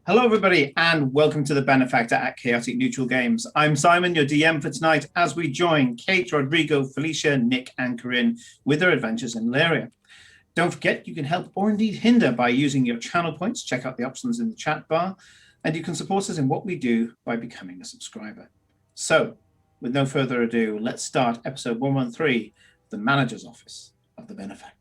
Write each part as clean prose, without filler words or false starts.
Hello, everybody, and welcome to the Benefactor at Chaotic Neutral Games. I'm Simon, your DM for tonight, as we join Kate, Rodrigo, Felicia, Nick, and Corinne with their adventures in Lyria. Don't forget, you can help or indeed hinder by using your channel points. Check out the options in the chat bar, and you can support us in what we do by becoming a subscriber. So, with no further ado, let's start episode 113, The Manager's Office of the Benefactor.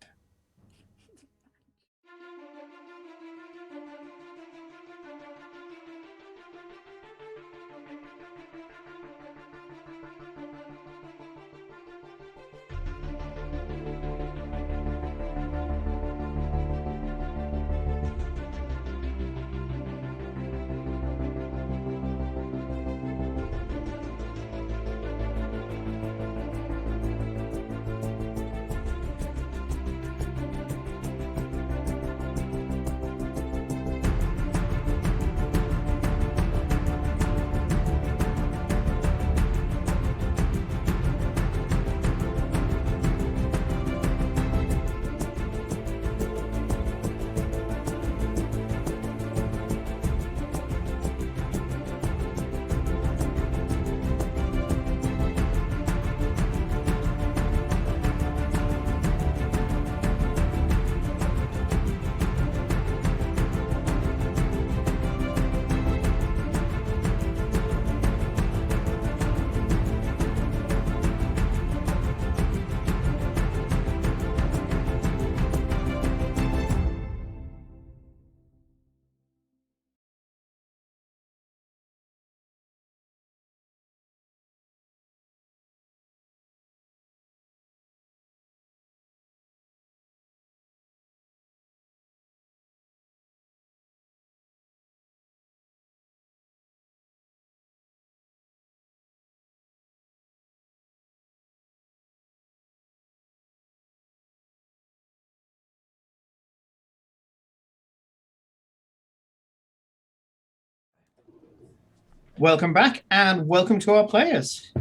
Welcome back, and welcome to our players.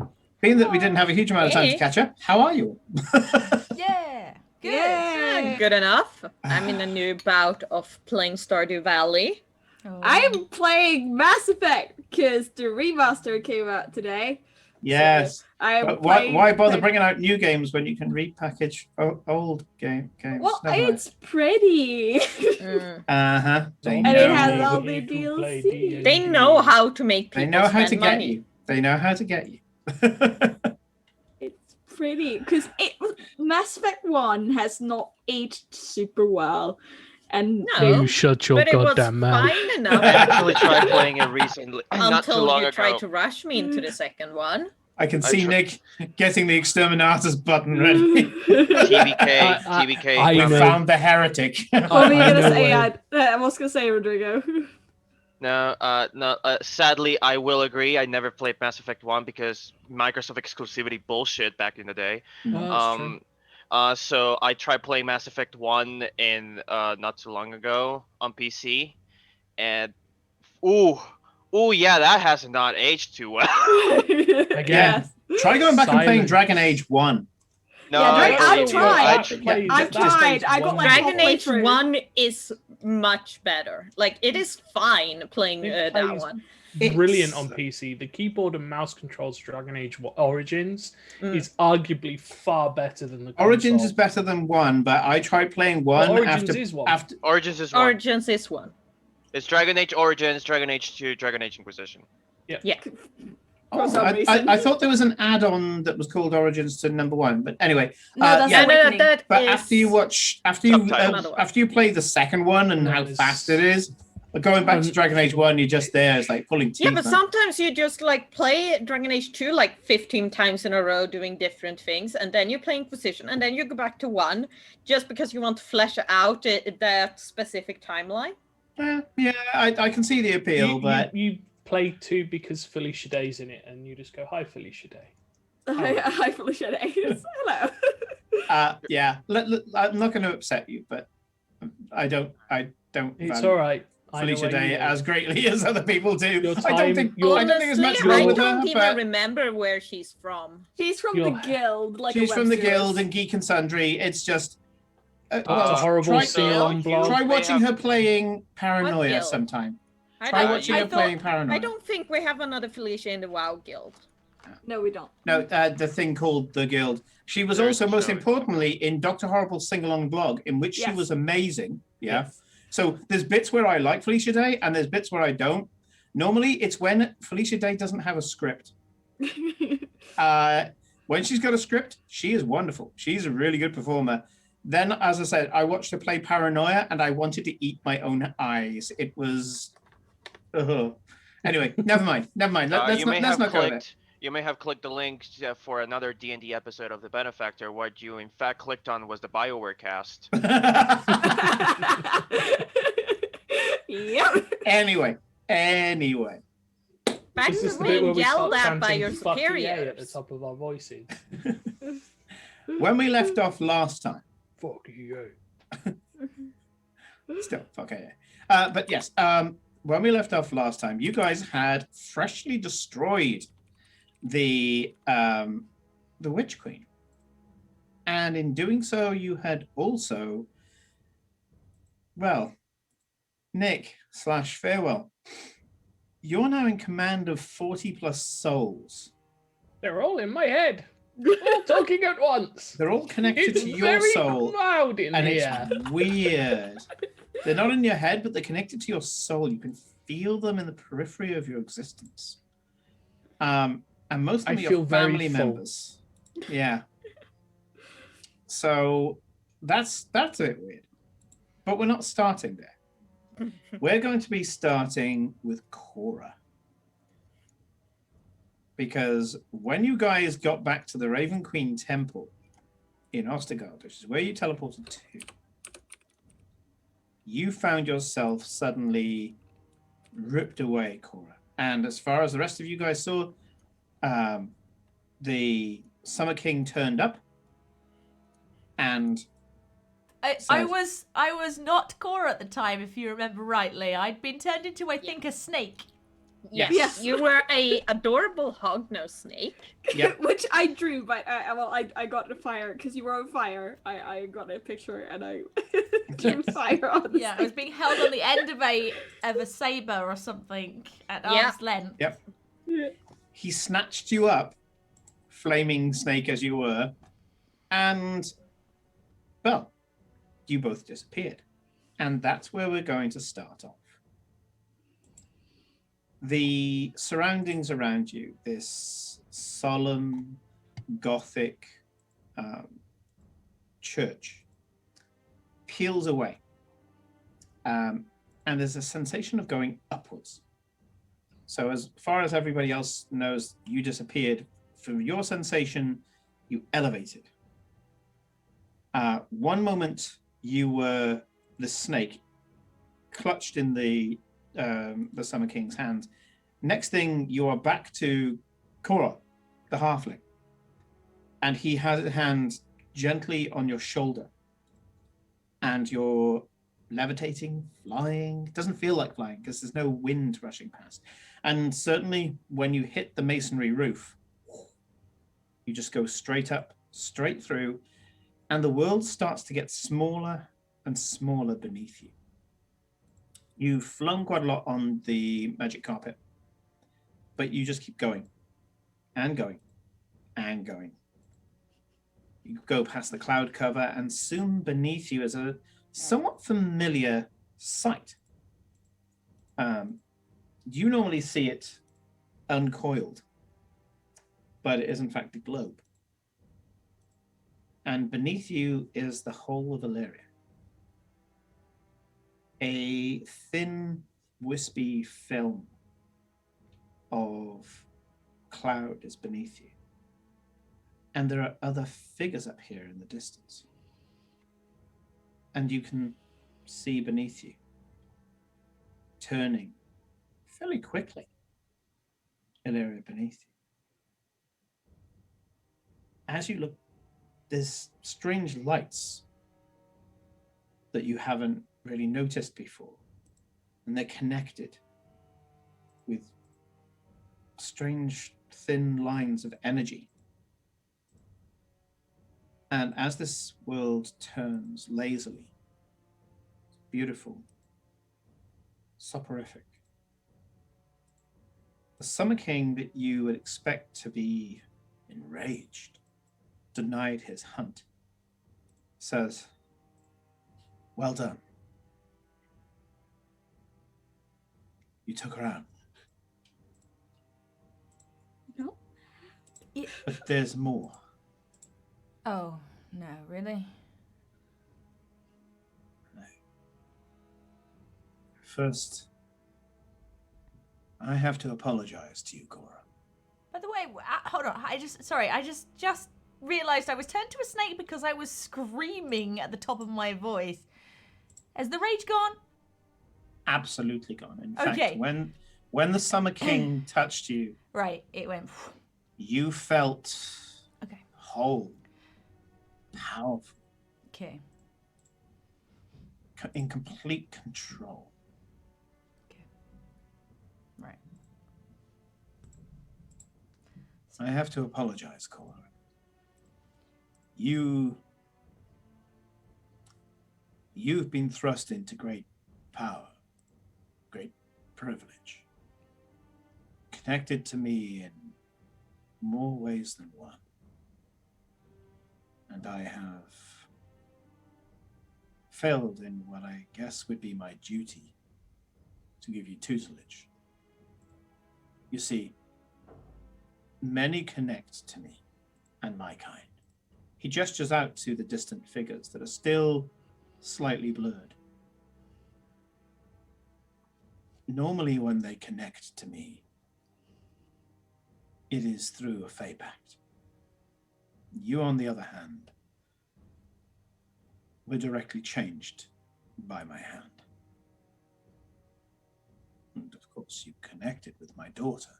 Being that we didn't have a huge amount of time to catch up, how are you? Yeah, good. Yeah, good enough. I'm in a new bout of playing Stardew Valley. Oh. I'm playing Mass Effect because the remaster came out today. Yes. So I'm why bother bringing out new games when you can repackage old games? Well, it's pretty. Uh-huh. And it has all the DLC. They know how to make people They know how to money. get you. They know how to get you. It's pretty because Mass Effect 1 has not aged super well. And No, you shut your but goddamn it was mouth. fine enough I actually tried playing it recently, not too until long you ago. tried to rush me into the second one. I can see Nick getting the exterminator's button ready. TBK. We found the heretic. What were you gonna say? I was gonna say, Rodrigo. No. Sadly, I will agree. I never played Mass Effect 1 because Microsoft exclusivity bullshit back in the day. So I tried playing Mass Effect 1 in not too long ago on PC, and yeah, that has not aged too well. Again, try going back and playing Dragon Age 1. No, yeah, I tried. I got like Dragon Age 1 is much better. Like, it is fine playing that one. Brilliant on PC. The keyboard and mouse controls for Dragon Age Origins is arguably far better than the console. Origins is better than 1, but I tried playing 1 Origins is 1. Origins is 1. Origins is 1. It's Dragon Age Origins, Dragon Age 2, Dragon Age Inquisition. Yeah. I thought there was an add-on that was called Origins to number 1, but anyway. After you play the second one and how fast it is, going back to Dragon Age 1, you're just there. It's like pulling teeth. Yeah, but sometimes you just like play Dragon Age 2 like 15 times in a row doing different things, and then you play Inquisition, and then you go back to 1 just because you want to flesh out that specific timeline. Yeah, I can see the appeal, but you play 2 because Felicia Day's in it, and you just go, "Hi, Felicia Day." Hi, Felicia Day. Hello. Yeah, I'm not going to upset you, but I don't. It's all right. Felicia Day as greatly as other people do. I don't think there's much I wrong with don't her, even but remember where she's from. She's from the Guild. She's from the Guild and Geek and Sundry. It's just a horrible try watching her playing Paranoia sometime. Try don't- watching I her playing thought- Paranoia. I don't think we have another Felicia in the WoW guild. No, we don't. No, the thing called The Guild. She was There's also, a most show. importantly, in Dr. Horrible's sing-along blog, in which she Yes. was amazing. Yeah. Yes. So there's bits where I like Felicia Day, and there's bits where I don't. Normally, it's when Felicia Day doesn't have a script. When she's got a script, she is wonderful. She's a really good performer. Then, as I said, I watched her play Paranoia, and I wanted to eat my own eyes. It was... Anyway, never mind. Let's not go there. You may have clicked the link for another D&D episode of the Benefactor. What you in fact clicked on was the BioWare cast. Yep. Anyway. Back Is to this the bit where being we yelled start at by chanting your "fuck EA" at the superiors. top of our voices? When we left off last time, Fuck you. still, okay. But yes, when we left off last time, you guys had freshly destroyed the Witch Queen. And in doing so, you had also, well, Nick / Farewell, you're now in command of 40 plus souls. They're all in my head. All talking at once. They're all connected It's to your very soul. loud in And here. it's weird. They're not in your head, but they're connected to your soul. You can feel them in the periphery of your existence. And most of I them are feel your very family full. members. Yeah. So that's a bit weird. But we're not starting there. We're going to be starting with Cora. Because when you guys got back to the Raven Queen Temple in Ostergard, which is where you teleported to, you found yourself suddenly ripped away, Cora. And as far as the rest of you guys saw, the Summer King turned up, and I Sad. was not Cora at the time, if you remember rightly. I'd been turned into, I think, a snake. Yes. Yes. You were a adorable hognose snake. Yep. Which I drew, but I got the fire because you were on fire. I got a picture and I drew Yes. fire on the Yeah, I was being held on the end of a saber or something at Yeah. arm's length. Yep. He snatched you up, flaming snake as you were, and, well, you both disappeared. And that's where we're going to start off. The surroundings around you, this solemn, Gothic church, peels away. And there's a sensation of going upwards. So as far as everybody else knows, you disappeared. From your sensation, you elevated. One moment, you were the snake clutched in the Summer King's hand. Next thing, you are back to Cora, the halfling. And he has a hand gently on your shoulder. And you're levitating, flying. It doesn't feel like flying because there's no wind rushing past. And certainly when you hit the masonry roof, you just go straight up, straight through, and the world starts to get smaller and smaller beneath you. You've flung quite a lot on the magic carpet, but you just keep going and going and going. You go past the cloud cover, and soon beneath you is a somewhat familiar sight. You normally see it uncoiled, but it is in fact a globe. And beneath you is the whole of Illyria. A thin, wispy film of cloud is beneath you. And there are other figures up here in the distance. And you can see beneath you, turning fairly quickly, Illyria beneath you. As you look, there's strange lights that you haven't really noticed before. And they're connected with strange thin lines of energy. And as this world turns lazily, beautiful, soporific, The Summer King that you would expect to be enraged, denied his hunt, says, "Well done. You took her out. No. But there's more. Oh, no, really? First, I have to apologize to you, Cora. By the way, hold on. I just realized I was turned to a snake because I was screaming at the top of my voice. Has the rage gone? Absolutely gone. In Okay. fact, when the Summer King touched you, Right, it went. you felt Okay. whole, powerful, Okay. in complete control. Right. I have to apologize, Cora. You've been thrust into great power, great privilege, connected to me in more ways than one. And I have failed in what I guess would be my duty to give you tutelage. You see, many connect to me and my kind. He gestures out to the distant figures that are still slightly blurred. Normally, when they connect to me, it is through a Fey Pact. You, on the other hand, were directly changed by my hand. And of course, you connected with my daughter.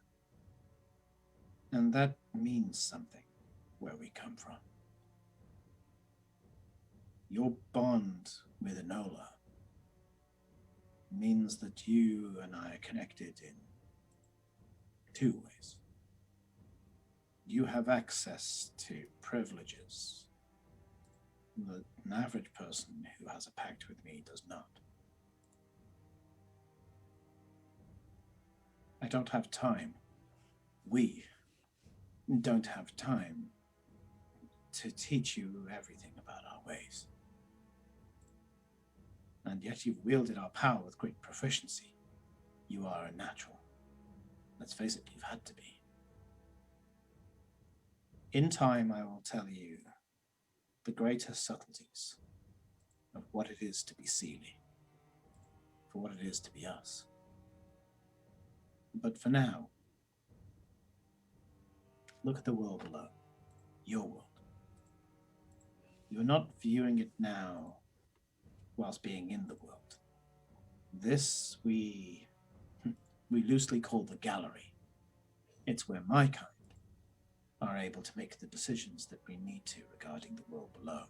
And that means something where we come from. Your bond with Enola means that you and I are connected in two ways. You have access to privileges that an average person who has a pact with me does not. I don't have time. We don't have time to teach you everything about our ways. And yet you've wielded our power with great proficiency. You are a natural. Let's face it, you've had to be. In time, I will tell you the greater subtleties of what it is to be Seelie, for what it is to be us. But for now, look at the world below, your world. You're not viewing it now whilst being in the world. This we loosely call the gallery. It's where my kind are able to make the decisions that we need to regarding the world below.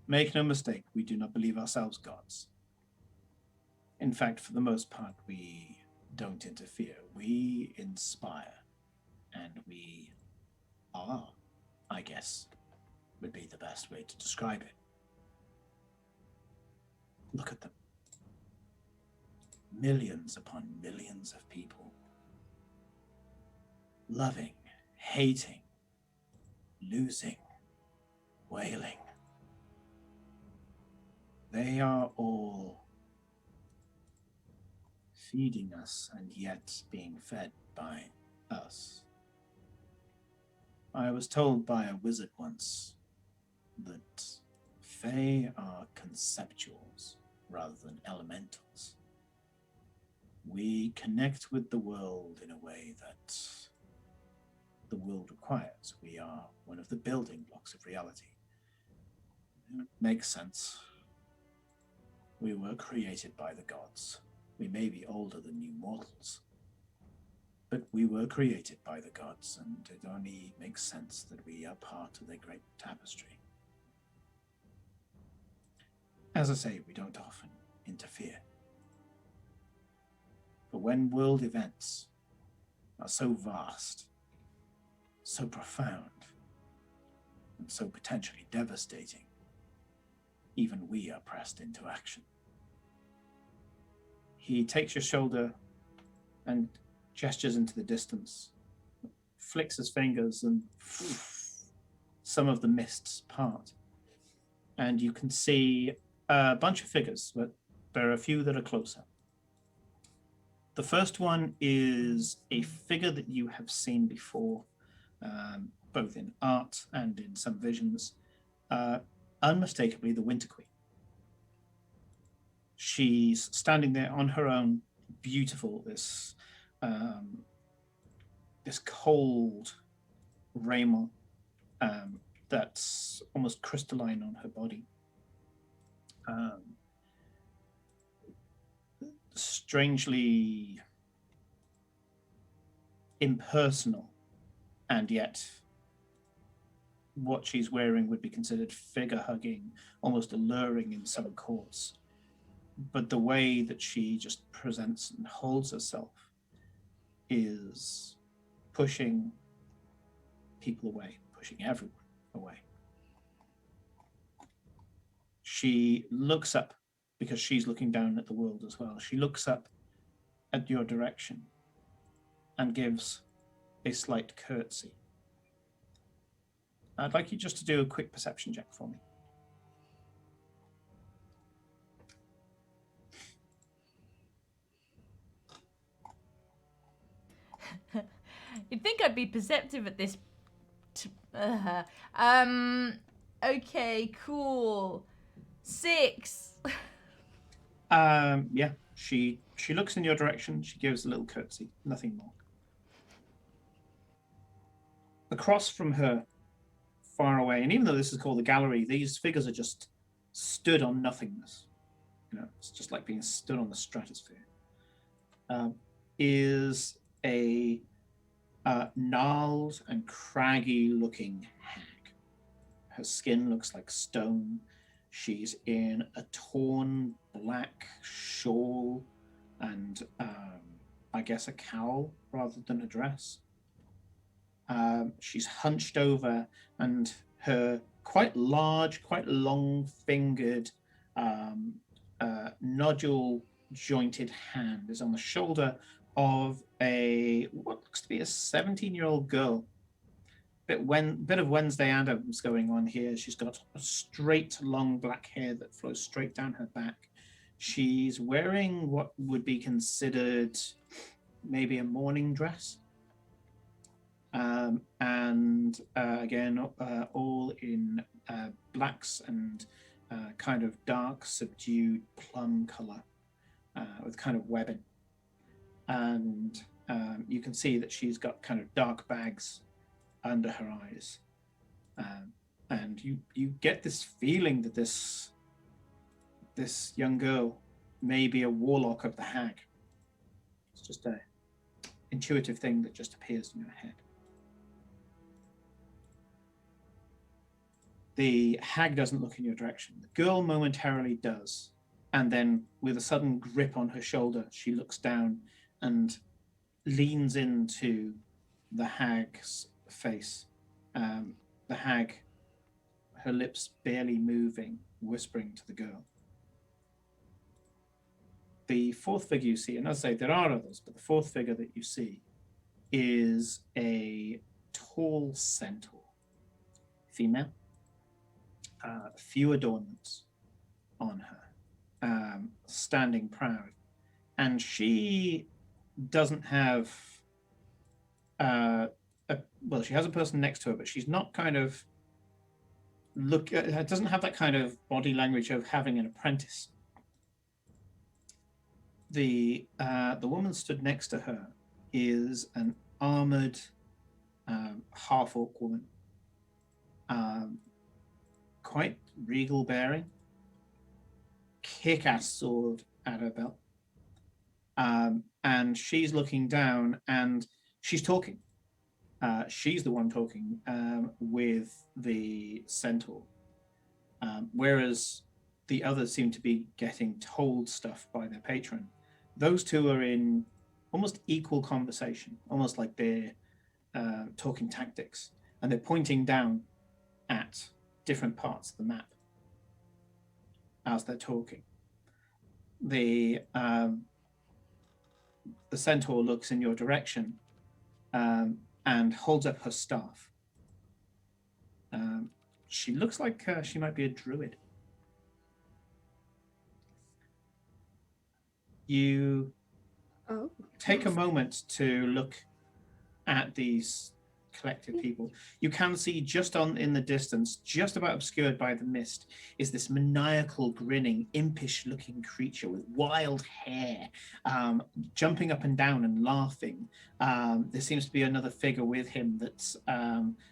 Make no mistake, we do not believe ourselves gods. In fact, for the most part, we don't interfere. We inspire, and we are, I guess, would be the best way to describe it. Look at them. Millions upon millions of people. Loving, hating, losing, wailing. They are all feeding us and yet being fed by us. I was told by a wizard once that Fae are conceptuals rather than elementals. We connect with the world in a way that the world requires. We are one of the building blocks of reality. It makes sense. We were created by the gods. We may be older than you mortals, but we were created by the gods, and it only makes sense that we are part of their great tapestry. As I say, we don't often interfere. But when world events are so vast, so profound, and so potentially devastating, even we are pressed into action. He takes your shoulder and gestures into the distance, flicks his fingers, and some of the mists part. And you can see a bunch of figures, but there are a few that are closer. The first one is a figure that you have seen before, both in art and in some visions, unmistakably the Winter Queen. She's standing there on her own, beautiful, this cold raiment that's almost crystalline on her body. Strangely impersonal, and yet what she's wearing would be considered figure-hugging, almost alluring in some courts. But the way that she just presents and holds herself is pushing people away, pushing everyone away. She looks up, because she's looking down at the world as well. She looks up at your direction and gives a slight curtsy. I'd like you just to do a quick perception check for me. You'd think I'd be perceptive at this. Okay, cool. 6. Yeah, she looks in your direction. She gives a little curtsy, nothing more. Across from her, far away, and even though this is called the gallery, these figures are just stood on nothingness. It's just like being stood on the stratosphere. Is a gnarled and craggy-looking hag. Her skin looks like stone. She's in a torn black shawl and I guess a cowl rather than a dress. She's hunched over, and her quite large, quite long-fingered, nodule-jointed hand is on the shoulder of what looks to be a 17-year-old girl. Bit of Wednesday Addams going on here. She's got a straight, long black hair that flows straight down her back. She's wearing what would be considered maybe a morning dress. And again, all in blacks and kind of dark, subdued plum color with kind of webbing. And you can see that she's got kind of dark bags under her eyes. And you get this feeling that this young girl may be a warlock of the hag. It's just a intuitive thing that just appears in your head. The hag doesn't look in your direction. The girl momentarily does. And then with a sudden grip on her shoulder, she looks down and leans into the hag's face. The hag, her lips barely moving, whispering to the girl. The fourth figure you see, and as I say, there are others, but the fourth figure that you see is a tall centaur, female. Few adornments on her, standing proud. And she doesn't have, she has a person next to her, but she's not kind of, doesn't have that kind of body language of having an apprentice. The woman stood next to her is an armored half-orc woman. Quite regal bearing, kick-ass sword at her belt, and she's looking down and she's talking. She's the one talking with the centaur, whereas the others seem to be getting told stuff by their patron. Those two are in almost equal conversation, almost like they're talking tactics, and they're pointing down at different parts of the map as they're talking. The the centaur looks in your direction and holds up her staff. She looks like she might be a druid. You Oh. take a moment to look at these collected people. You can see just in the distance, just about obscured by the mist, is this maniacal, grinning, impish-looking creature with wild hair, jumping up and down and laughing. There seems to be another figure with him that's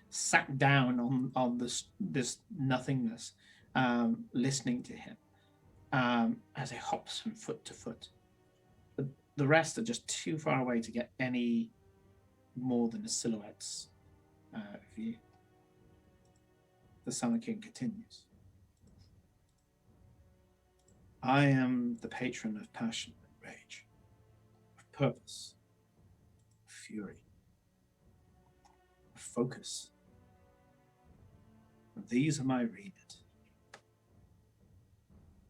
sat down on this nothingness, listening to him as he hops from foot to foot. The rest are just too far away to get any more than a silhouette's view. The Summer King continues. I am the patron of passion and rage, of purpose, of fury, of focus. And these are my remit.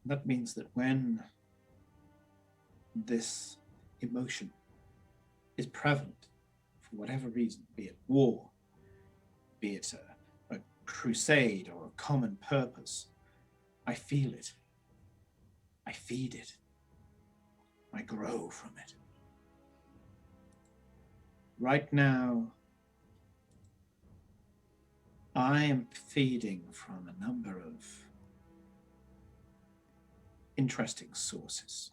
That means that when this emotion is prevalent, for whatever reason, be it war, be it a crusade or a common purpose, I feel it. I feed it. I grow from it. Right now, I am feeding from a number of interesting sources.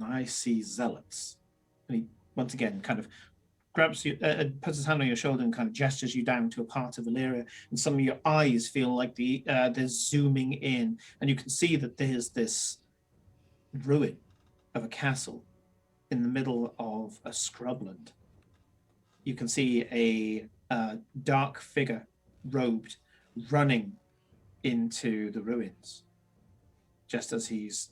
I see zealots. And he, once again, kind of grabs you, puts his hand on your shoulder and kind of gestures you down to a part of Illyria. And some of your eyes feel like they're zooming in. And you can see that there's this ruin of a castle in the middle of a scrubland. You can see a dark figure, robed, running into the ruins, just as he's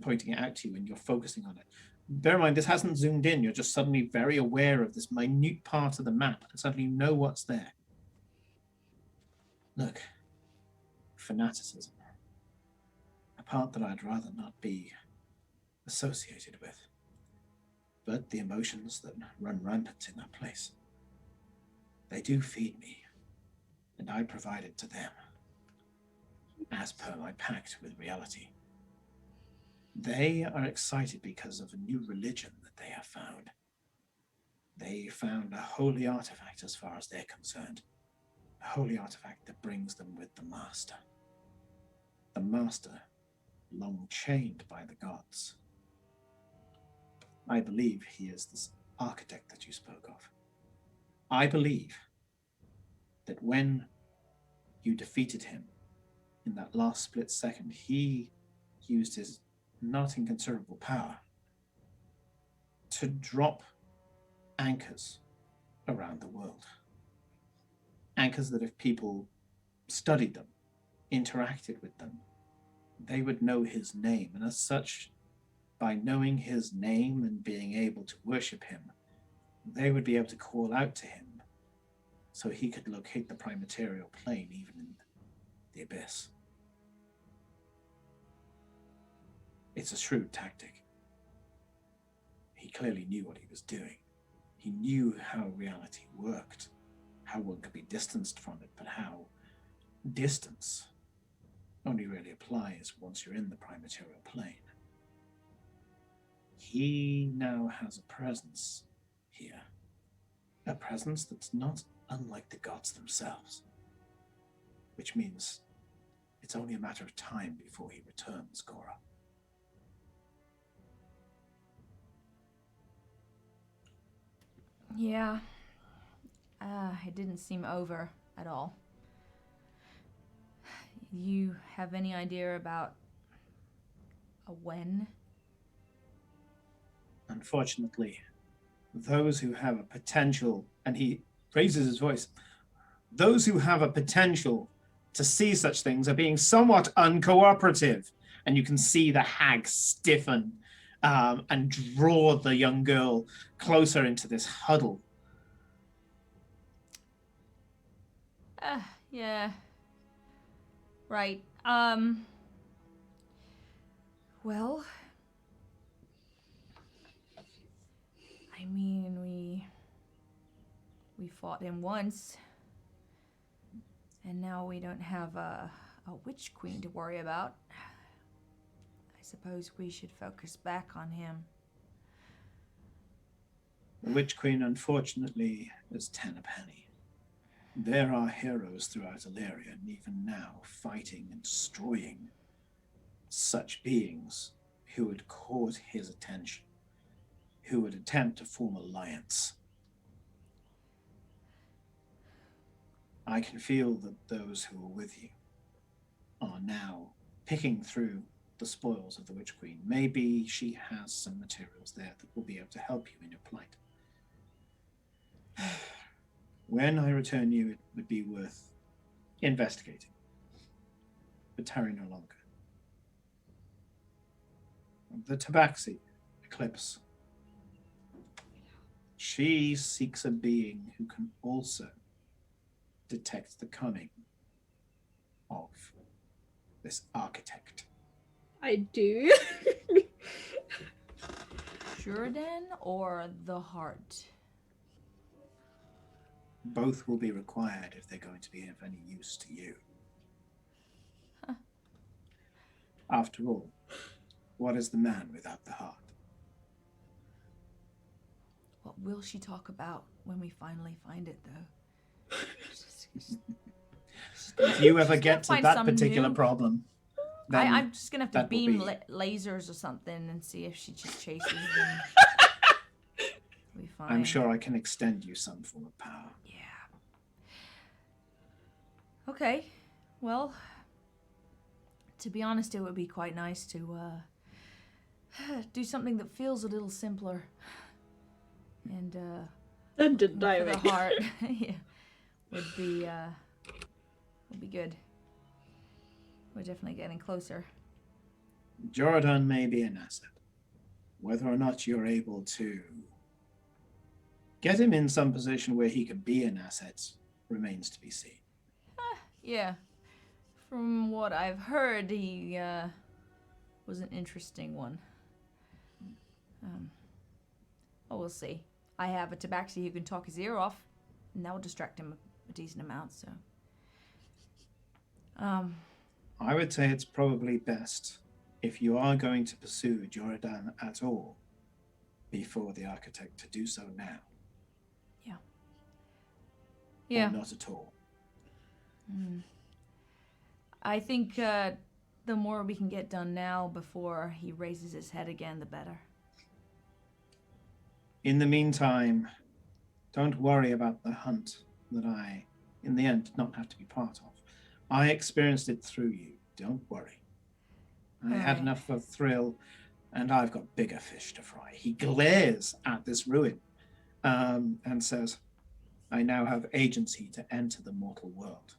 pointing it out to you and you're focusing on it. Bear in mind, this hasn't zoomed in. You're just suddenly very aware of this minute part of the map and suddenly you know what's there. Look, fanaticism, a part that I'd rather not be associated with, but the emotions that run rampant in that place, they do feed me, and I provide it to them, as per my pact with reality. They are excited because of a new religion that they have found. They found a holy artifact as far as they're concerned. A holy artifact that brings them with the Master. The Master, long chained by the gods. I believe he is this architect that you spoke of. I believe that when you defeated him in that last split second, he used his not inconsiderable power to drop anchors around the world. Anchors that if people studied them, interacted with them, they would know his name. And as such, by knowing his name and being able to worship him, they would be able to call out to him so he could locate the prime material plane even in the abyss. It's a shrewd tactic. He clearly knew what he was doing. He knew how reality worked, how one could be distanced from it, but how distance only really applies once you're in the prime material plane. He now has a presence here. A presence that's not unlike the gods themselves. Which means it's only a matter of time before he returns, Gora. Yeah. It didn't seem over at all. You have any idea about a when? Unfortunately, those who have a potential, and he raises his voice, those who have a potential to see such things are being somewhat uncooperative. And you can see the hag stiffen and draw the young girl closer into this huddle. Yeah. Right. Well, I mean, we fought him once, and now we don't have a witch queen to worry about. I suppose we should focus back on him. The Witch Queen, unfortunately, is 10 a penny. There are heroes throughout Illyria, and even now, fighting and destroying such beings who would court his attention, who would attempt to form alliance. I can feel that those who are with you are now picking through the spoils of the Witch Queen. Maybe she has some materials there that will be able to help you in your plight. When I return you, it would be worth investigating. But tarry no longer. The Tabaxi Eclipse. She seeks a being who can also detect the cunning of this architect. I do. Shuridan or the heart? Both will be required if they're going to be of any use to you. Huh. After all, what is the man without the heart? What will she talk about when we finally find it, though? If you ever She's gonna to find that some particular new- problem, then I'm just gonna have to that will beam be- lasers or something and see if she just chases them. We fine. I'm sure I can extend you some form of power. Yeah. Okay. Well, to be honest, it would be quite nice to do something that feels a little simpler. And Dungeon for the diving. heart, yeah, would be good. We're definitely getting closer. Jordan may be an asset. Whether or not you're able to get him in some position where he can be an asset remains to be seen. Yeah. From what I've heard, he was an interesting one. Oh, we'll see. I have a tabaxi who can talk his ear off, and that will distract him a decent amount, so. I would say it's probably best, if you are going to pursue Jordan at all, before the architect, to do so now. Yeah. Or not at all. I think the more we can get done now before he raises his head again, the better. In the meantime, don't worry about the hunt that I, in the end, did not have to be part of. I experienced it through you. Don't worry. I had Alright. enough of a thrill, and I've got bigger fish to fry. He glares at this ruin and says, I now have agency to enter the mortal world.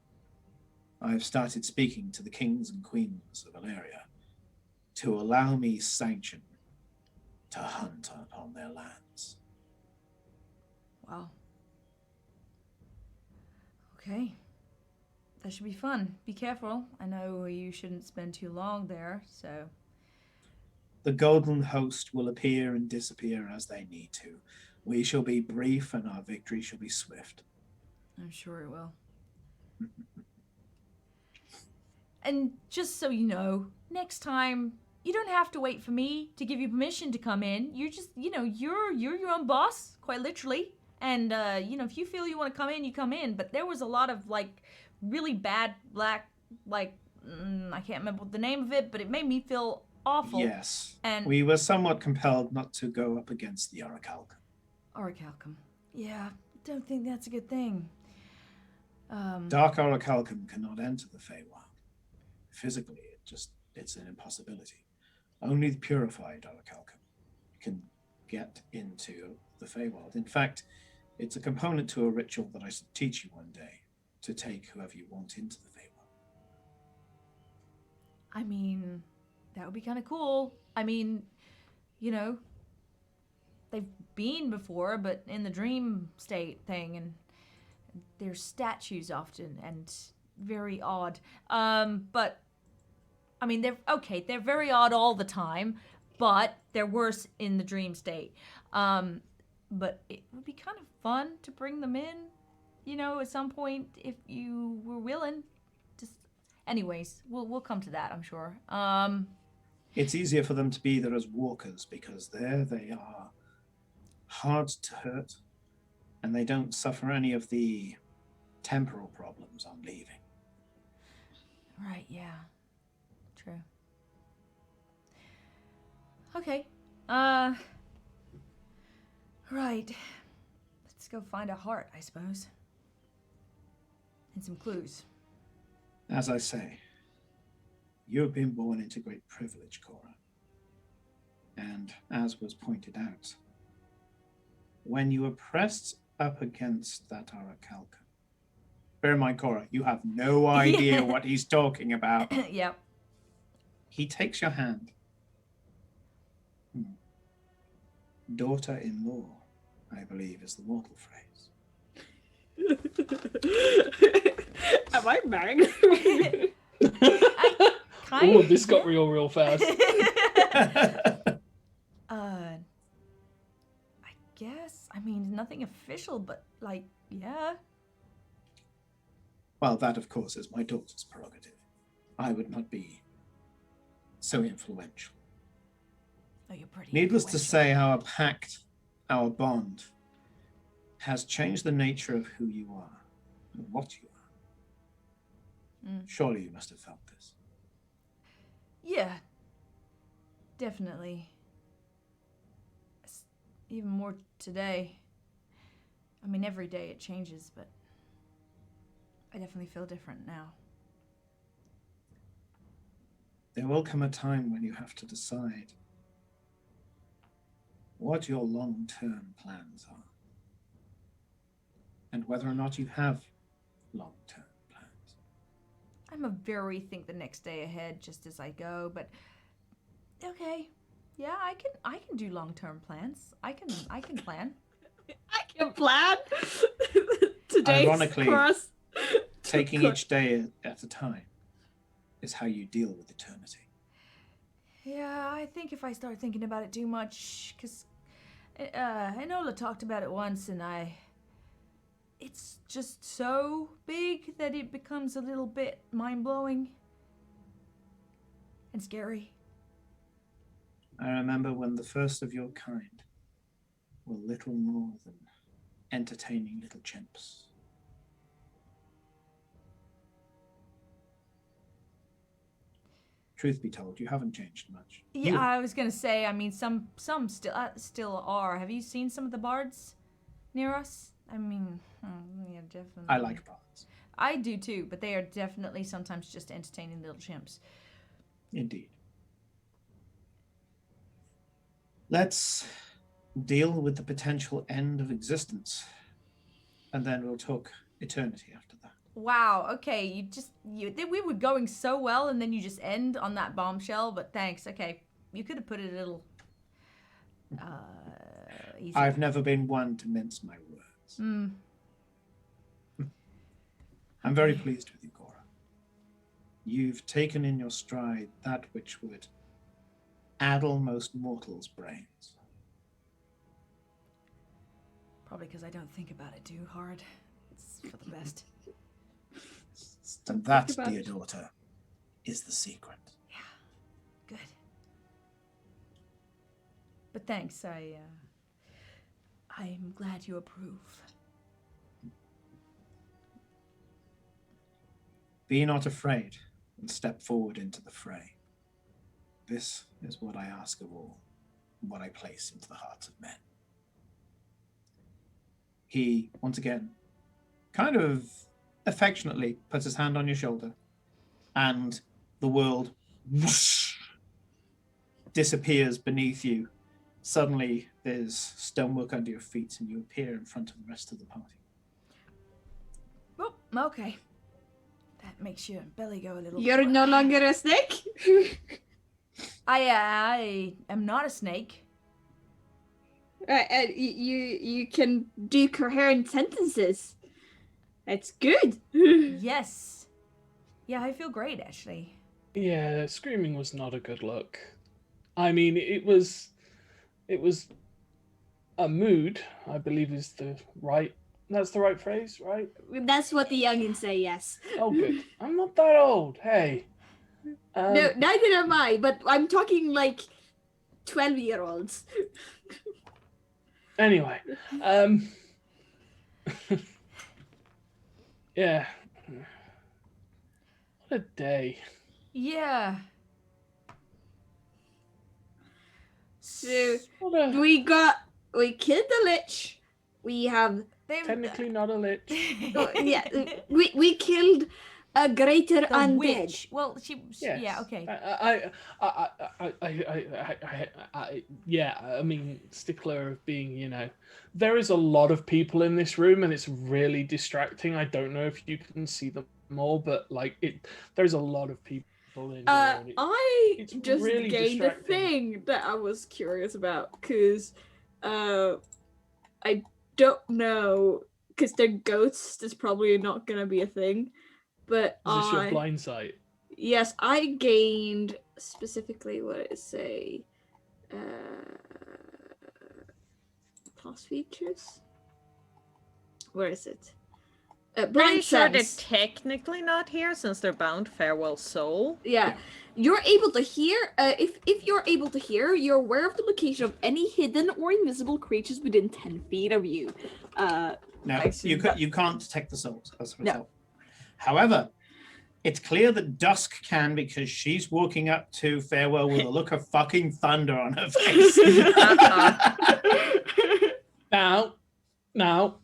I've started speaking to the kings and queens of Illyria to allow me sanction to hunt upon their lands. Wow. Okay. That should be fun. Be careful. I know you shouldn't spend too long there, so. The golden host will appear and disappear as they need to. We shall be brief and our victory shall be swift. I'm sure it will. And just so you know, next time you don't have to wait for me to give you permission to come in. You just, you're your own boss, quite literally. And if you feel you want to come in, you come in. But there was a lot of really bad black, I can't remember the name of it, but it made me feel awful. Yes. And we were somewhat compelled not to go up against the Orichalcum. Orichalcum. Yeah, don't think that's a good thing. Dark Orichalcum cannot enter the Feywild. Physically, it's an impossibility. Only the purified Orichalcum can get into the Feywild. In fact, it's a component to a ritual that I should teach you one day to take whoever you want into the Feywild. I mean, that would be kind of cool. I mean, they've been before, but in the dream state thing, and there's statues often, and very odd. But I mean, they're very odd all the time, but they're worse in the dream state. But it would be kind of fun to bring them in, at some point if you were willing. Just, anyways, we'll come to that, I'm sure. It's easier for them to be there as walkers because there they are hard to hurt, and they don't suffer any of the temporal problems on leaving. Right, yeah. True. Okay. Right. Let's go find a heart, I suppose. And some clues. As I say, you have been born into great privilege, Cora. And as was pointed out, when you are pressed up against that Aracalca, bear in mind, Cora, you have no idea what he's talking about. Yep. He takes your hand. Daughter-in-law, I believe, is the mortal phrase. Am I married? Oh, this got real fast. I guess. I mean, nothing official, but yeah. Well, that, of course, is my daughter's prerogative. I would not be so influential. Oh, you're pretty. Needless to influential. say, our pact, our bond, has changed the nature of who you are and what you are. Surely you must have felt this. Yeah. Definitely. Even more today. I mean, every day it changes, but I definitely feel different now. There will come a time when you have to decide what your long-term plans are and whether or not you have long-term plans. I'm a very think the next day ahead just as I go, but okay. Yeah, I can do long-term plans. I can plan. I can plan. Today's Ironically, cross. Taking each day at a time is how you deal with eternity. Yeah, I think if I start thinking about it too much, because Enola talked about it once, and it's just so big that it becomes a little bit mind-blowing and scary. I remember when the first of your kind were little more than entertaining little chimps. Truth be told, you haven't changed much. Yeah, I was gonna say. I mean, some still are. Have you seen some of the bards near us? I mean, yeah, definitely. I like bards. I do too, but they are definitely sometimes just entertaining little chimps. Indeed. Let's deal with the potential end of existence, and then we'll talk eternity after that. Wow. Okay, we were going so well, and then you just end on that bombshell. But thanks. Okay, you could have put it a little easier. I've never been one to mince my words. I'm very pleased with you, Cora. You've taken in your stride that which would addle most mortals' brains. Probably because I don't think about it too hard. It's for the best. And that, about dear it. daughter, is the secret. Yeah. Good. But thanks. I'm glad you approve. Be not afraid and step forward into the fray. This is what I ask of all, and what I place into the hearts of men. He, once again, kind of affectionately puts his hand on your shoulder, and the world whoosh, disappears beneath you. Suddenly, there's stonework under your feet, and you appear in front of the rest of the party. Oh, okay. That makes your belly go a little. You're no longer a snake? I am not a snake. Right, you can do coherent sentences. That's good. Yes. Yeah, I feel great actually. Yeah, screaming was not a good look. I mean, it was a mood, I believe that's the right phrase, right? That's what the youngins say, yes. Oh, good. I'm not that old. Hey. No, neither am I, but I'm talking like 12-year-olds. Anyway, yeah. What a day. Yeah. So What a we killed the lich. We have technically not a lich. yeah, we killed a greater The undead. witch. Well, Yes. yeah, okay. Yeah, I mean, stickler of being, there is a lot of people in this room and it's really distracting. I don't know if you can see them all, but there's a lot of people in here. And I it's just really gained a distracting. thing that I was curious about, because I don't know, because the ghost is probably not gonna be a thing, but Is this your blind sight? yes, I gained specifically what did it say? Class features. Where is it? Pretty Blind sure they're sense. technically not here since they're bound farewell soul. Yeah. You're able to hear. If you're able to hear, you're aware of the location of any hidden or invisible creatures within 10 feet of you. No, I assume that- you can't detect the souls as a No. result. However, it's clear that Dusk can, because she's walking up to Farewell with a look of fucking thunder on her face. Now, now,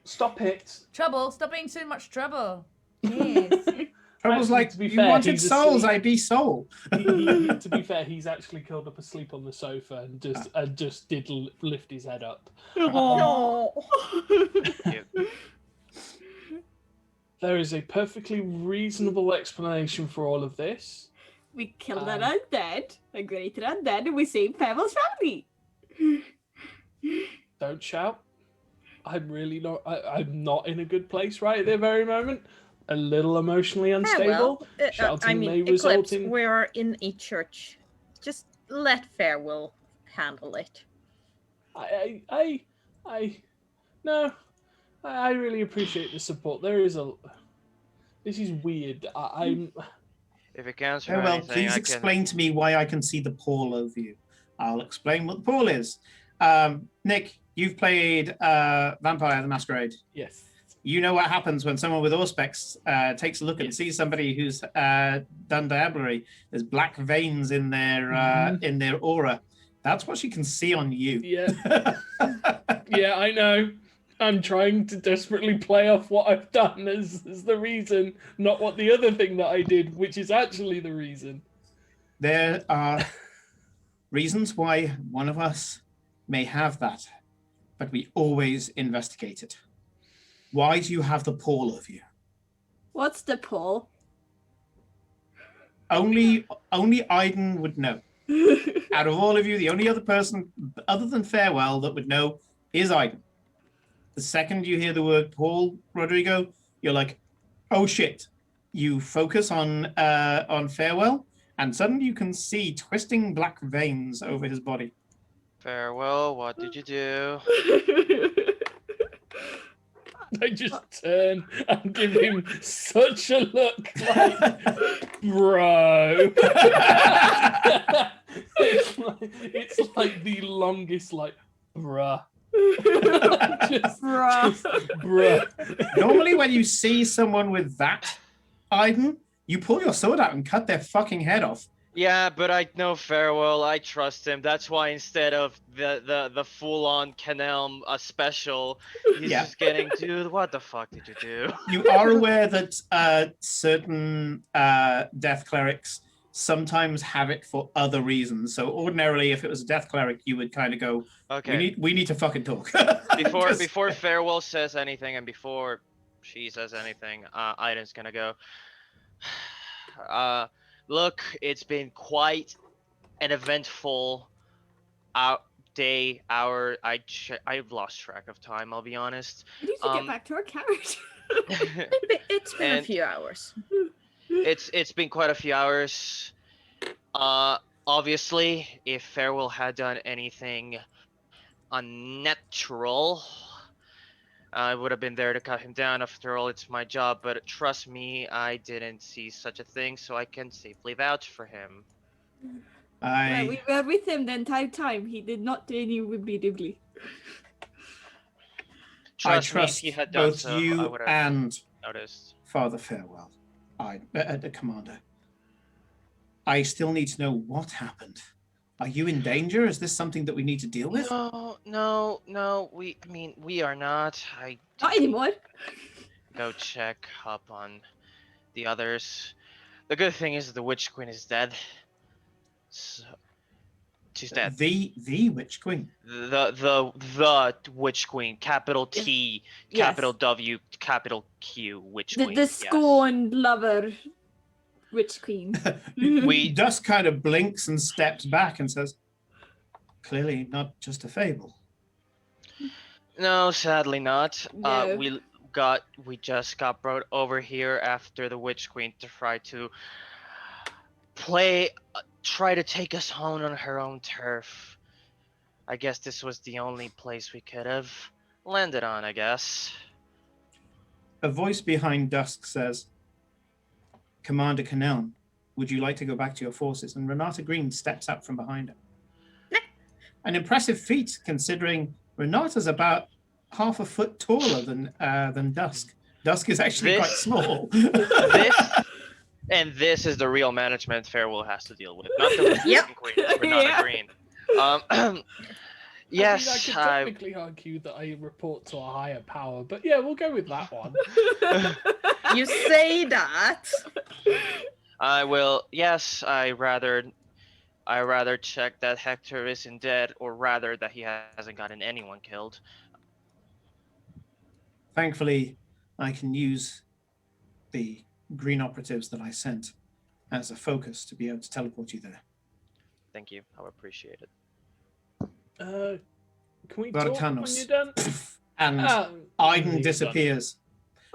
stop it. Trouble. Stop being so much trouble. Yes. Trouble's like, to be you fair, wanted he's souls, asleep. I be soul. To be fair, he's actually curled up asleep on the sofa and just did lift his head up. There is a perfectly reasonable explanation for all of this. We killed an undead, a greater undead, and we saved Pavel's family. Don't shout. I'm really not. I'm not in a good place right at the very moment. A little emotionally unstable. Shouting may result Eclipse, in. we are in a church. Just let Farewell handle it. No. I really appreciate the support. This is weird. I'm. If it counts for Very well, anything, please I explain to me why I can see the pall over you. I'll explain what the pall is. Nick, you've played Vampire the Masquerade. Yes. You know what happens when someone with Auspex takes a look and sees somebody who's done diablerie. There's black veins in their aura. That's what she can see on you. Yeah. Yeah, I know. I'm trying to desperately play off what I've done as the reason, not what the other thing that I did, which is actually the reason. There are reasons why one of us may have that, but we always investigate it. Why do you have the pall of you? What's the pull? Only Aiden would know. Out of all of you, the only other person other than Farewell that would know is Aiden. The second you hear the word Paul, Rodrigo, you're like, oh shit. You focus on Farewell, and suddenly you can see twisting black veins over his body. Farewell, what did you do? I just turn and give him such a look like, bro. it's like the longest, bruh. just bruh. Normally, when you see someone with that, Aiden, you pull your sword out and cut their fucking head off. Yeah, but I know Farewell. I trust him. That's why instead of the full-on Canelm special, he's just getting, dude, what the fuck did you do? You are aware that certain death clerics sometimes have it for other reasons. So ordinarily, if it was a death cleric, you would kind of go, okay, we need to fucking talk. Before Farewell says anything and before she says anything, Aiden's gonna go. Look, it's been quite an eventful day, hour. I've lost track of time. I'll be honest. We need to get back to our carriage. It's been a And few hours. it's been quite a few hours. Obviously, if Farewell had done anything unnatural, I would have been there to cut him down. After all, it's my job. But trust me, I didn't see such a thing, so I can safely vouch for him. Well, we were with him the entire time. He did not do any immediately. Trust me, if trust he had done both so, I you would have and noticed. Father Farewell. The commander. I still need to know what happened. Are you in danger? Is this something that we need to deal with? No. We are not. I Not anymore. go check up on the others. The good thing is the Witch Queen is dead. So, she's dead. The Witch Queen. The Witch Queen. Capital T, Yes. capital W, capital Q. Witch The Queen. the scorned lover, Witch Queen. Dusk kind of blinks and steps back and says, "Clearly not just a fable." No, sadly not. No. We just got brought over here after the Witch Queen to try to take us home on her own turf. I guess this was the only place we could have landed on, I guess. A voice behind Dusk says, "Commander Canelm, would you like to go back to your forces?" And Renata Green steps up from behind her. An impressive feat, considering Renata's about half a foot taller than Dusk. Dusk is actually quite small. This is the real management Farewell has to deal with, not the Queen, Renata Green. Yes, I could technically argue that I report to a higher power, but yeah, we'll go with that one. You say that. I will. Yes, I rather check that Hector isn't dead, or rather that he hasn't gotten anyone killed. Thankfully, I can use the green operatives that I sent as a focus to be able to teleport you there. Thank you. I appreciate it. Can we talk when you're done? And Aiden disappears.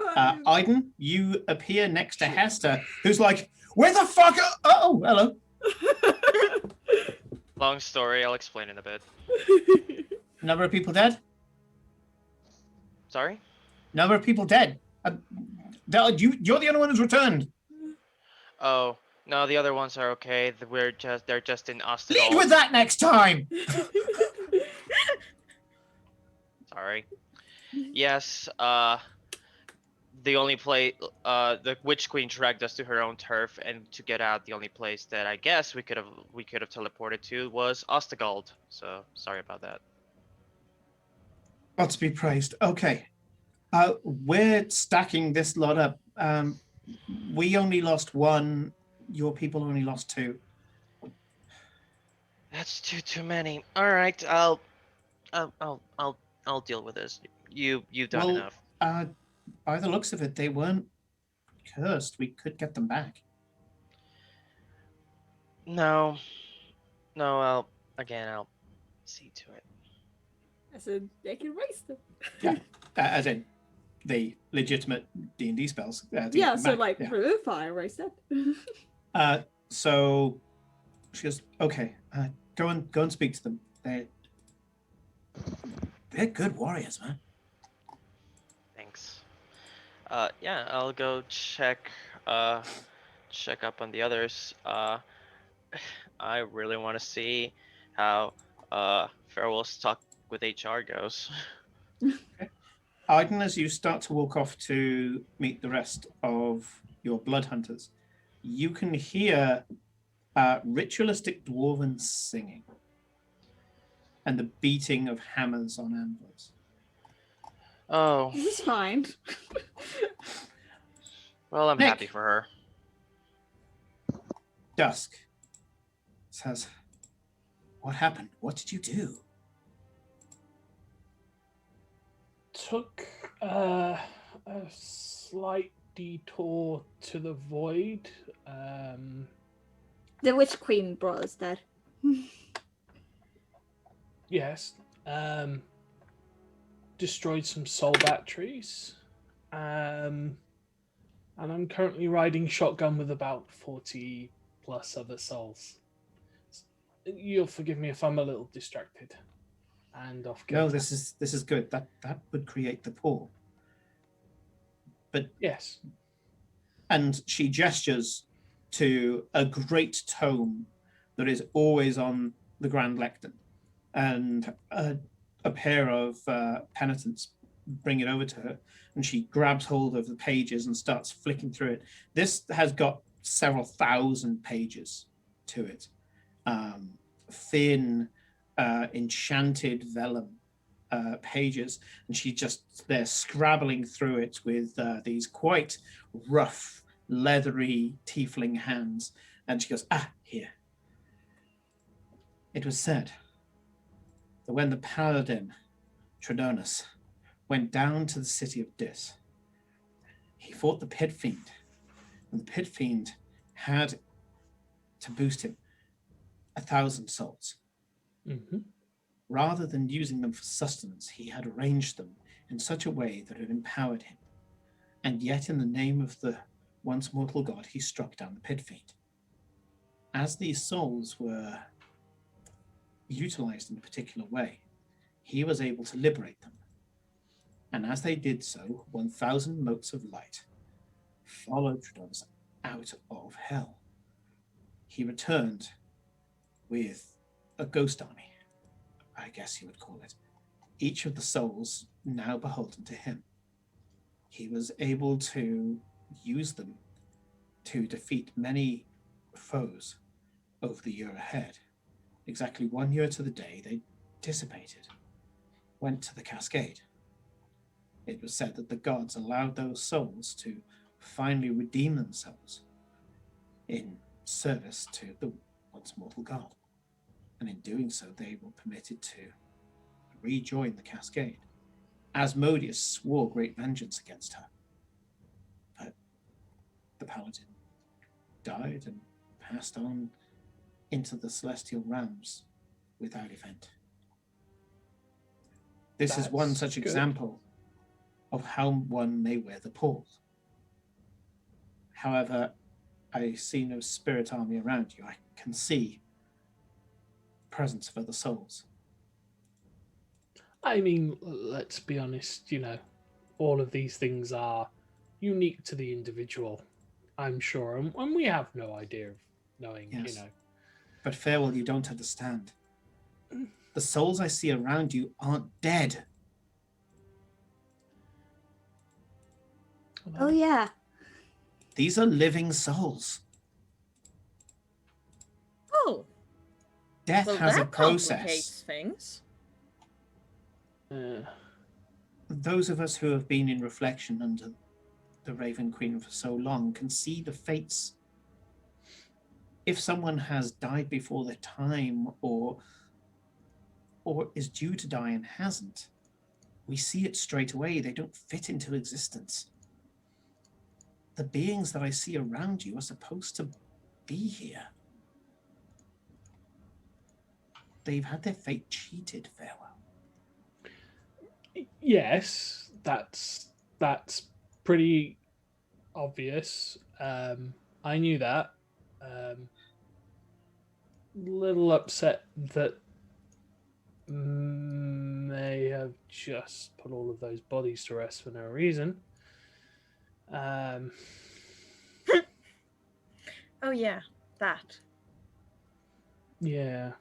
Aiden, you appear next to Hester, who's like, "Where the fuck are... Oh, hello." Long story, I'll explain in a bit. Number of people dead? Sorry? Number of people dead. You're the only one who's returned. Oh, no, the other ones are okay. They're just in Austin. Lead with that next time. Sorry. Yes, the only place, the Witch Queen dragged us to her own turf, and to get out, the only place that I guess we could have teleported to was Ostegald. So sorry about that. God to be praised. Okay, we're stacking this lot up. We only lost one. Your people only lost two. That's too many. All right, I'll deal with this. You've done enough. By the looks of it, they weren't cursed. We could get them back. No, I'll see to it. I said they can race them. Yeah, as in the legitimate D&D spells. Yeah, so back. If I erase them. So she goes, "Okay, go and speak to them. They're good warriors, man." Thanks. Yeah, I'll go check up on the others. I really want to see how Farewell's talk with HR goes. Okay. Aiden, as you start to walk off to meet the rest of your blood hunters, you can hear ritualistic dwarven singing and the beating of hammers on anvils. Oh. This is fine. Well, I'm happy for her. Dusk says, "What happened? What did you do?" Took a slight detour to the void. The Witch Queen brought us there. yes. Destroyed some soul batteries. And I'm currently riding shotgun with about 40 plus other souls. You'll forgive me if I'm a little distracted and off kilter. No, this is good. That would create the pool. But yes. And she gestures to a great tome that is always on the grand lectern, and a pair of penitents bring it over to her, and she grabs hold of the pages and starts flicking through it. This has got several thousand pages to it. Thin, enchanted vellum pages, and they're scrabbling through it with these quite rough, leathery tiefling hands. And she goes, here. It was said that when the paladin Tridonus went down to the city of Dis, he fought the pit fiend, and the pit fiend had to boost him 1,000 souls. Mm-hmm. Rather than using them for sustenance, he had arranged them in such a way that it empowered him. And yet, in the name of the once mortal god, he struck down the pit fiend. As these souls were utilized in a particular way, he was able to liberate them. And as they did so, 1,000 motes of light followed Tridonus out of hell. He returned with a ghost army, I guess you would call it. Each of the souls now beholden to him. He was able to use them to defeat many foes over the year ahead. Exactly 1 year to the day, they dissipated, went to the Cascade. It was said that the gods allowed those souls to finally redeem themselves in service to the once mortal god. And in doing so, they were permitted to rejoin the Cascade. Asmodeus swore great vengeance against her, but the paladin died and passed on into the celestial realms without event. This is one such good. example of how one may wear the pall. However, I see no spirit army around you. I can see presence of other souls. I mean, let's be honest, all of these things are unique to the individual, I'm sure, and we have no idea of knowing, Yes. But Farewell, you don't understand. The souls I see around you aren't dead. Oh yeah. These are living souls. Oh, Death well, has a that process. complicates things. Those of us who have been in reflection under the Raven Queen for so long can see the fates. If someone has died before their time or is due to die and hasn't, we see it straight away. They don't fit into existence. The beings that I see around you are supposed to be here. They've had their fate cheated, Farewell. Yes, that's pretty obvious. I knew that. Little upset that may have just put all of those bodies to rest for no reason. Oh yeah, that. Yeah.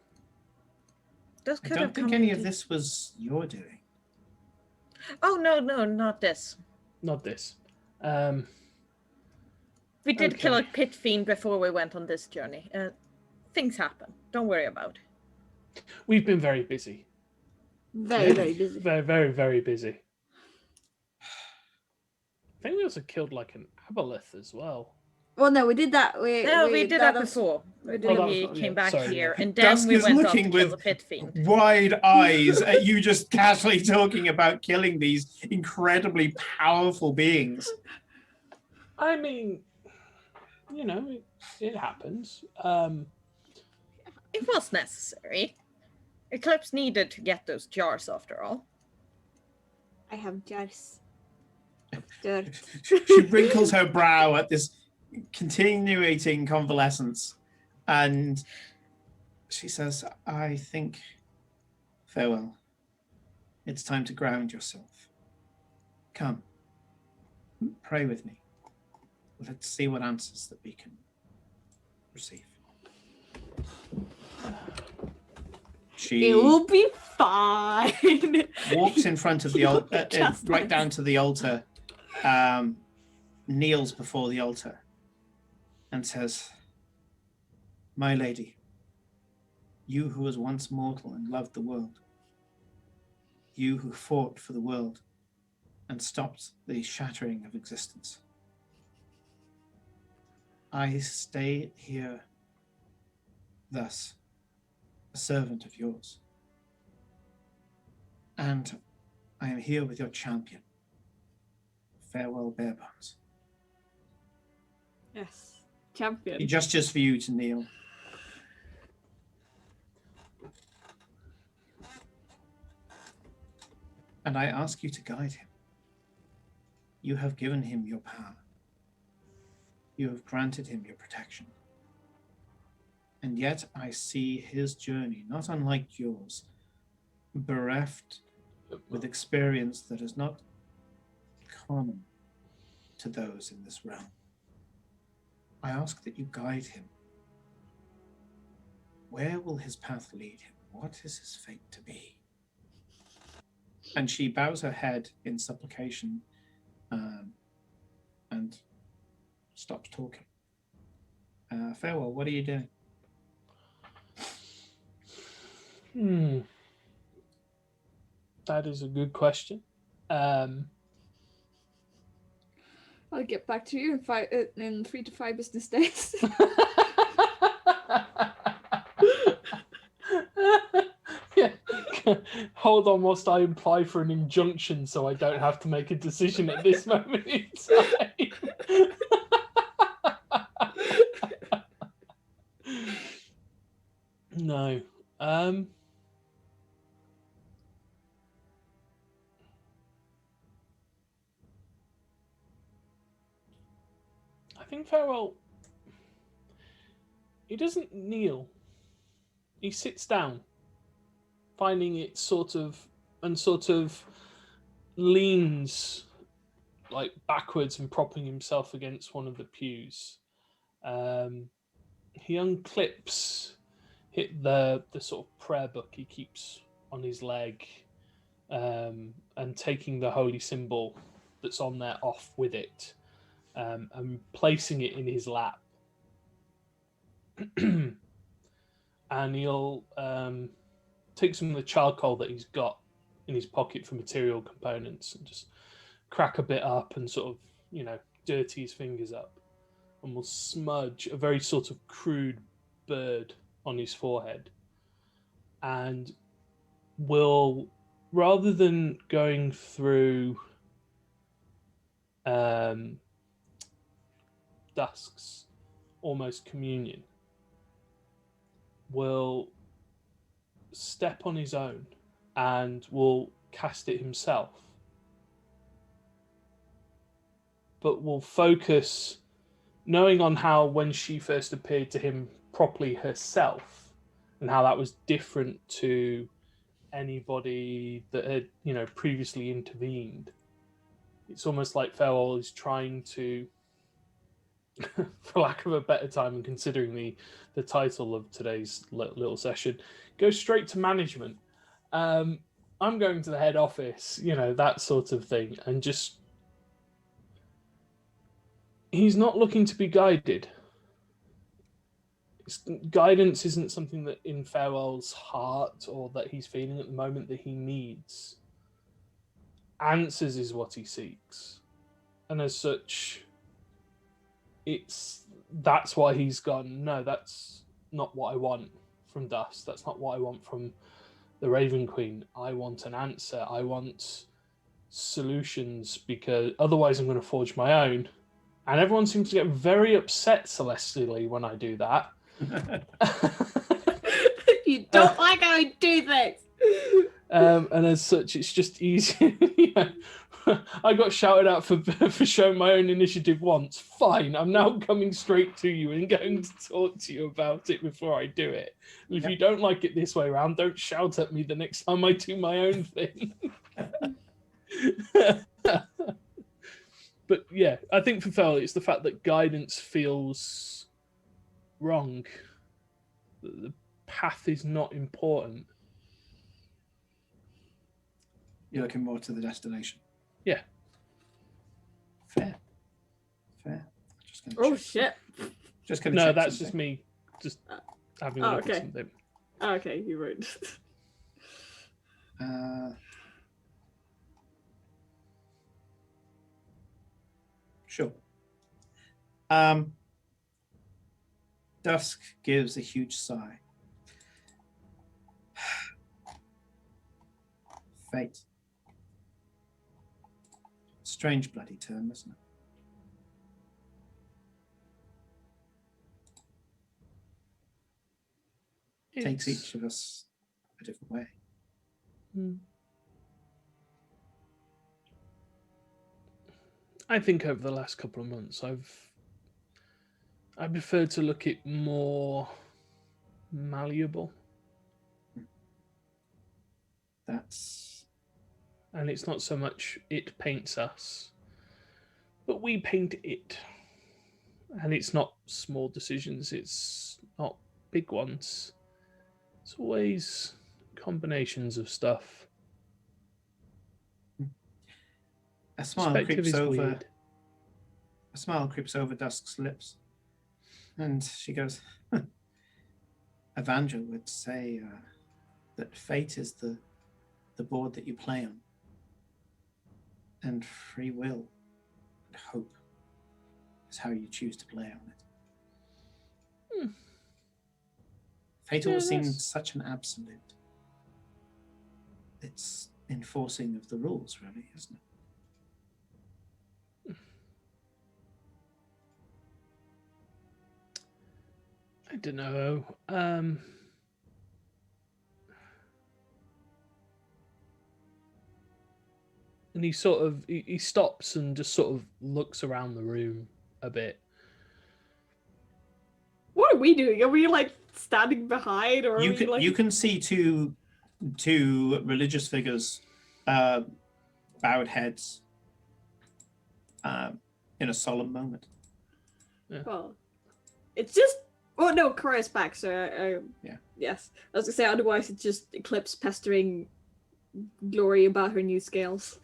Those I could don't have think come any into- of this was your doing. Oh no, not this. Not this. We did kill a Okay. pit fiend before we went on this journey. Things happen. Don't worry about it. We've been very busy. Very, very busy. Very, very, very busy. I think we also killed like an aboleth as well. Well, no, we did that. We did that was- before. we did Oh, that We was- came yeah, back sorry, here, yeah. and then Dusk we is went off to looking kill with the pit fiend. wide eyes at you just casually talking about killing these incredibly powerful beings. I mean, it happens. It was necessary. Eclipse needed to get those jars after all. I have jars. Dirt. She wrinkles her brow at this continuating convalescence, and she says, I think, farewell. It's time to ground yourself. Come, pray with me. Let's see what answers that we can receive. She It will be fine. walks in front of the altar, Just right down to the altar, kneels before the altar, and says, My lady, you who was once mortal and loved the world, you who fought for the world and stopped the shattering of existence, I stay here thus, a servant of yours. And I am here with your champion. Farewell, Barebones. Yes, champion. He gestures for you to kneel. And I ask you to guide him. You have given him your power. You have granted him your protection. And yet I see his journey, not unlike yours, bereft with experience that is not common to those in this realm. I ask that you guide him. Where will his path lead him? What is his fate to be? And she bows her head in supplication and stops talking. Farewell, what are you doing? That is a good question. I'll get back to you in 3 to 5 business days. Yeah. Hold on whilst I apply for an injunction so I don't have to make a decision at this moment in time. No. I think Farewell, he doesn't kneel. He sits down, finding it sort of leans like backwards and propping himself against one of the pews. He unclips the sort of prayer book he keeps on his leg, and taking the holy symbol that's on there off with it, and placing it in his lap. And he'll take some of the charcoal that he's got in his pocket for material components and just crack a bit up and sort of, dirty his fingers up, and will smudge a very sort of crude bird on his forehead, and will, rather than going through Dusk's almost communion, will step on his own and will cast it himself, but will focus, knowing on how when she first appeared to him properly herself and how that was different to anybody that had previously intervened. It's almost like Farewell is trying to, for lack of a better time, and considering the title of today's little session, go straight to management. I'm going to the head office, that sort of thing, and just, he's not looking to be guided. Guidance isn't something that in Farewell's heart or that he's feeling at the moment that he needs. Answers is what he seeks, and as such, that's why he's gone, no, that's not what I want from Dust. That's not what I want from the Raven Queen. I want an answer. I want solutions, because otherwise I'm going to forge my own. And everyone seems to get very upset celestially when I do that. You don't like how I do this. And as such, it's just easy. Yeah. I got shouted out for showing my own initiative once. Fine, I'm now coming straight to you and going to talk to you about it before I do it. And if Yep. you don't like it this way around, don't shout at me the next time I do my own thing. But yeah, I think for Fel, it's the fact that guidance feels wrong. The path is not important. You're looking more to the destination. Yeah. Fair. Just gonna Oh check. shit. Just gonna No, check that's something. just me just having Oh, a look okay. at something. Okay, you're right. Sure. Dusk gives a huge sigh. Fate. Strange bloody term, isn't it? Takes each of us a different way. I think over the last couple of months, I prefer to look at more malleable, and it's not so much it paints us, but we paint it, and it's not small decisions, it's not big ones, it's always combinations of stuff. A smile Perspective creeps is over. weird. A smile creeps over Dusk's lips, and she goes, "Evangel would say that fate is the board that you play on, and free will and hope is how you choose to play on it." Fate Yeah, always seemed that's- such an absolute. It's enforcing of the rules, really, isn't it? I don't know. And he sort of he stops and just sort of looks around the room a bit. What are we doing? Are we like standing behind, or are You we can like? you can see two religious figures, bowed heads, in a solemn moment. Well, it's just. Oh no, Kora's back. So Yeah. Yes, I was gonna say otherwise it's just Eclipse pestering Glory about her new scales.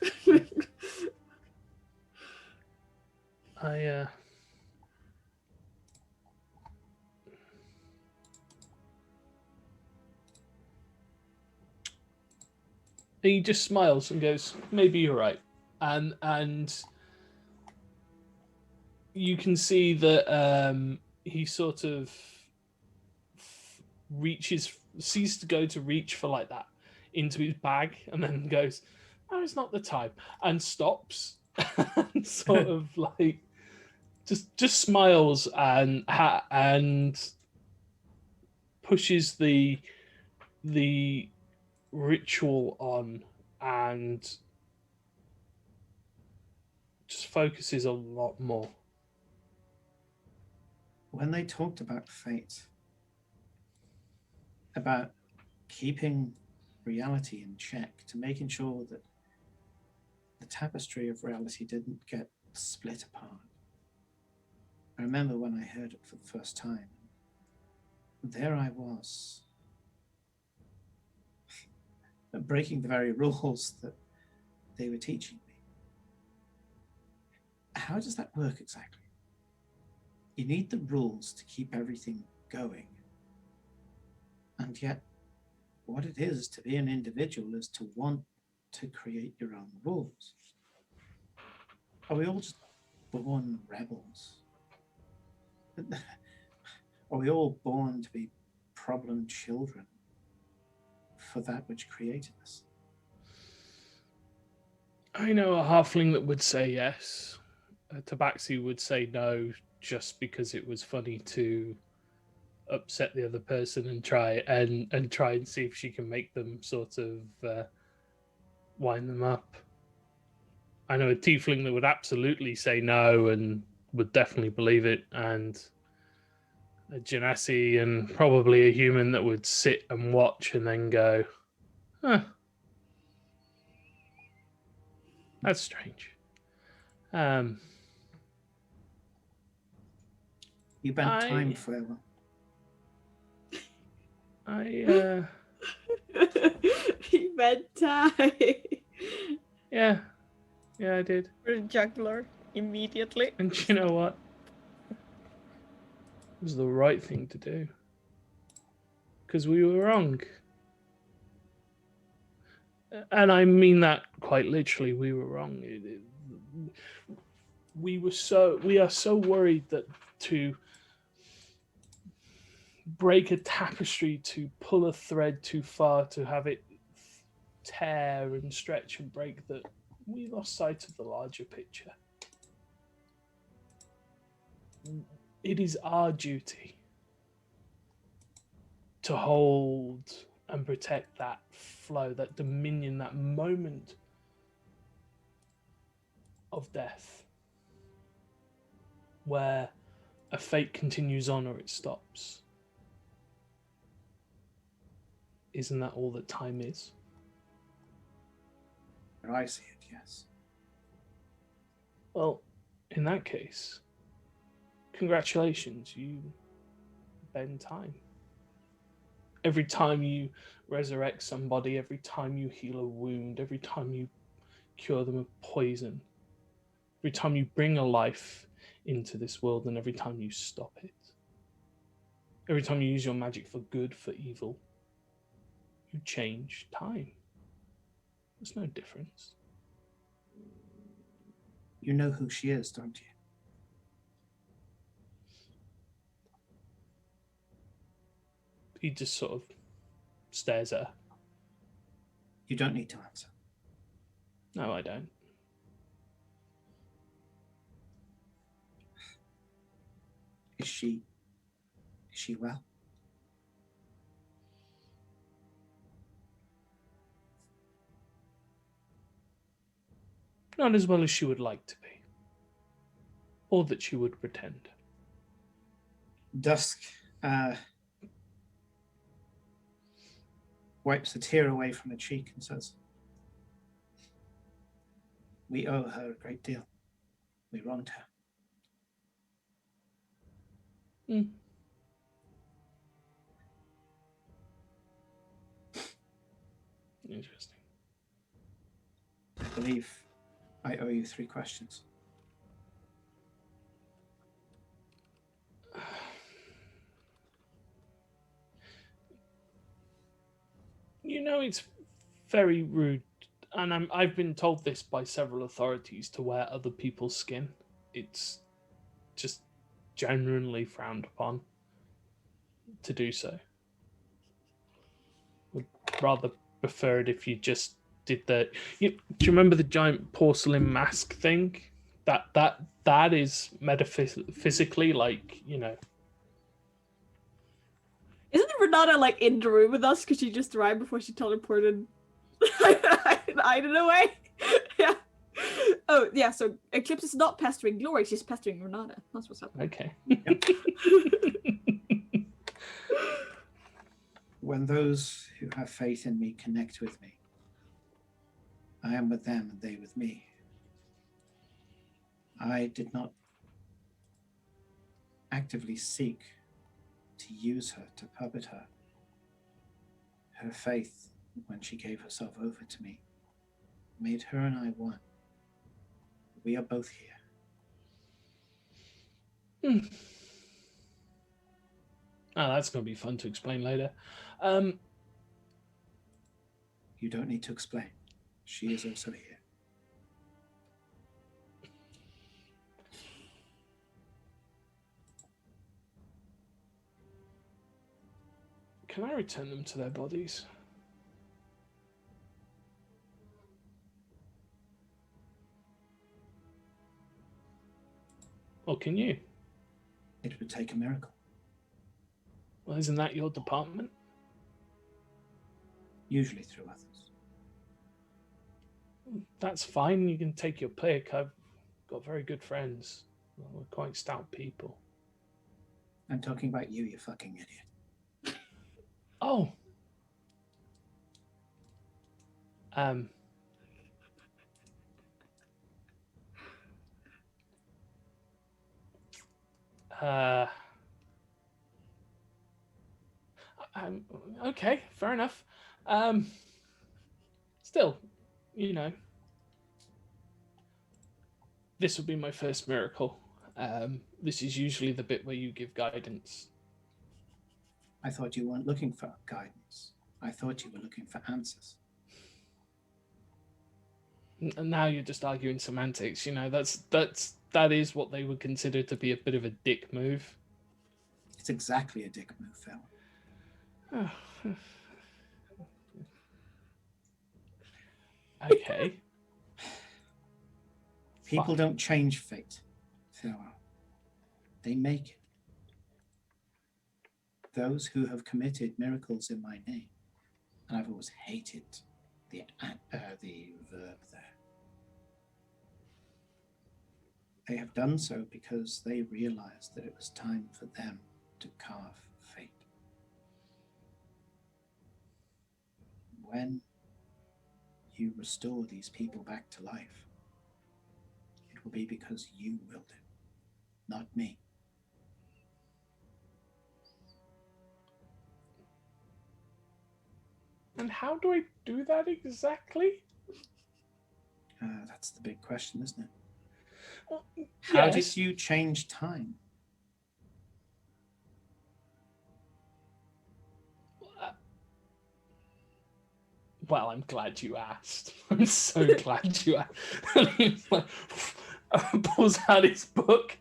He just smiles and goes, "Maybe you're right," and you can see that he sort of sees to go to reach for like that into his bag, and then goes, "Oh, it's not the time," and stops, and sort of like just smiles and pushes the ritual on and just focuses a lot more. When they talked about fate, about keeping reality in check, to making sure that the tapestry of reality didn't get split apart. I remember when I heard it for the first time. There I was, breaking the very rules that they were teaching me. How does that work exactly? You need the rules to keep everything going. And yet, what it is to be an individual is to want to create your own rules. Are we all just born rebels? Are we all born to be problem children for that which created us? I know a halfling that would say yes. A tabaxi would say no, just because it was funny to upset the other person and try and see if she can make them sort of wind them up. I know a tiefling that would absolutely say no and would definitely believe it, and a genasi and probably a human that would sit and watch and then go, huh, that's strange. You bent time forever. He meant time. Yeah, I did. For a juggler immediately. And you know what? It was the right thing to do. Because we were wrong. And I mean that quite literally. We were wrong. We are so worried that to break a tapestry, to pull a thread too far, to have it tear and stretch and break, that we lost sight of the larger picture. It is our duty to hold and protect that flow, that dominion, that moment of death where a fate continues on or it stops. Isn't that all that time is? I see it, yes. Well, in that case, congratulations, you bend time. Every time you resurrect somebody, every time you heal a wound, every time you cure them of poison, every time you bring a life into this world, and every time you stop it, every time you use your magic for good, for evil, you change time. There's no difference. You know who she is, don't you? He just sort of stares at her. You don't need to answer. No, I don't. Is she well? Not as well as she would like to be. Or that she would pretend. Dusk wipes a tear away from her cheek and says, "We owe her a great deal. We wronged her." Interesting. I believe I owe you 3 questions. You know, it's very rude, and I've been told this by several authorities, to wear other people's skin. It's just generally frowned upon to do so. Would rather prefer it if you just did that. Do you remember the giant porcelain mask thing? That is metaphysically, like, you know. Isn't Renata like in the room with us because she just arrived before she teleported? I don't know why. Yeah. Oh yeah. So Eclipse is not pestering Glory; she's pestering Renata. That's what's happening. Okay. When those who have faith in me connect with me, I am with them and they with me. I did not actively seek to use her, to puppet her. Her faith, when she gave herself over to me, made her and I one. We are both here. Oh, that's going to be fun to explain later. You don't need to explain. She is also here. Can I return them to their bodies? Or can you? It would take a miracle. Well, isn't that your department? Usually through others. That's fine. You can take your pick. I've got very good friends. We're quite stout people. I'm talking about you, you fucking idiot. Oh. Um. Okay, fair enough. Still, you know, this would be my first miracle. This is usually the bit where you give guidance. I thought you weren't looking for guidance. I thought you were looking for answers. And now you're just arguing semantics. You know, that is what they would consider to be a bit of a dick move. It's exactly a dick move, Phil. Okay. People don't change fate, Phil. They make it. Those who have committed miracles in my name, and I've always hated the verb there. They have done so because they realized that it was time for them to carve fate. When you restore these people back to life, it will be because you willed it, not me. And how do I do that exactly? That's the big question, isn't it? Well, How yes. did you change time? Well, I'm glad you asked. I'm so glad you asked. And he's like, pulls out his book,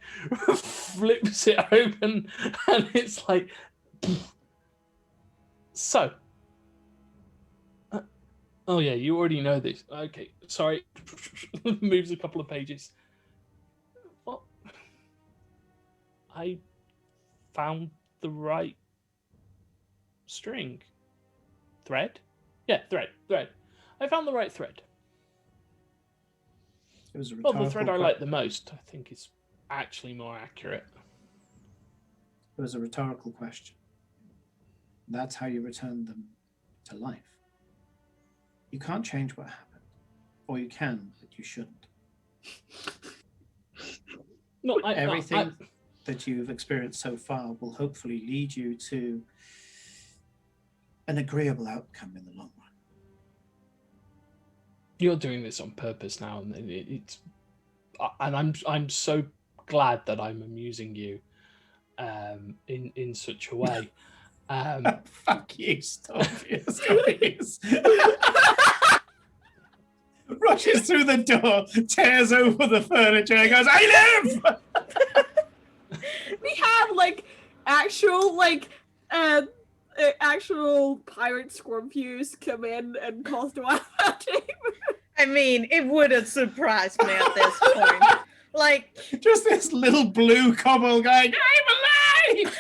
flips it open, and it's like, so. Oh yeah, you already know this. Okay, sorry. Moves a couple of pages. Well, I found the right string. Thread? Yeah, thread. I found the right thread. It was a Well, rhetorical the thread I like the most, I think, is actually more accurate. It was a rhetorical question. That's how you return them to life. You can't change what happened. Or you can, but you shouldn't. No, Everything that you've experienced so far will hopefully lead you to an agreeable outcome in the long run. You're doing this on purpose now, and I'm so glad that I'm amusing you, in such a way. Fuck you, stop it. Rushes through the door, tears over the furniture, and goes, I live! We have like actual actual pirate scorpions come in and cause the wild team. I mean, it wouldn't surprise me at this point. Like, just this little blue cobble going, I'm alive!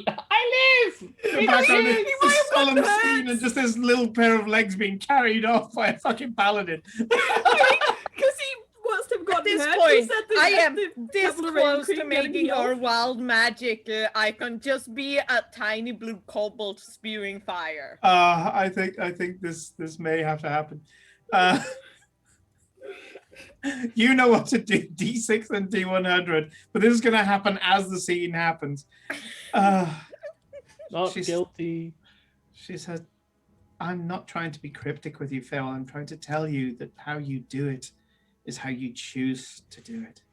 I live! Back on live! this solemn scene, and just this little pair of legs being carried off by a fucking paladin. Because he must have at gotten this hurt. point, He's at the, I at am the this Capital Rain close Creek to getting making healed. our wild magic icon just be a tiny blue kobold spewing fire. I think this may have to happen. You know what to do, D6 and D100, but this is going to happen as the scene happens. Not She's- guilty. She said, I'm not trying to be cryptic with you, Phil. I'm trying to tell you that how you do it is how you choose to do it.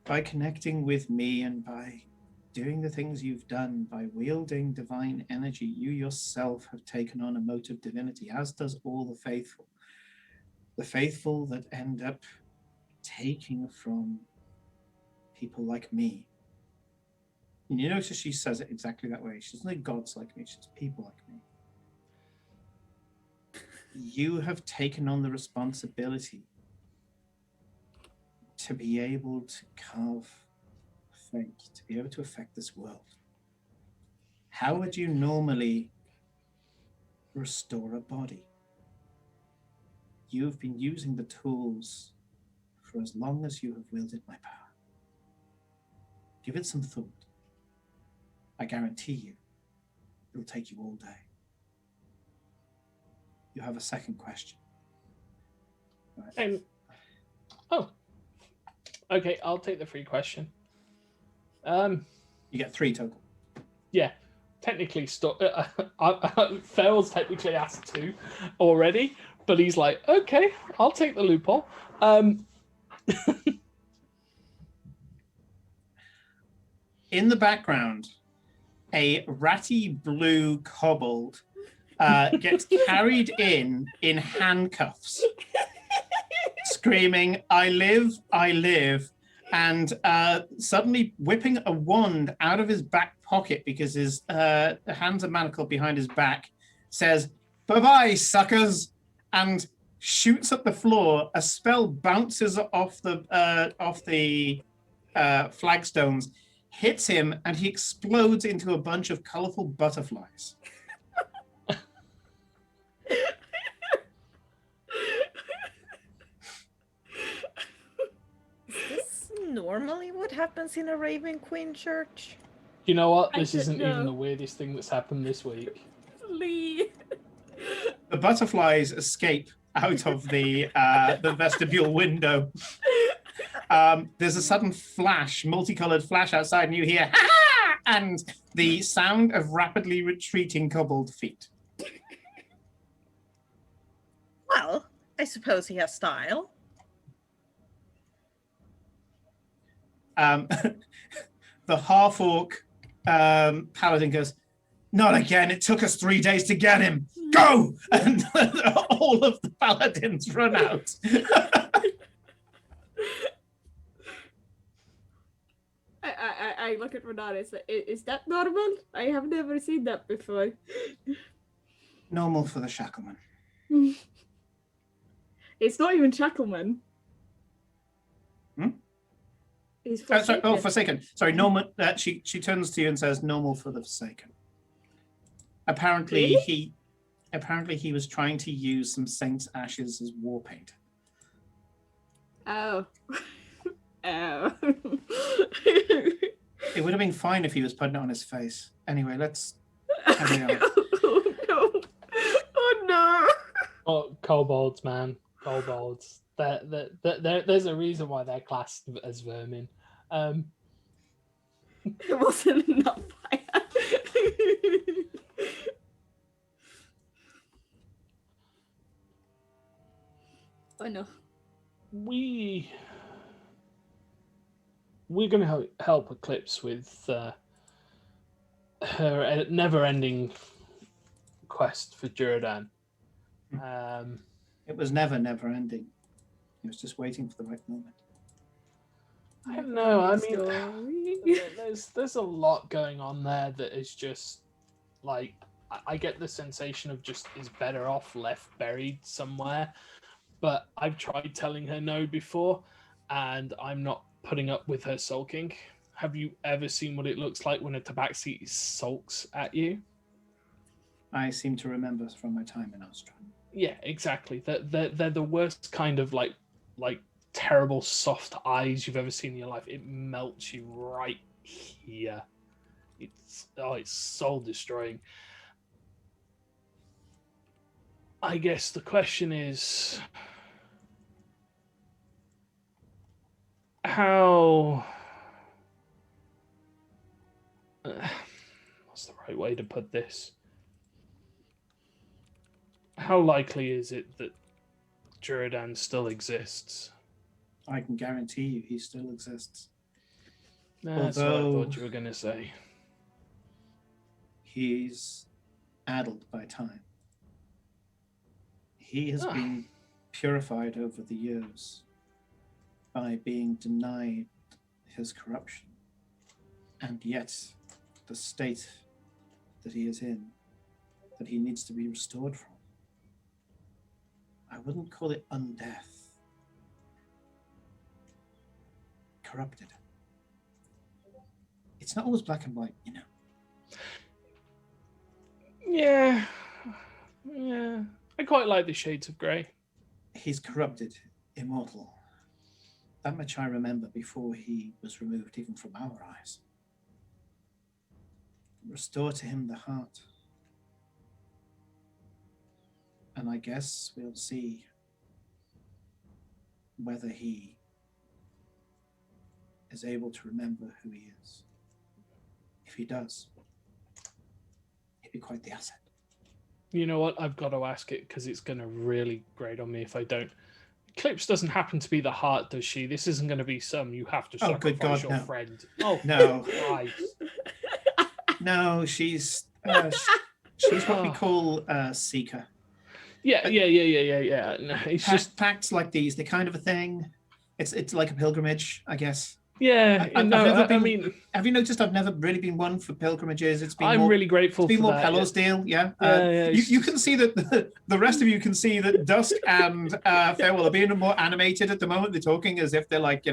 By connecting with me and by doing the things you've done, by wielding divine energy, you yourself have taken on a mote of divinity, as does all the faithful. The faithful that end up taking from people like me. And you notice she says it exactly that way. She doesn't say gods like me, she says people like me. You have taken on the responsibility to be able to carve fate, to be able to affect this world. How would you normally restore a body? You've been using the tools for as long as you have wielded my power. Give it some thought. I guarantee you, it'll take you all day. You have a second question. Right. Oh, okay. I'll take the free question. You get 3 total. Yeah, technically, Farrell's technically asked 2 already, but he's like, okay, I'll take the loophole. In the background, a ratty blue kobold gets carried in handcuffs, screaming, I live, and suddenly whipping a wand out of his back pocket because his hands are manacled behind his back, says, bye-bye, suckers, and shoots at the floor. A spell bounces off the flagstones, hits him, and he explodes into a bunch of colorful butterflies. Is this normally what happens in a Raven Queen church? You know what? I This don't isn't even know. the weirdest thing that's happened this week. Lee. The butterflies escape out of the vestibule window. There's a sudden flash, multicolored flash outside, and you hear, ha! And the sound of rapidly retreating kobold feet. Well, I suppose he has style. The half-orc paladin goes, not again, it took us 3 days to get him. Go! And all of the paladins run out. I look at Renata. Is that normal? I have never seen that before. Normal for the shackleman. It's not even Shackleman. Hmm? He's Sorry, Forsaken. Forsaken. Sorry, normal. She turns to you and says, normal for the Forsaken. Apparently, Really? he was trying to use some saint's ashes as war paint. Oh. Oh. It would have been fine if he was putting it on his face. Anyway, let's carry on. Oh no. Oh no. Oh, kobolds, man. Kobolds. There's a reason why they're classed as vermin. It wasn't enough fire. Oh no. We're going to help Eclipse with her never-ending quest for Juradan. It was never ending. He was just waiting for the right moment. I don't know. I mean, Story. there's a lot going on there that is just like I get the sensation of just is better off left buried somewhere. But I've tried telling her no before, and I'm not putting up with her sulking. Have you ever seen what it looks like when a tabaxi sulks at you? I seem to remember from my time in Austria. Yeah, exactly. They're the worst kind of like terrible soft eyes you've ever seen in your life. It melts you right here. It's soul destroying. I guess the question is, how what's the right way to put this? How likely is it that Juradan still exists? I can guarantee you he still exists. That's what I thought you were going to say. He's addled by time. He has been purified over the years by being denied his corruption. And yet, the state that he is in, that he needs to be restored from, I wouldn't call it undeath. Corrupted. It's not always black and white, you know. Yeah. Yeah. I quite like the shades of grey. He's corrupted, immortal. That much I remember before he was removed even from our eyes. Restore to him the heart. And I guess we'll see whether he is able to remember who he is. If he does, he'd be quite the asset. You know what? I've got to ask it because it's going to really grate on me if I don't. Eclipse doesn't happen to be the heart, does she? This isn't going to be some you have to Oh, sacrifice good God, your no. friend. Oh, No. Christ. No, she's what we call a seeker. Yeah. No, it's just Pacts like these, they're kind of a thing. It's like a pilgrimage, I guess. yeah. I've No, never I been- mean, Have you noticed I've never really been one for pilgrimages? It's been I'm more, really grateful it's been for more that. Pello's deal, yeah. Yeah, You can see that the rest of you can see that Dusk and Farewell are being more animated at the moment. They're talking as if they're like,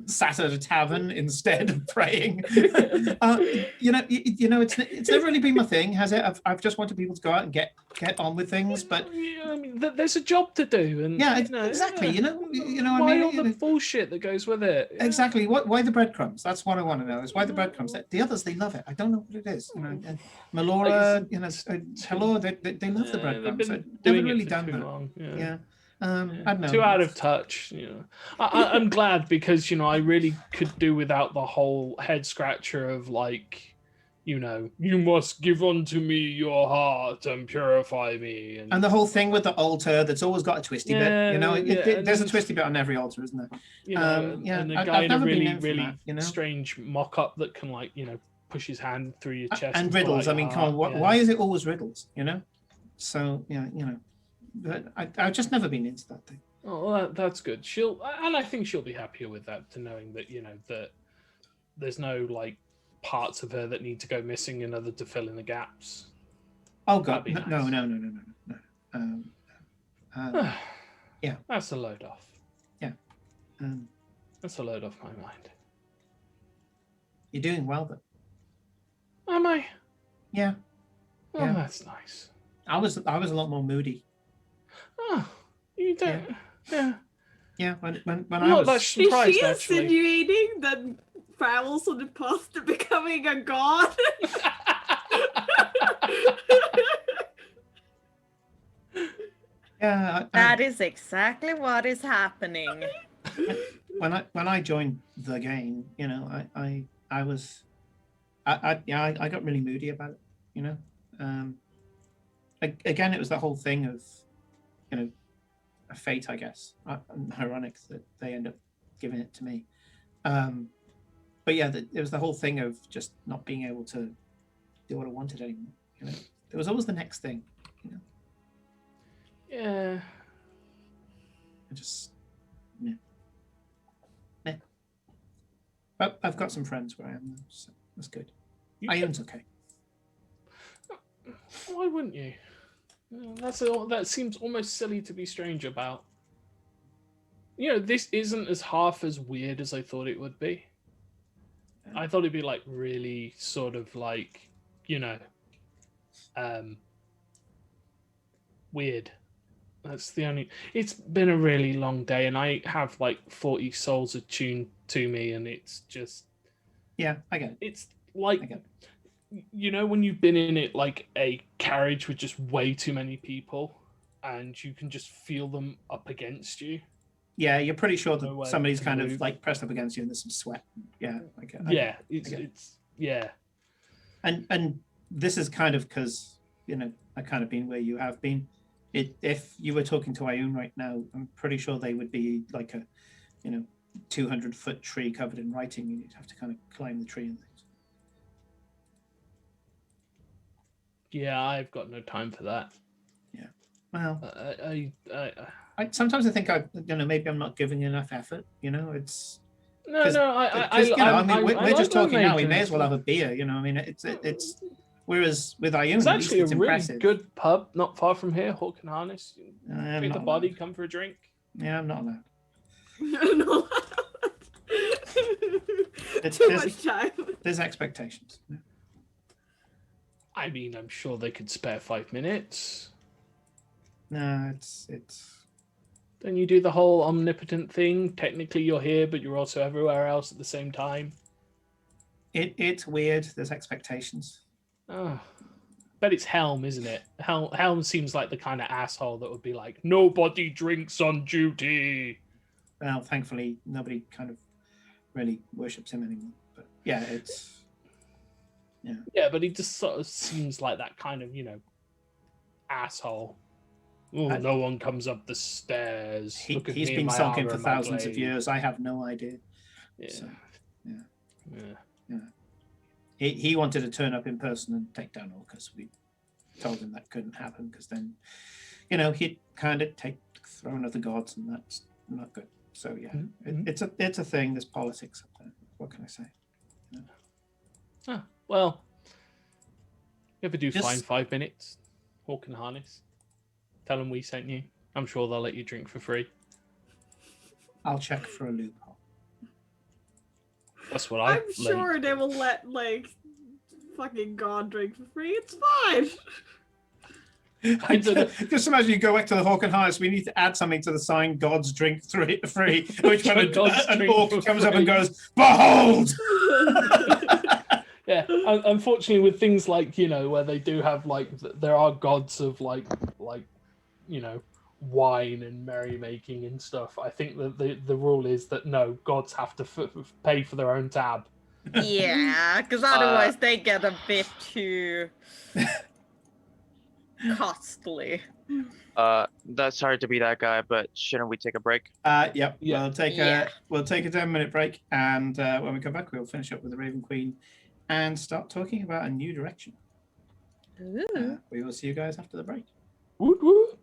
sat at a tavern instead of praying. It's never really been my thing, has it? I've just wanted people to go out and get on with things, but Yeah, I mean, there's a job to do, and yeah, you know, exactly. why all the bullshit that goes with it? Yeah. Exactly. Why the breadcrumbs? That's what I want to know. Is why the breadcrumbs? The others, they love it. I don't know what it is. Melora, Hello, they love the breadcrumbs. They've I've been never doing really it for done too that. long. Yeah. I don't know. Too out of touch. I'm glad because I really could do without the whole head scratcher of like, you must give unto me your heart and purify me. And the whole thing with the altar that's always got a twisty bit. There's a twisty bit on every altar, isn't there? And a guy in a really strange mock-up that can push his hand through your chest. And riddles. I mean, come on, why is it always riddles? So but I've just never been into that thing. Oh, well, that's good. I think she'll be happier with that, to knowing that that there's no parts of her that need to go missing in order to fill in the gaps. Oh God, Nice. No. Yeah, that's a load off. Yeah, that's a load off my mind. You're doing well, though. Am I? Yeah. Oh, Yeah. that's nice. I was a lot more moody. Oh, you don't. Yeah. Yeah, when I I'm not that was. surprised, Is she actually. insinuating that Farewell's on the path to becoming a god? Yeah, That is exactly what is happening. when I joined the game, I got really moody about it. Again, it was the whole thing of, a fate, I guess. Ironic that they end up giving it to me. But yeah, it was the whole thing of just not being able to do what I wanted anymore. There was always the next thing. Yeah. I just, yeah. But I've got some friends where I am, so that's good. Ion's okay. Why wouldn't you? That seems almost silly to be strange about. This isn't as half as weird as I thought it would be. I thought it'd be really sort of weird. That's the only. It's been a really long day, and I have 40 souls attuned to me, and it's just. Yeah, I get it. It's when you've been in it like a carriage with just way too many people, and you can just feel them up against you. Yeah, you're pretty sure that No somebody's way kind to of move. pressed up against you and there's some sweat. Yeah, It's yeah. And this is kind of because I've kind of been where you have been. If you were talking to Ioun right now, I'm pretty sure they would be like a 200-foot tree covered in writing, and you'd have to kind of climb the tree and things. Yeah, I've got no time for that. Yeah. Well, I sometimes I think maybe I'm not giving enough effort. It's no, we're just talking now. We may maintenance, as well have a beer. It's whereas with Ioun, It's at least actually a it's really impressive. good pub not far from here, Hawk and Harness. I'm Take the not body, allowed. come for a drink. Yeah, I'm not allowed. No. It's Too busy. much time. There's expectations. I mean, I'm sure they could spare 5 minutes. No, it's Then you do the whole omnipotent thing. Technically, you're here, but you're also everywhere else at the same time. it's weird. There's expectations. Oh, but it's Helm, isn't it? Helm seems like the kind of asshole that would be like, nobody drinks on duty. Well, thankfully, nobody kind of really worships him anymore. But yeah, it's Yeah, but he just sort of seems like that kind of, asshole. Oh, no one comes up the stairs. he's been sunk in for thousands of years. I have no idea. Yeah. So, Yeah. he wanted to turn up in person and take down Orcus. We told him that couldn't happen because then, he'd kind of take the throne of the gods, and that's not good. So yeah, it's a thing. There's politics up there. What can I say? Well, you ever do Just- find 5 minutes? Hawk and Harness. Tell them we sent you. I'm sure they'll let you drink for free. I'll check for a loophole. That's what I. I'm sure they will let fucking God drink for free. It's fine. I don't know. Just imagine you go back to the Hawk and Harness. We need to add something to the sign "God's drink free," which when an orc comes up and goes, "Behold!" Yeah, unfortunately, with things like where they do have there are gods of wine and merrymaking and stuff. I think that the rule is that no, gods have to pay for their own tab. Yeah, because otherwise they get a bit too costly. That's hard to be that guy, but shouldn't we take a break? Yep. Yeah. We'll take a 10-minute break, and when we come back, we'll finish up with the Raven Queen and start talking about a new direction. Ooh. We will see you guys after the break. Woot woot.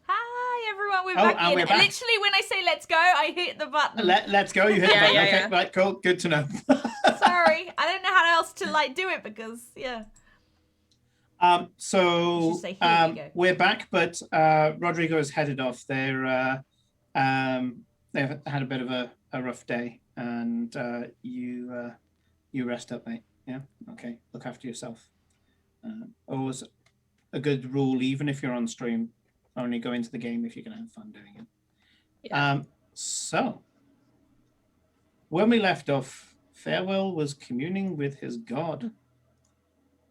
Hi everyone, we're Oh, back and in. we're back. Literally, when I say let's go, I hit the button. Let's go. You hit the Yeah, button. yeah, Okay, yeah. right, cool. Good to know. Sorry, I don't know how else to like do it because yeah. You So should say, "Here we go." we're back, but Rodrigo is headed off. They've had a bit of a rough day, and you rest up, mate. Yeah, okay. Look after yourself. Always a good rule, even if you're on stream. Only go into the game if you're going to have fun doing it. Yeah. So when we left off, Farewell was communing with his god,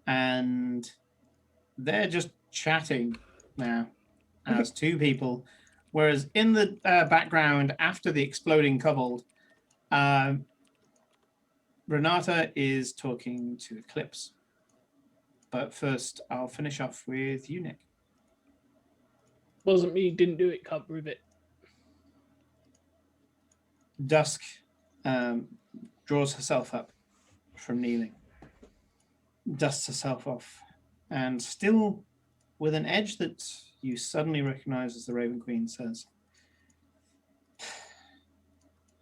and they're just chatting now as two people. Whereas in the background, after the exploding kobold, Renata is talking to Eclipse. But first, I'll finish off with you, Nick. Wasn't me, didn't do it, can't prove it. Dusk draws herself up from kneeling, dusts herself off, and still with an edge that you suddenly recognize as the Raven Queen says,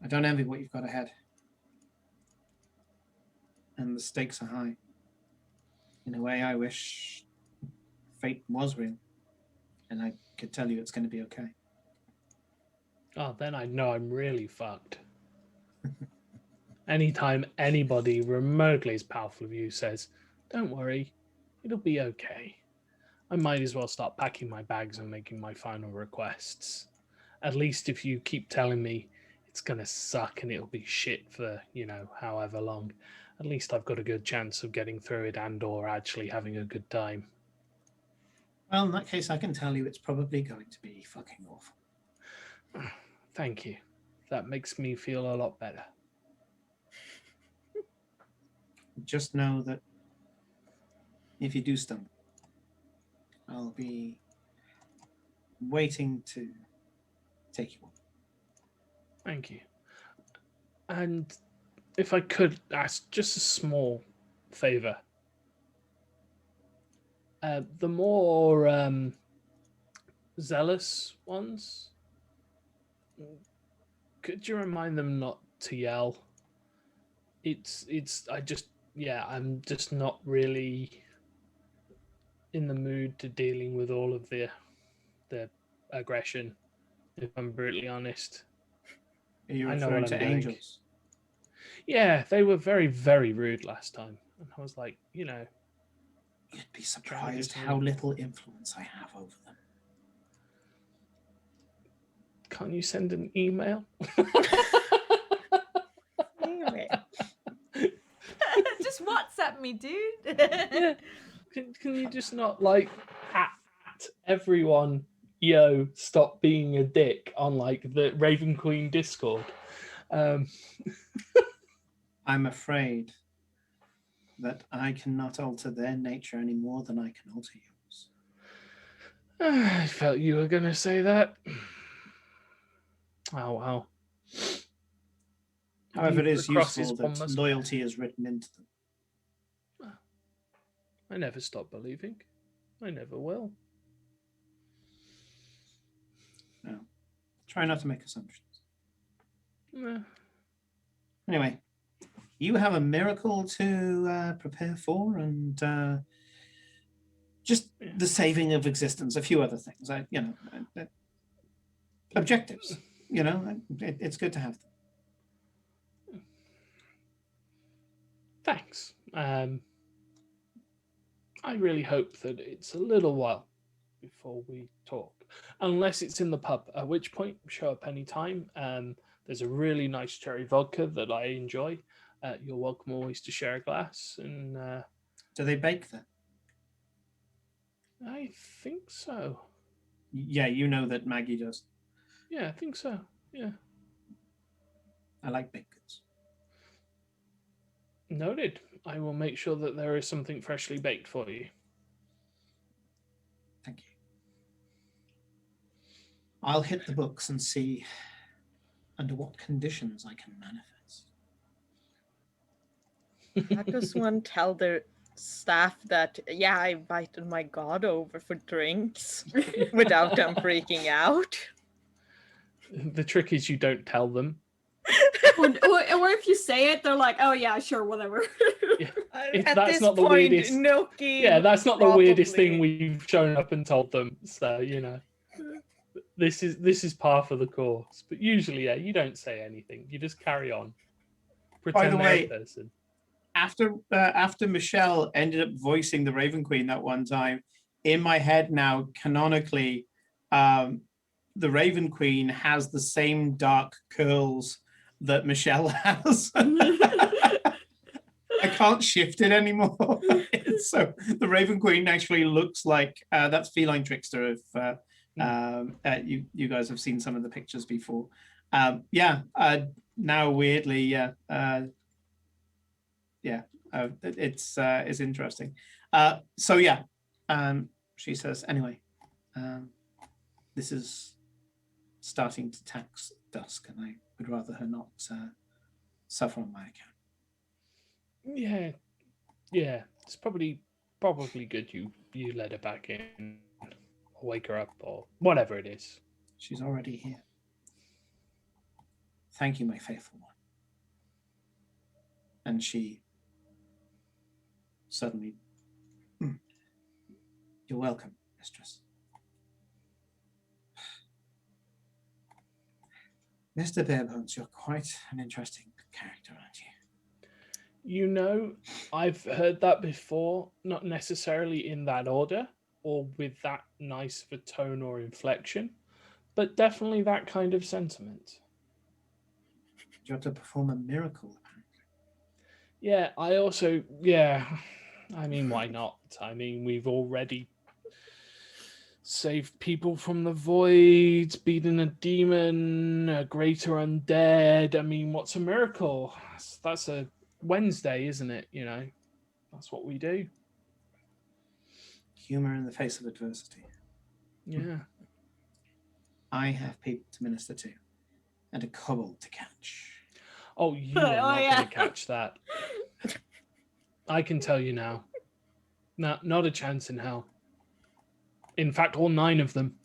I don't envy what you've got ahead. And the stakes are high. In a way, I wish fate was real, and I could tell you it's going to be okay. Oh, then I know I'm really fucked. Anytime anybody remotely as powerful as you says, don't worry, it'll be okay, I might as well start packing my bags and making my final requests. At least if you keep telling me it's going to suck and it'll be shit for, however long, at least I've got a good chance of getting through it and or actually having a good time. Well, in that case, I can tell you it's probably going to be fucking awful. Thank you. That makes me feel a lot better. Just know that if you do stumble, I'll be waiting to take you on. Thank you. And if I could ask just a small favor. The more zealous ones, could you remind them not to yell? I'm just not really in the mood to dealing with all of the aggression, if I'm brutally honest. Are you I know referring what to I'm doing. angels? Yeah, they were very, very rude last time. And I was like, You'd be surprised how little influence I have over them. Can't you send an email? Just WhatsApp me, dude. Yeah. Can you just not like at everyone, yo, stop being a dick on like the Raven Queen Discord? I'm afraid that I cannot alter their nature any more than I can alter yours. I felt you were going to say that. Oh, wow. However, it is useful crosses that must- loyalty is written into them. I never stop believing. I never will. No. Try not to make assumptions. Nah. Anyway, you have a miracle to prepare for, and just the saving of existence, a few other things. Objectives. It's good to have them. Thanks. I really hope that it's a little while before we talk, unless it's in the pub, at which point show up anytime. There's a really nice cherry vodka that I enjoy. You're welcome always to share a glass. And Do they bake there? I think so. Yeah, you know that Maggie does. Yeah, I think so. Yeah. I like baked goods. Noted. I will make sure that there is something freshly baked for you. Thank you. I'll hit the books and see under what conditions I can manifest. How does one tell the staff that, yeah, I invited my god over for drinks without them freaking out. The trick is you don't tell them. or if you say it, they're like, oh yeah, sure, whatever. At That's this not the point, weirdest. Noki. Yeah, that's not the weirdest thing probably- we've shown up and told them. So this is par for the course. But usually, yeah, you don't say anything. You just carry on. Pretend the they're way- a person. After Michelle ended up voicing the Raven Queen that one time, in my head now, canonically, the Raven Queen has the same dark curls that Michelle has. I can't shift it anymore. So the Raven Queen actually looks like that's Feline Trickster. If you guys have seen some of the pictures before, now weirdly, it's interesting. She says anyway. This is starting to tax Dusk, and I would rather her not suffer on my account. Yeah. It's probably good you let her back in, or wake her up, or whatever it is. She's already here. Thank you, my faithful one. And she suddenly, you're welcome, mistress. Mr. Barebones, you're quite an interesting character, aren't you? You know, I've heard that before, not necessarily in that order or with that nice of a tone or inflection, but definitely that kind of sentiment. You have to perform a miracle, apparently. Yeah, I mean, why not? I mean, we've already saved people from the void, beaten a demon, a greater undead. I mean, what's a miracle? That's a Wednesday, isn't it? You know, that's what we do. Humor in the face of adversity. Yeah. I have people to minister to and a kobold to catch. Oh, you are not yeah. going to catch that. I can tell you now. No, not a chance in hell. In fact, all 9 of them.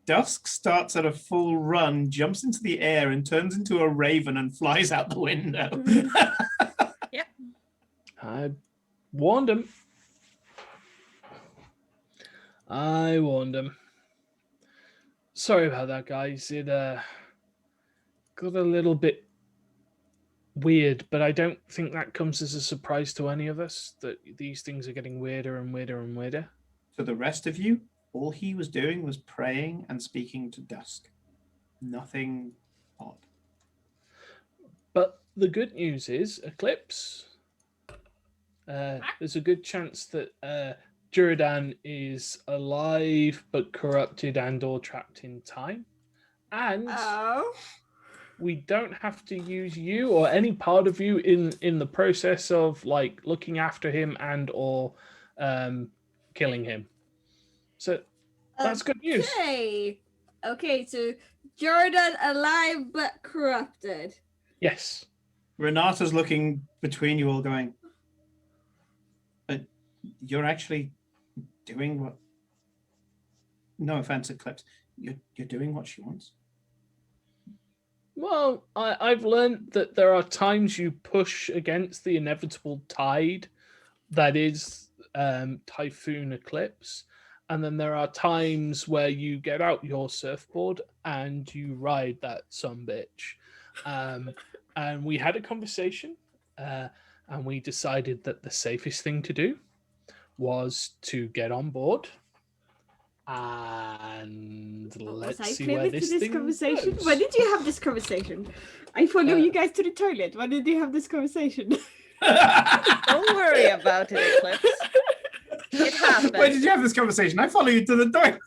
Dusk starts at a full run, jumps into the air, and turns into a raven and flies out the window. I warned him. Sorry about that, guys. It got a little bit weird, but I don't think that comes as a surprise to any of us, that these things are getting weirder and weirder and weirder. To the rest of you, all he was doing was praying and speaking to Dusk. Nothing odd. But the good news is, Eclipse, there's a good chance that Juridan is alive but corrupted and or trapped in time. And we don't have to use you or any part of you in the process of like looking after him and or killing him. So that's good news. Okay, so Jordan alive but corrupted. Yes. Renata's looking between you all going, you're actually doing what... No offense, Eclipse. You're doing what she wants? Well, I've learned that there are times you push against the inevitable tide that is Typhoon Eclipse. And then there are times where you get out your surfboard and you ride that sumbitch. And we had a conversation and we decided that the safest thing to do was to get on board. And let's see where this thing conversation. goes. When did you have this conversation? I follow you guys to the toilet. When did you have this conversation? Don't worry about it, Eclipse. It happened. Where did you have this conversation? I follow you to the toilet.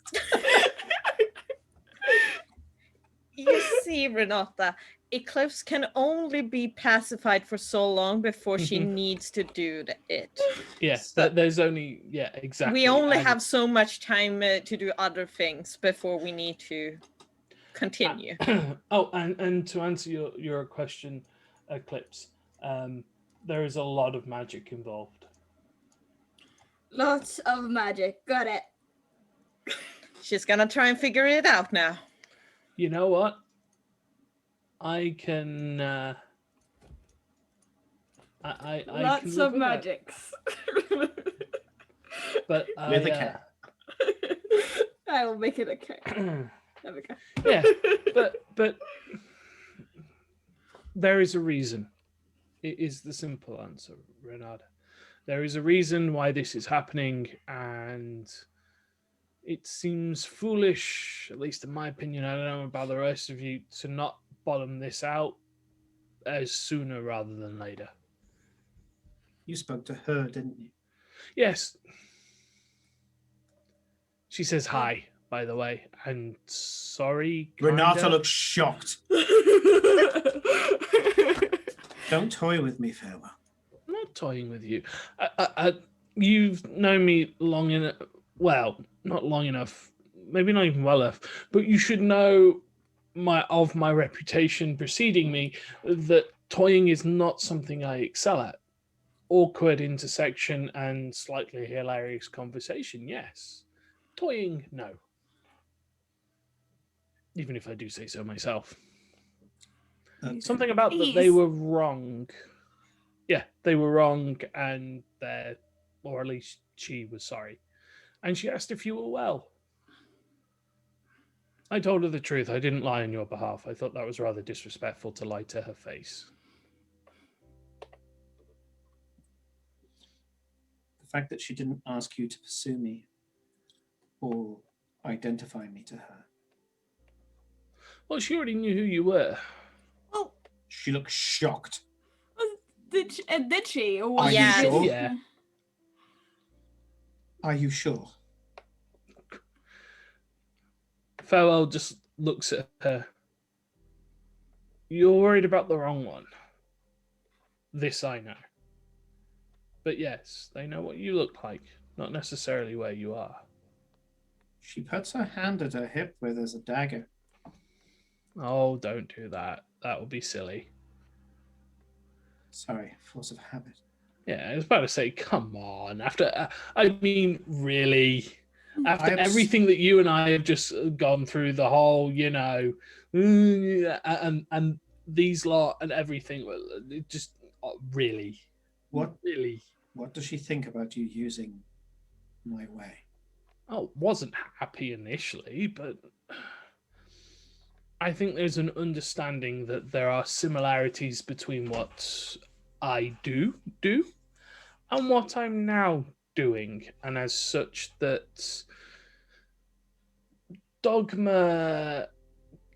You see, Renata, Eclipse can only be pacified for so long before she needs to do it. Yes, So- there's only exactly. We only And- have so much time to do other things before we need to continue. Oh, and to answer your question, Eclipse, there is a lot of magic involved. Lots of magic. Got it. She's gonna try and figure it out now. You know what? I can. I Lots can live of with that. magics. But With a cat. I will make it a cat. There we go. Yeah, but there is a reason. It is the simple answer, Renata. There is a reason why this is happening, and it seems foolish, at least in my opinion. I don't know about the rest of you, to not bottom this out as sooner rather than later. You spoke to her, didn't you? Yes. She says hi, by the way, and sorry. Renata kinda. looks shocked. Don't toy with me, farewell. I'm not toying with you. You've known me long enough. Well, not long enough. Maybe not even well enough. But you should know my reputation preceding me that toying is not something I excel at. Awkward intersection and slightly hilarious conversation, yes. Toying, no. Even if I do say so myself. Something about that they were wrong. Yeah, they were wrong, and or at least she was sorry. And she asked if you were well. I told her the truth. I didn't lie on your behalf. I thought that was rather disrespectful to lie to her face. The fact that she didn't ask you to pursue me or identify me to her. Well, she already knew who you were. Well, She looks shocked. did she? Or Are was you Yeah. sure? Yeah. Are you sure? Farewell just looks at her. You're worried about the wrong one. This I know. But yes, they know what you look like, not necessarily where you are. She puts her hand at her hip where there's a dagger. Oh, don't do that. That would be silly. Sorry, force of habit. Yeah, I was about to say, come on. After, I mean, really, after everything that you and I have just gone through, the whole, and these lot and everything, it just really, really. What does she think about you using my way? Oh, wasn't happy initially, but I think there's an understanding that there are similarities between what I do and what I'm now doing, and as such that dogma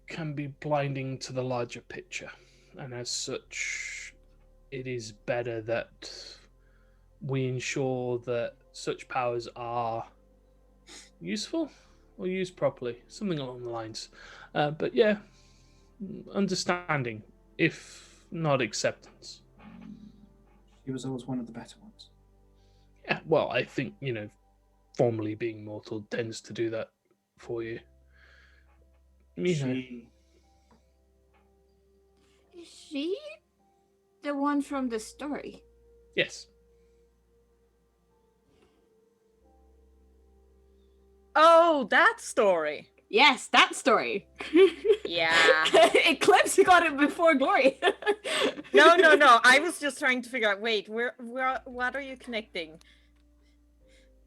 can be blinding to the larger picture, and as such it is better that we ensure that such powers are useful or used properly, something along the lines. But yeah, understanding, if not acceptance. She was always one of the better ones. Yeah, well, I think, formally being mortal tends to do that for you. Is she the one from the story? Yes. Oh, that story. Yes, that story. Yeah. Eclipse got it before Glory. No. I was just trying to figure out. Wait, what are you connecting?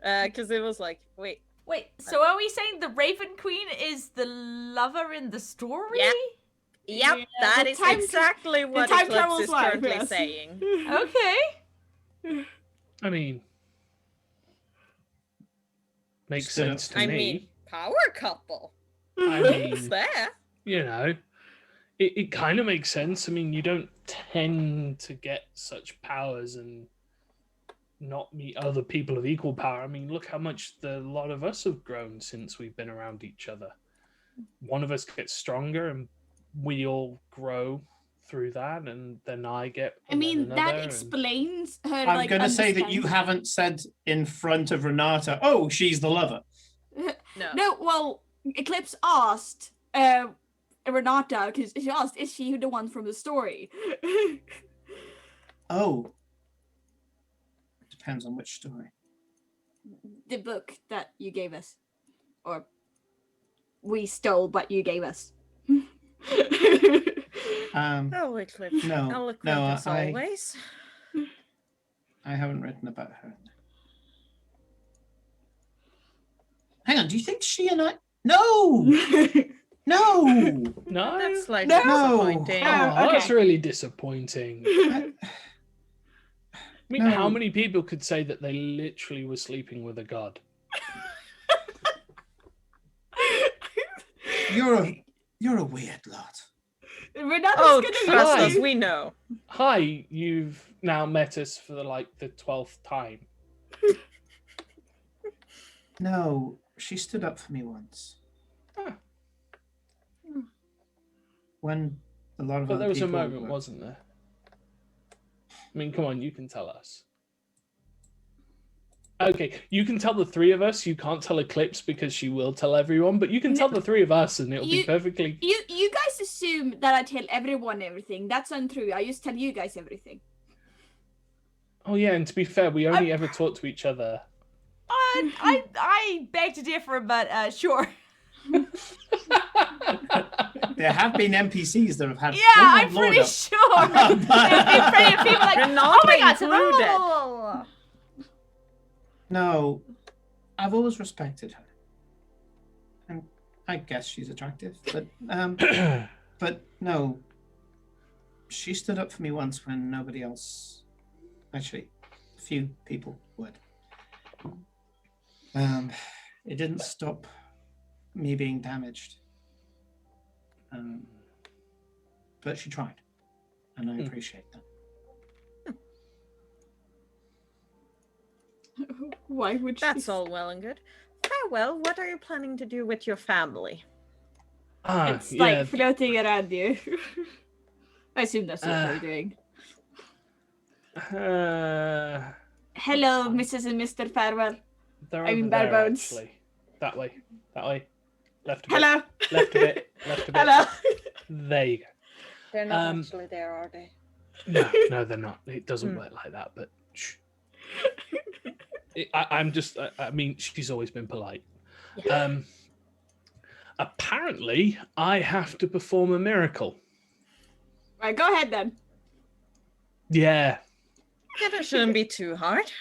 Because it was like, wait. Wait, so are we saying the Raven Queen is the lover in the story? Yeah. Yep, Yeah, that the is time- exactly what time Eclipse travel's is life, currently yes. saying. Okay. I mean, makes Still- sense to I me. mean, power couple. I It's mean, there. it kind of makes sense. I mean, you don't tend to get such powers and not meet other people of equal power. I mean, look how much a lot of us have grown since we've been around each other. One of us gets stronger and we all grow through that, and then I get... I mean, and then that another, and- explains her. I'm going to say that you haven't said in front of Renata, oh, she's the lover. No. Well, Eclipse asked Renata, because she asked, is she the one from the story? Oh, depends on which story. The book that you gave us, or we stole what you gave us. Oh, Eclipse. No, Eloquent no, as always. I haven't written about her. Hang on, do you think she and I? No, no. No, That's slightly No. disappointing. Oh, okay. that's really disappointing. I mean, how No. many people could say that they literally were sleeping with a god? You're a weird lot. We're not Oh, just gonna trust lie. us, we know. Hi, you've now met us for the 12th time. No, she stood up for me once. Huh. When a lot of But other there was a people moment, were- wasn't there? I mean, come on, you can tell us. Okay, you can tell the three of us. You can't tell Eclipse because she will tell everyone, but you can tell the three of us and it'll be You- perfectly... You guys assume that I tell everyone everything. That's untrue. I just tell you guys everything. Oh yeah, and to be fair, we only ever talk to each other. I beg to differ, but sure. There have been NPCs that have had. Yeah, full-on I'm pretty lord-up. sure. There's been plenty of people like, oh Renata my god, so included. No, I've always respected her, and I guess she's attractive. But no, she stood up for me once when nobody else. Actually, a few people would. It didn't stop me being damaged. But she tried, and I appreciate that. Why would she? That's all well and good. Farewell, what are you planning to do with your family? It's like floating around you. I assume that's what they're doing. Hello, Mrs. and Mr. Farewell. They're I mean, over bare there, bones. actually. That way. Left a bit. Hello. Left a bit. Left a bit. Hello. There you go. They're not actually there, are they? No, they're not. It doesn't work like that, but shh. I mean, she's always been polite. Yeah. Apparently, I have to perform a miracle. Right, go ahead then. Yeah. Yeah, that shouldn't be too hard.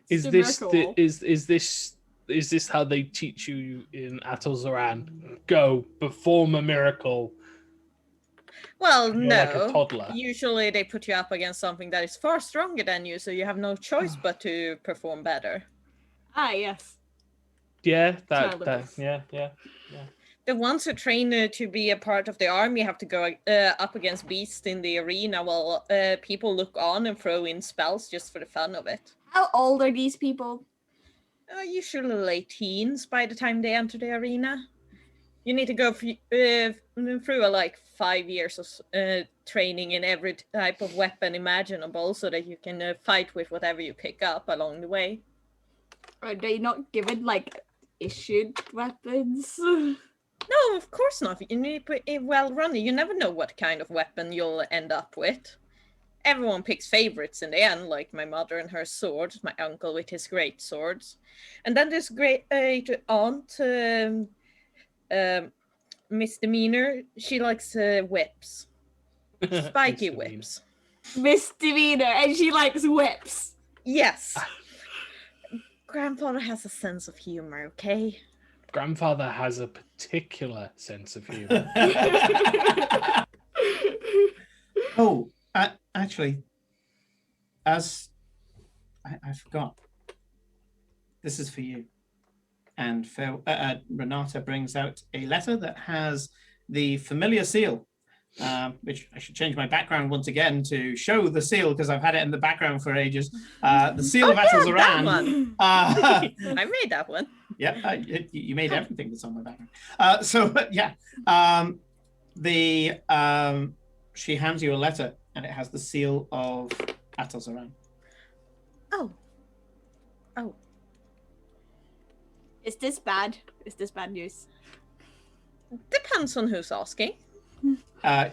Is It's a this is this how they teach you in Atolzaran? Go perform a miracle. Well, You're no. like a toddler. Usually they put you up against something that is far stronger than you, so you have no choice but to perform better. Ah, yes. Yeah, Childish. yeah. The ones who train to be a part of the army have to go up against beasts in the arena while people look on and throw in spells just for the fun of it. How old are these people? Usually late teens by the time they enter the arena. You need to go through like 5 years of training in every type of weapon imaginable so that you can fight with whatever you pick up along the way. Are they not given, like, issued weapons? No, of course not. You need to be well running. You never know what kind of weapon you'll end up with. Everyone picks favorites in the end, like my mother and her swords, my uncle with his great swords. And then there's great aunt, misdemeanor. She likes whips. Spiky Misdemeanor. whips. Misdemeanor, and she likes whips. Yes. Grandfather has a sense of humor, okay? Grandfather has a particular sense of humor. Oh, actually, as I forgot, this is for you. And Renata brings out a letter that has the familiar seal, which I should change my background once again to show the seal because I've had it in the background for ages. The seal of that Atolzaran. one. Uh, I made that one. yeah, you made everything that's on my background. She hands you a letter and it has the seal of Atolzaran. Oh. Is this bad? Is this bad news? Depends on who's asking.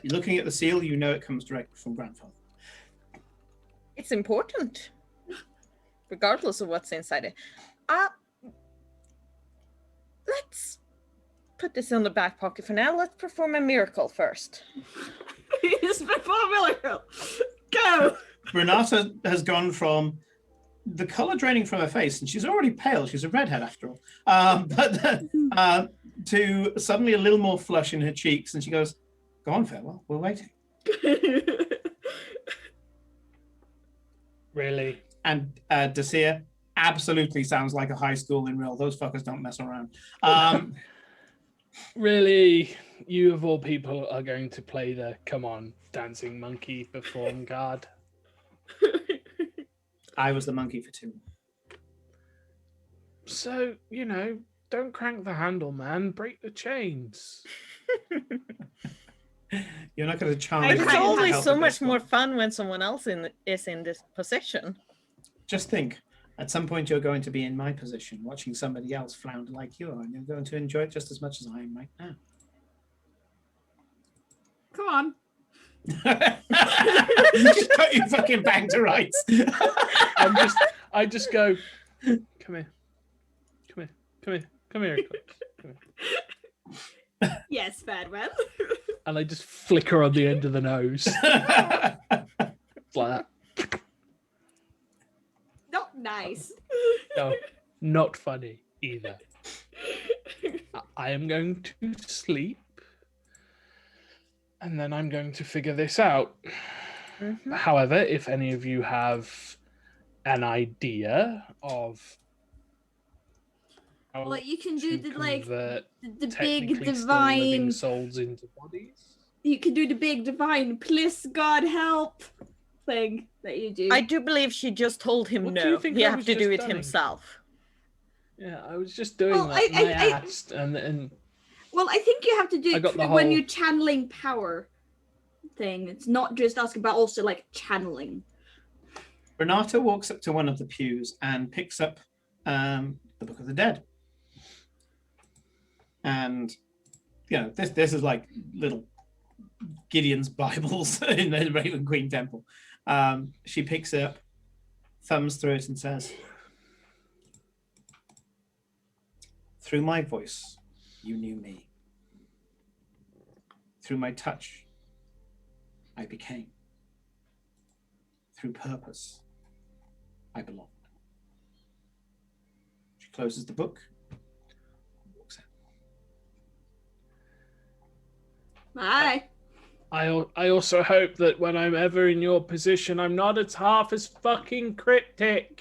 Looking at the seal, you know it comes directly from grandfather. It's important. regardless of what's inside it. Let's put this in the back pocket for now. Let's perform a miracle first. Yes, perform a miracle. Go. Renata has gone from the color draining from her face, and she's already pale. She's a redhead after all. To suddenly a little more flush in her cheeks, and she goes, "Go on, farewell. We're waiting." Really? And Dacia absolutely sounds like a high school in real. Those fuckers don't mess around. Really? You of all people are going to play the come on dancing monkey perform card? I was the monkey for 2. So, don't crank the handle, man. Break the chains. You're not going to challenge. It's I can't always help so with much this more one. fun when someone else is in this position. Just think, at some point you're going to be in my position, watching somebody else flounder like you are, and you're going to enjoy it just as much as I am right now. Come on. Just got you fucking back to rights. I just go, come here, Eclipse. Come here. Yes, Fadman. And I just flicker on the end of the nose. It's like that. Not nice. No, not funny either. I am going to sleep, and then I'm going to figure this out. Mhm. However, if any of you have an idea of how Well, you can do to the like convert the big technically still living divine. souls into bodies, You can do the big divine. Please, God help thing that you do. I do believe she just told him What do you no. think He I had was to do just it doing? himself. yeah, I was just doing Well, that. And I I- asked, and Well, I think you have to do I it got the when whole- you're channeling power thing. It's not just asking, but also like channeling. Renata walks up to one of the pews and picks up the Book of the Dead. And, this is like little Gideon's Bibles in the Raven Queen Temple. She picks it up, thumbs through it, and says, "Through my voice, you knew me. Through my touch, I became. Through purpose, I belonged." She closes the book, walks out. Aye. I also hope that when I'm ever in your position, I'm not as half as fucking cryptic.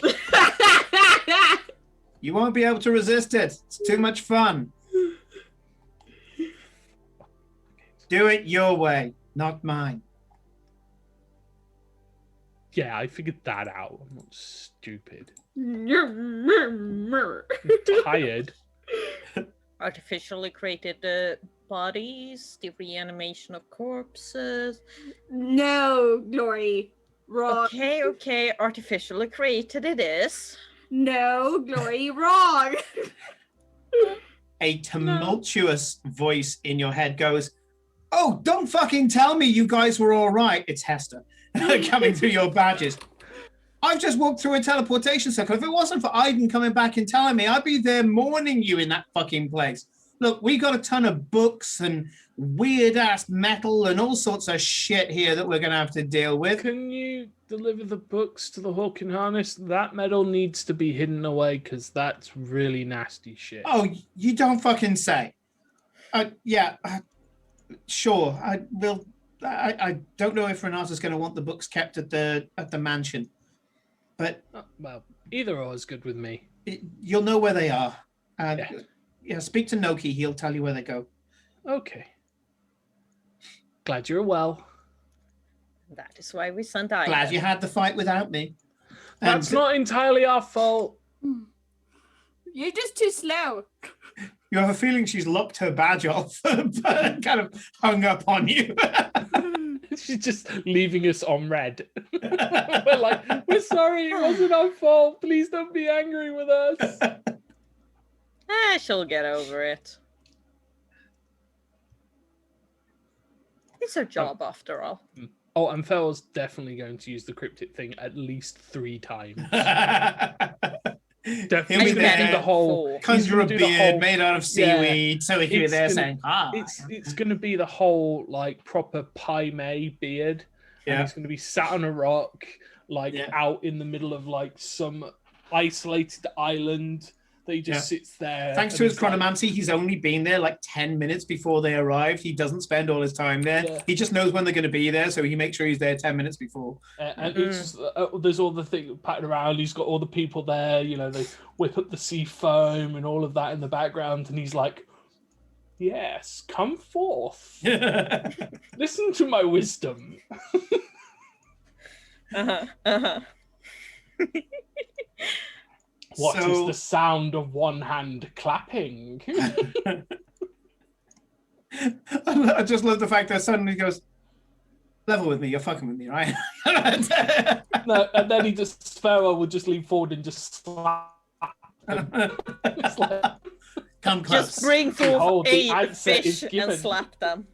You won't be able to resist it. It's too much fun. Do it your way, not mine. Yeah, I figured that out. I'm not stupid. I'm tired. Artificially created bodies, the reanimation of corpses. No, Glory. Wrong. Okay, artificially created it is. No, Glory. Wrong. A tumultuous voice in your head goes, "Oh, don't fucking tell me you guys were all right." It's Hester coming through your badges. "I've just walked through a teleportation circle. If it wasn't for Aiden coming back and telling me, I'd be there mourning you in that fucking place. Look, we got a ton of books and weird-ass metal and all sorts of shit here that we're going to have to deal with." Can you deliver the books to the Hawk and Harness? That metal needs to be hidden away because that's really nasty shit. "Oh, you don't fucking say." Yeah, sure. I will. I don't know if Renata's going to want the books kept at the mansion, but Well, either or is good with me. you'll know where they are. Yeah. Yeah, speak to Noki. He'll tell you where they go. Okay. Glad you're well. That is why we sent Ida. Glad you had the fight without me. That's And not entirely our fault. You're just too slow. you have a feeling she's locked her badge off, but kind of hung up on you. She's just leaving us on red. We're like, we're sorry, it wasn't our fault. Please don't be angry with us. She'll get over it. It's her job after all. Oh, and Fel's definitely going to use the cryptic thing at least 3 times. He'll Definitely be going to do there, the whole Four. he's conjure a gonna do the beard whole- made out of Yeah. seaweed, so he can be It's there gonna- saying, It's going to be the whole like proper Pai Mei beard, and Yeah. he's going to be sat on a rock, like Yeah. out in the middle of like some isolated island that he just sits there. Thanks and to his he's like- chronomancy, he's only been there like 10 minutes before they arrived. He doesn't spend all his time there. Yeah. He just knows when they're going to be there, so he makes sure he's there 10 minutes before. And it's just, there's all the thing patting around. He's got all the people there. You know, they whip up the sea foam and all of that in the background, and he's like, "Yes, come forth. Listen to my wisdom." What is So- the sound of one hand clapping? I just love the fact that suddenly he goes, level with me, you're fucking with me, right? No, and then he just Pharaoh would just lean forward and just slap. It's like, Come close. Just bring Behold, forth the 8 answer is fish given. and slap them.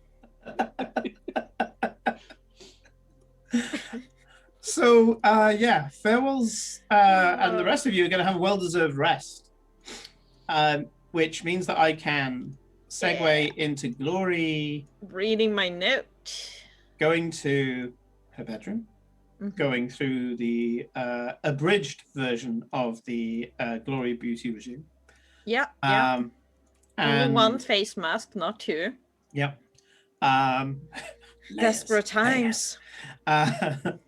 So, farewells, and the rest of you are going to have a well-deserved rest, which means that I can segue into Glory Reading my note. going to her bedroom, going through the abridged version of the Glory Beauty regime. Yeah, Um, Only and- one face mask, not 2. Yep. Desperate layers. times.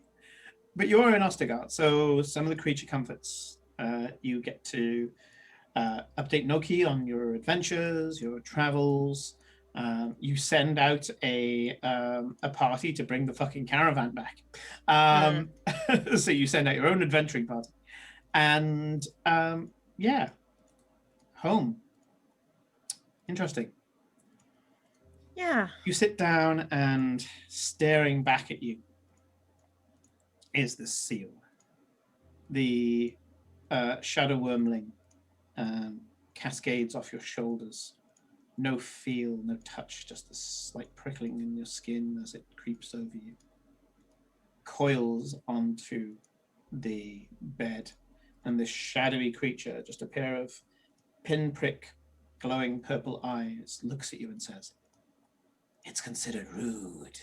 But you're in Ostergard, so some of the creature comforts, you get to update Noki on your adventures, your travels. You send out a party to bring the fucking caravan back. So you send out your own adventuring party. And home. Interesting. Yeah. You sit down and staring back at you is the seal. The shadow wormling cascades off your shoulders. No feel, no touch, just a slight prickling in your skin as it creeps over you. Coils onto the bed, and this shadowy creature, just a pair of pinprick glowing purple eyes, looks at you and says, "It's considered rude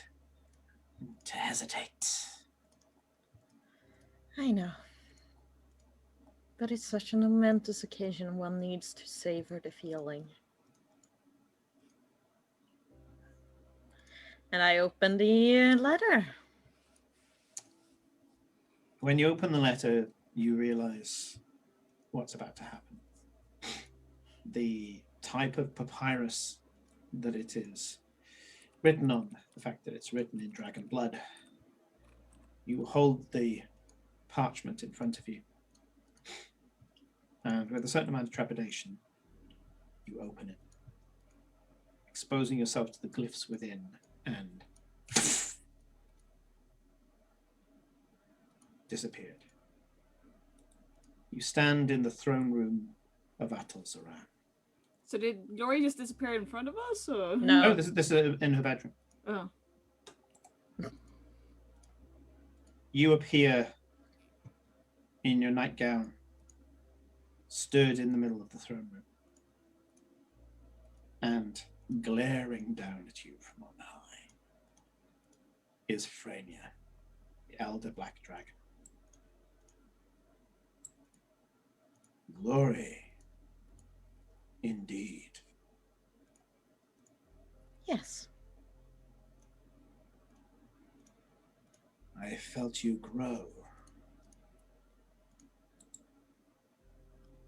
to hesitate." I know. But it's such a momentous occasion, one needs to savor the feeling. And I open the letter. When you open the letter, you realize what's about to happen. The type of papyrus that it is, written on, the fact that it's written in dragon blood. You hold the parchment in front of you, and with a certain amount of trepidation, you open it, exposing yourself to the glyphs within, and disappeared. You stand in the throne room of Atal-Zaran. So did Glory just disappear in front of us, or? No. Oh, this is in her bedroom. Oh. You appear in your nightgown, stood in the middle of the throne room, and glaring down at you from on high is Frania, the elder black dragon. Glory, indeed. Yes. I felt you grow.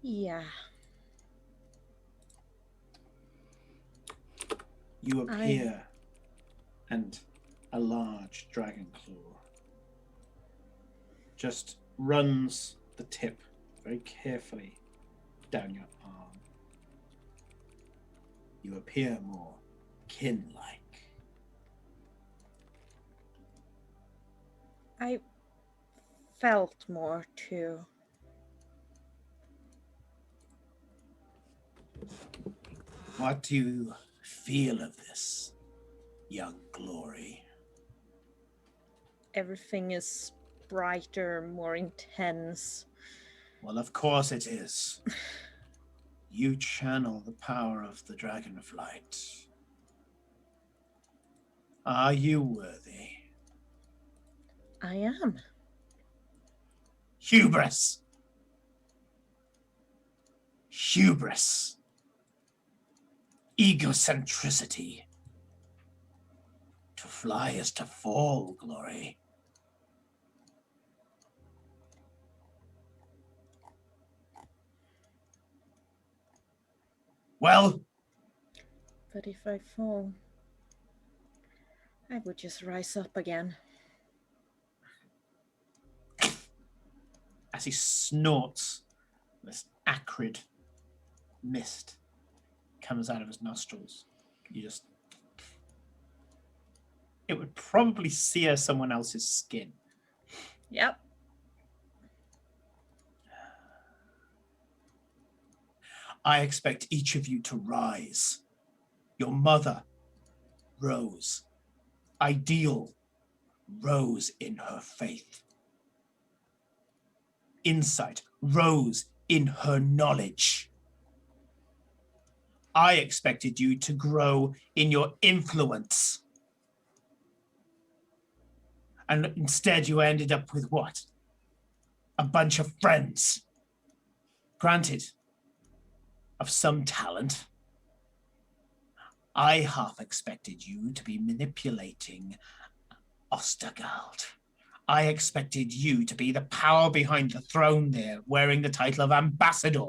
Yeah. You appear, and a large dragon claw just runs the tip very carefully down your arm. You appear more kin-like. I felt more too. What do you feel of this, young Glory? Everything is brighter, more intense. Well, of course it is. You channel the power of the dragon of light. Are you worthy? I am. Hubris! Hubris! Egocentricity. To fly is to fall, Glory. Well, But if I fall, I would just rise up again. as he snorts, this acrid mist comes out of his nostrils. You just... It would probably sear someone else's skin. Yep. I expect each of you to rise. Your mother rose. Ideal rose in her faith. Insight rose in her knowledge. I expected you to grow in your influence. And instead you ended up with what? A bunch of friends. Granted, of some talent. I half expected you to be manipulating Ostergald. I expected you to be the power behind the throne there, wearing the title of ambassador.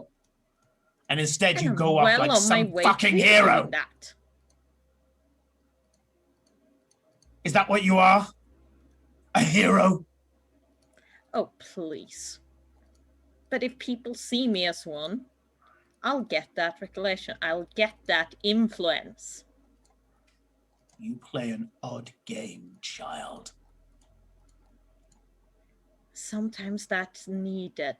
And instead you go off like some fucking hero. That. Is that what you are? A hero? Oh, please. But if people see me as one, I'll get that recollection. I'll get that influence. You play an odd game, child. Sometimes that's needed.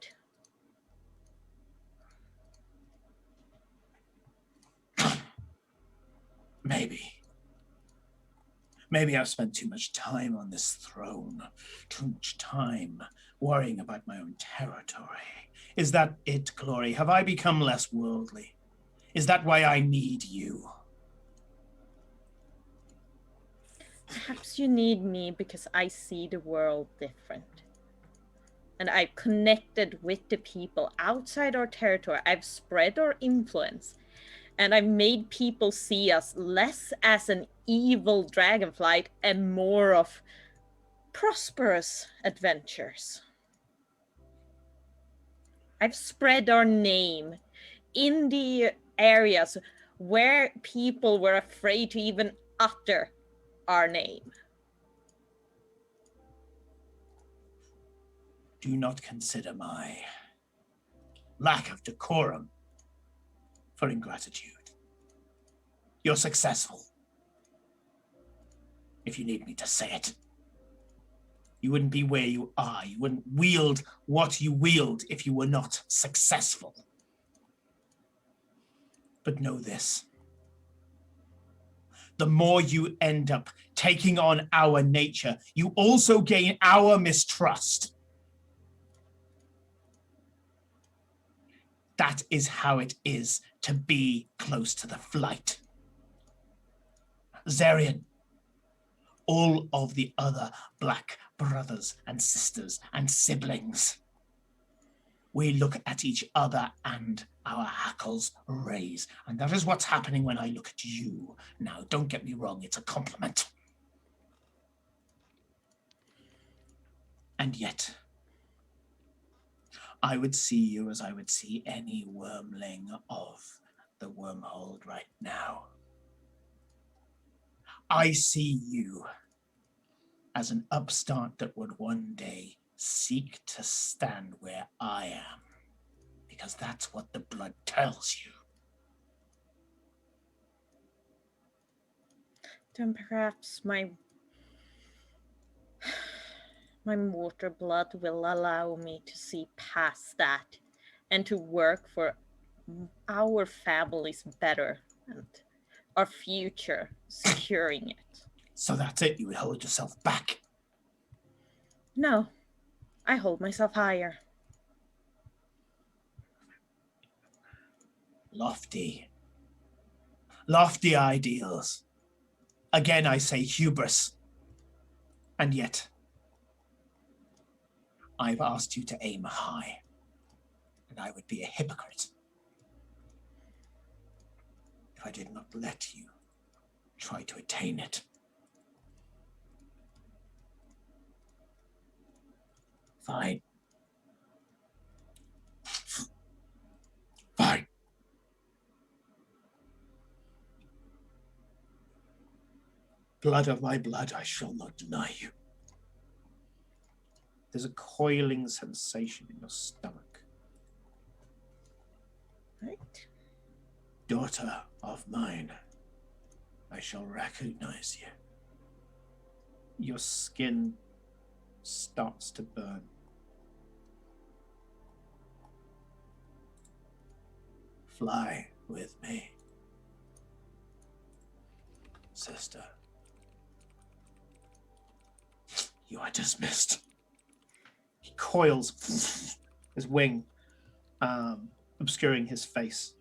Maybe. Maybe I've spent too much time on this throne. Too much time worrying about my own territory. Is that it, Glory? Have I become less worldly? Is that why I need you? Perhaps you need me because I see the world different. And I've connected with the people outside our territory. I've spread our influence. And I've made people see us less as an evil dragonflight and more of prosperous adventures. I've spread our name in the areas where people were afraid to even utter our name. Do not consider my lack of decorum for ingratitude. You're successful. If you need me to say it. You wouldn't be where you are. You wouldn't wield what you wield if you were not successful. But know this. The more you end up taking on our nature, you also gain our mistrust. That is how it is to be close to the flight. Zarian, all of the other black brothers and sisters and siblings, we look at each other and our hackles raise. And that is what's happening when I look at you. Now, don't get me wrong, it's a compliment. And yet, I would see you as I would see any wormling of the wormhole right now. I see you as an upstart that would one day seek to stand where I am, because that's what the blood tells you. Then perhaps my mortar blood will allow me to see past that and to work for our families better and our future, securing it. So that's it, you would hold yourself back. No, I hold myself higher. Lofty ideals. Again, I say hubris. And yet, I've asked you to aim high, and I would be a hypocrite if I did not let you try to attain it. Fine. Fine. Blood of my blood, I shall not deny you. There's a coiling sensation in your stomach. Right. Daughter of mine, I shall recognize you. Your skin starts to burn. Fly with me, sister. You are dismissed. He coils his wing, obscuring his face.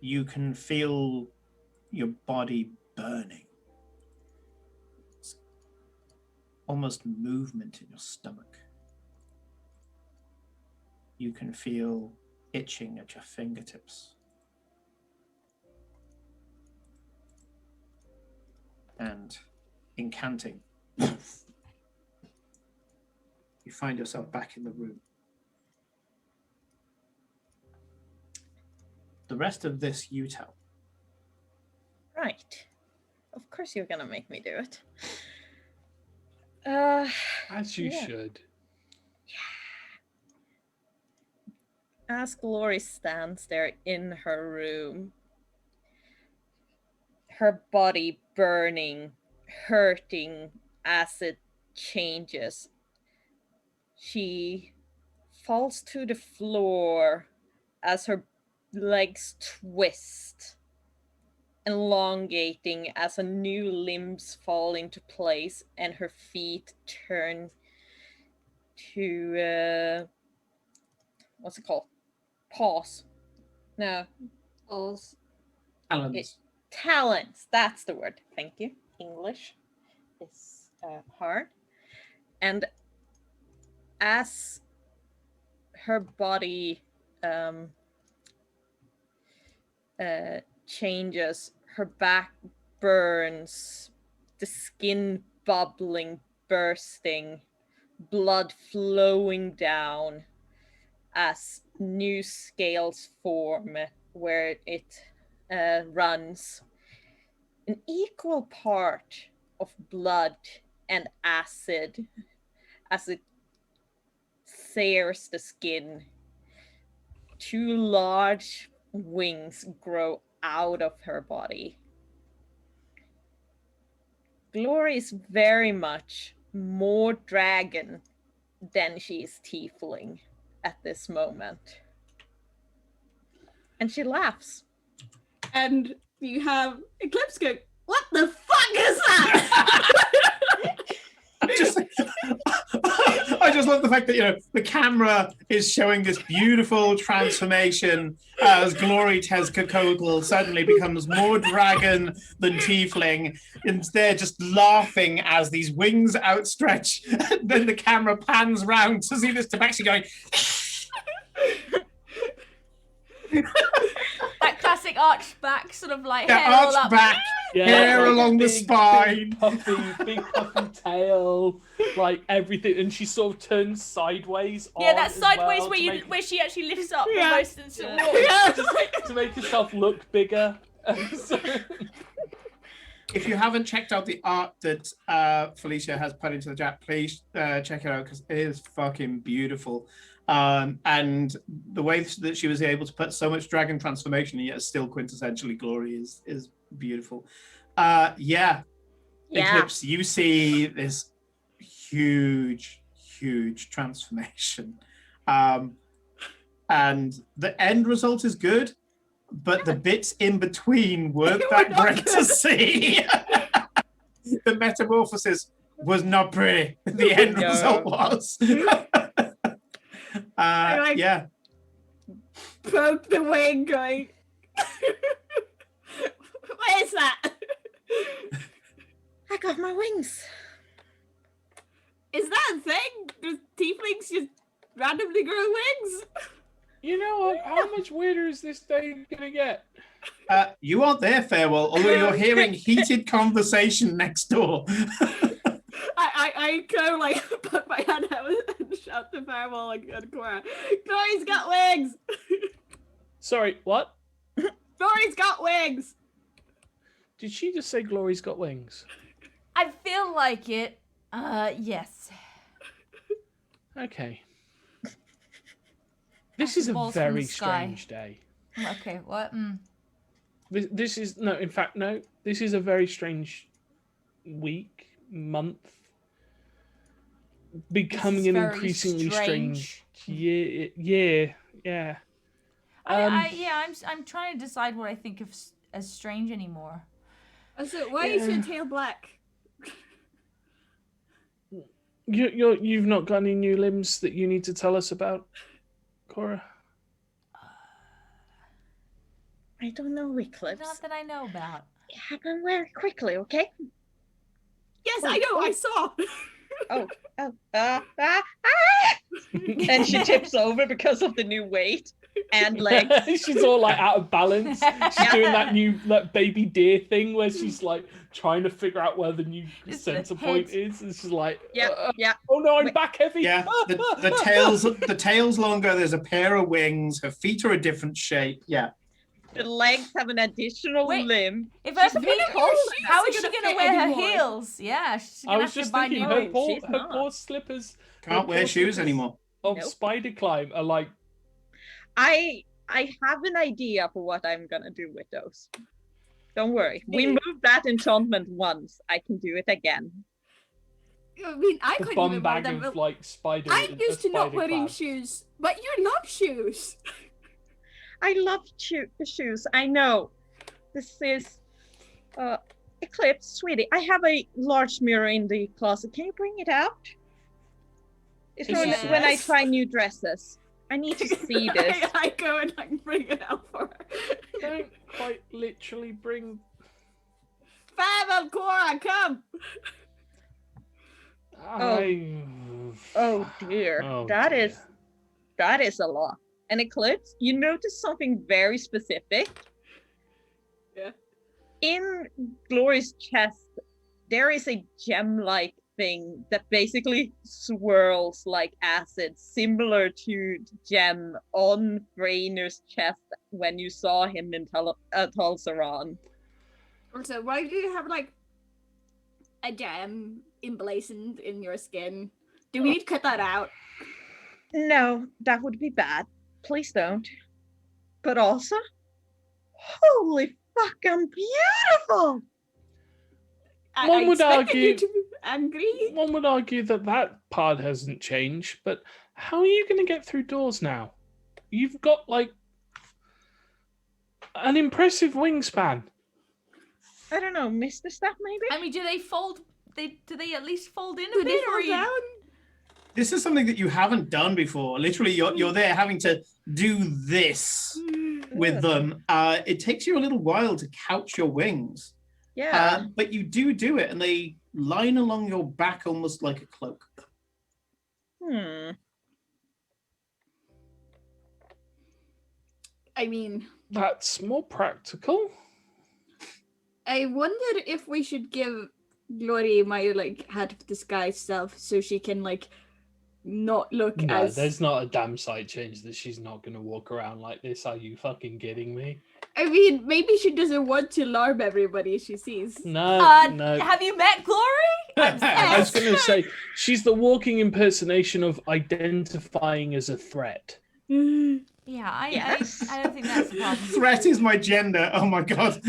You can feel your body burning. It's almost movement in your stomach. You can feel itching at your fingertips. And incanting, you find yourself back in the room. The rest of this you tell. Right. Of course you're gonna make me do it. As you should. As Glory stands there in her room, her body burning, hurting as it changes, she falls to the floor as her legs twist, elongating as a new limbs fall into place and her feet turn to what's it called? Paws. No. Balls. Talons. Talons. That's the word. Thank you. English is hard. And as her body changes, her back burns, the skin bubbling, bursting, blood flowing down as new scales form where it runs. An equal part of blood and acid as it sears the skin. Two large wings grow out of her body. Glory is very much more dragon than she is tiefling at this moment. And she laughs. And you have Eclipse going, what the fuck is that? I just love the fact that, the camera is showing this beautiful transformation as Glory Tezcacotl suddenly becomes more dragon than tiefling, and they're just laughing as these wings outstretch. Then the camera pans round to see this tabaxi going. That classic arched back, sort of like Yeah, hair all arched up. back, hair like along the spine. Big puffy tail, like everything, and she sort of turns sideways. Yeah, on that's as sideways well where she actually lifts up Yeah. almost and sort of Yeah. walks. to make herself look bigger. So- If you haven't checked out the art that Felicia has put into the chat, please check it out because it is fucking beautiful. And the way that she was able to put so much dragon transformation and yet still quintessentially Glory is beautiful. Yeah. Eclipse, you see this huge transformation. And the end result is good, but the bits in between weren't that great to see. the metamorphosis was not pretty. The end No. result was. like- Yeah. Poke the wing, going. What is that? I got my wings. Is that a thing? Do tieflings just randomly grow wings? You know what? How much weirder is this day gonna get? You aren't there, Farewell, although you're hearing heated conversation next door. I go like put my hand out and shout to Farewell and Cora. Glory's got wings! Sorry, what? Glory's got wings! Did she just say Glory's got wings? I feel like it. Yes. Okay. This Like is a balls from the very sky. strange day. Okay, what? This is no, in fact, no. This is a very strange week, month, becoming This is an very increasingly strange year. Yeah. I'm trying to decide what I think of as strange anymore. So why is your tail black? You've not got any new limbs that you need to tell us about, Cora? I don't know, Eclipse. Not that I know about. It happened very quickly, okay? Yes, I know, I saw! And she tips over because of the new weight and legs. She's all like out of balance. She's doing that new baby deer thing where she's like trying to figure out where the new It's the center point head. is, and she's like, Yeah. oh no, I'm Wait. back heavy. Yeah, the tail's longer. There's a pair of wings. Her feet are a different shape. Yeah. The legs have an additional Wait. limb. If her She's feet not hold, gonna- how she's is she gonna gonna fit wear her anymore. heels? Yeah, she's I gonna was have just to buy thinking new her No, poor, she's her not. poor slippers Can't wear shoes anymore. of Nope. spider climb are like, I have an idea for what I'm gonna do with those. Don't worry. We moved that enchantment once. I can do it again. I mean, I a couldn't bum even wear bag them. of like spider. I'm used to not spider wearing climb. shoes, but you love shoes. I love shoes. I know. This is Eclipse, sweetie. I have a large mirror in the closet. Can you bring it out? It's for Yes. when I try new dresses. I need to see this. I go and I bring it out for her. Don't quite literally bring. Farewell, Cora, come! Oh dear. Oh, That dear. is a lot. And Eclipse, you notice something very specific. Yeah. In Glory's chest, there is a gem-like thing that basically swirls like acid, similar to the gem on Rainer's chest when you saw him in Tulsaran. Also, why do you have like a gem emblazoned in your skin? Do we need to cut that out? No, that would be bad. Please don't. But also, holy fuck, I'm beautiful! One would expected you argue- to be angry. One would argue that that part hasn't changed, but how are you going to get through doors now? You've got like an impressive wingspan. I don't know, Mr. Stuff maybe? I mean, do they fold? Do they at least fold in a Do they bit, fall or you? down? This is something that you haven't done before. Literally, you're there having to do this with them. It takes you a little while to couch your wings, Yeah. but you do it, and they line along your back almost like a cloak. I mean, That's more practical. I wondered if we should give Glory my like head of disguise stuff so she can like not look No, as. there's not a damn sight change that she's not going to walk around like this. Are you fucking kidding me? I mean, maybe she doesn't want to alarm everybody she sees. No, no. Have you met Glory? I was going to say, she's the walking impersonation of identifying as a threat. Yeah, Yes. I don't think that's the problem. Threat is my gender. Oh my god.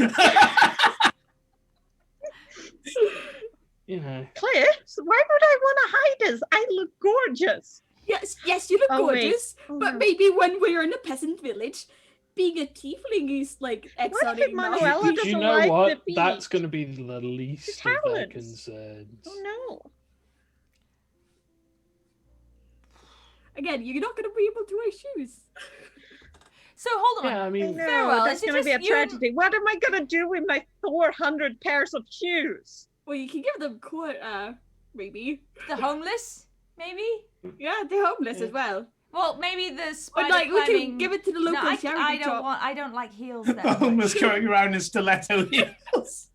You know. Clips? Why would I want to hide this? I look gorgeous. Yes, you look Oh, wait. gorgeous, but maybe when we're in a peasant village, being a tiefling is like What if exotic enough? Manuela Do you doesn't know like what? the That's beach? going to be the least of their talents. concerns. Oh no. Again, you're not gonna be able to wear shoes. So hold on. Yeah, I I mean, know, Farewell, that's is it gonna be a just you and- tragedy. What am I gonna do with my 400 pairs of shoes? Well, you can give them maybe. The homeless, maybe? Yeah, they're homeless Yeah. as well. Well, maybe the Or spider like we climbing. can give it to the No, local I charity don't shop. want. I don't like heels The that homeless much. going around in stiletto heels.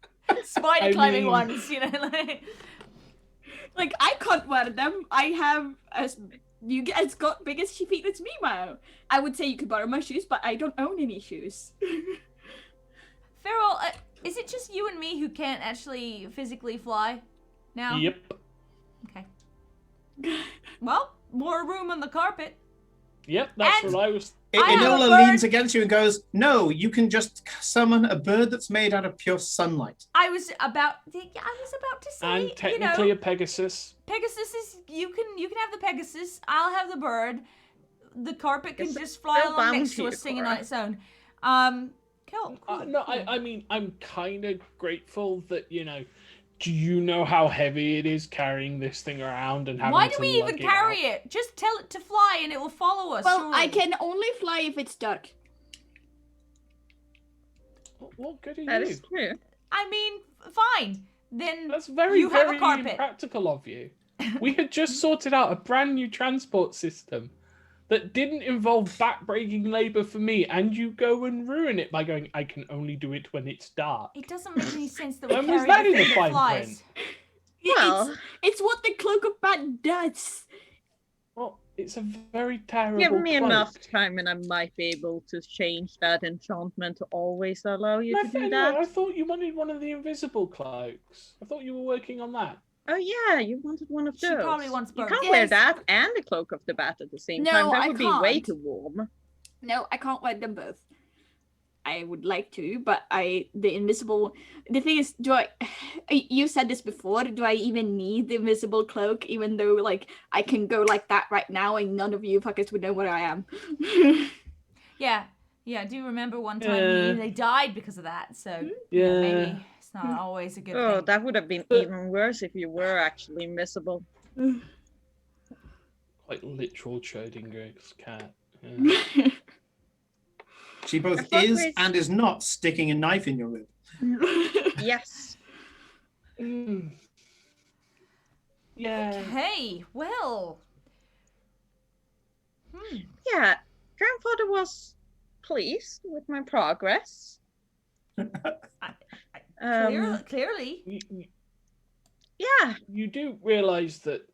Spider I climbing mean- ones, you know. Like... Like I can't wear them. I have as you guys got biggest feet as me, Mao. I would say you could borrow my shoes, but I don't own any shoes. Farrell, is it just you and me who can't actually physically fly now? Yep. Okay. Well, more room on the carpet. Yep, that's And- what I was. I have a Enola bird. leans against you and goes, "No, you can just summon a bird that's made out of pure sunlight." I was about to say, And technically you know, a Pegasus. Pegasus is you can have the Pegasus. I'll have the bird. The carpet can It's just fly still along bound next to to you, us, singing Cora. on its own. Cool. No, I mean, I'm kind of grateful that, do you know how heavy it is carrying this thing around and having Why to do we even lug it carry out? it? Just tell it to fly and it will follow us. Well, I surely. can only fly if it's dark. What good are That you? is true. I mean, fine. Then That's very, you have a very carpet. impractical of you. We had just sorted out a brand new transport system that didn't involve backbreaking labour for me, and you go and ruin it by going, I can only do it when it's dark. It doesn't make any sense that we When carry was that the in the thing that fine flies. print? Well, It's what the cloak of bat does. Well, it's a very terrible give me cloak. enough time and I might be able to change that enchantment to always allow you to do Anyway, that. I thought you wanted one of the invisible cloaks. I thought you were working on that. Oh yeah, you wanted one of She those. probably wants You both. can't wear Yes. that and the cloak of the bat at the same No, time. That I would be way can't. too warm. No, I can't wear them both. I would like to, but the invisible. The thing is, you said this before. Do I even need the invisible cloak? Even though, like, I can go like that right now, and none of you fuckers would know where I am. Yeah, I do remember one time Yeah. they died because of that. So Yeah. maybe it's not always a good Oh, thing. that would have been even worse if you were actually invisible. Quite literal Schrodinger's cat. Yeah. She both I thought is we- and is not sticking a knife in your rib. Yes. Mm. Yeah. Okay, well. Yeah, grandfather was pleased with my progress. Clearly. Yeah, You do realise that.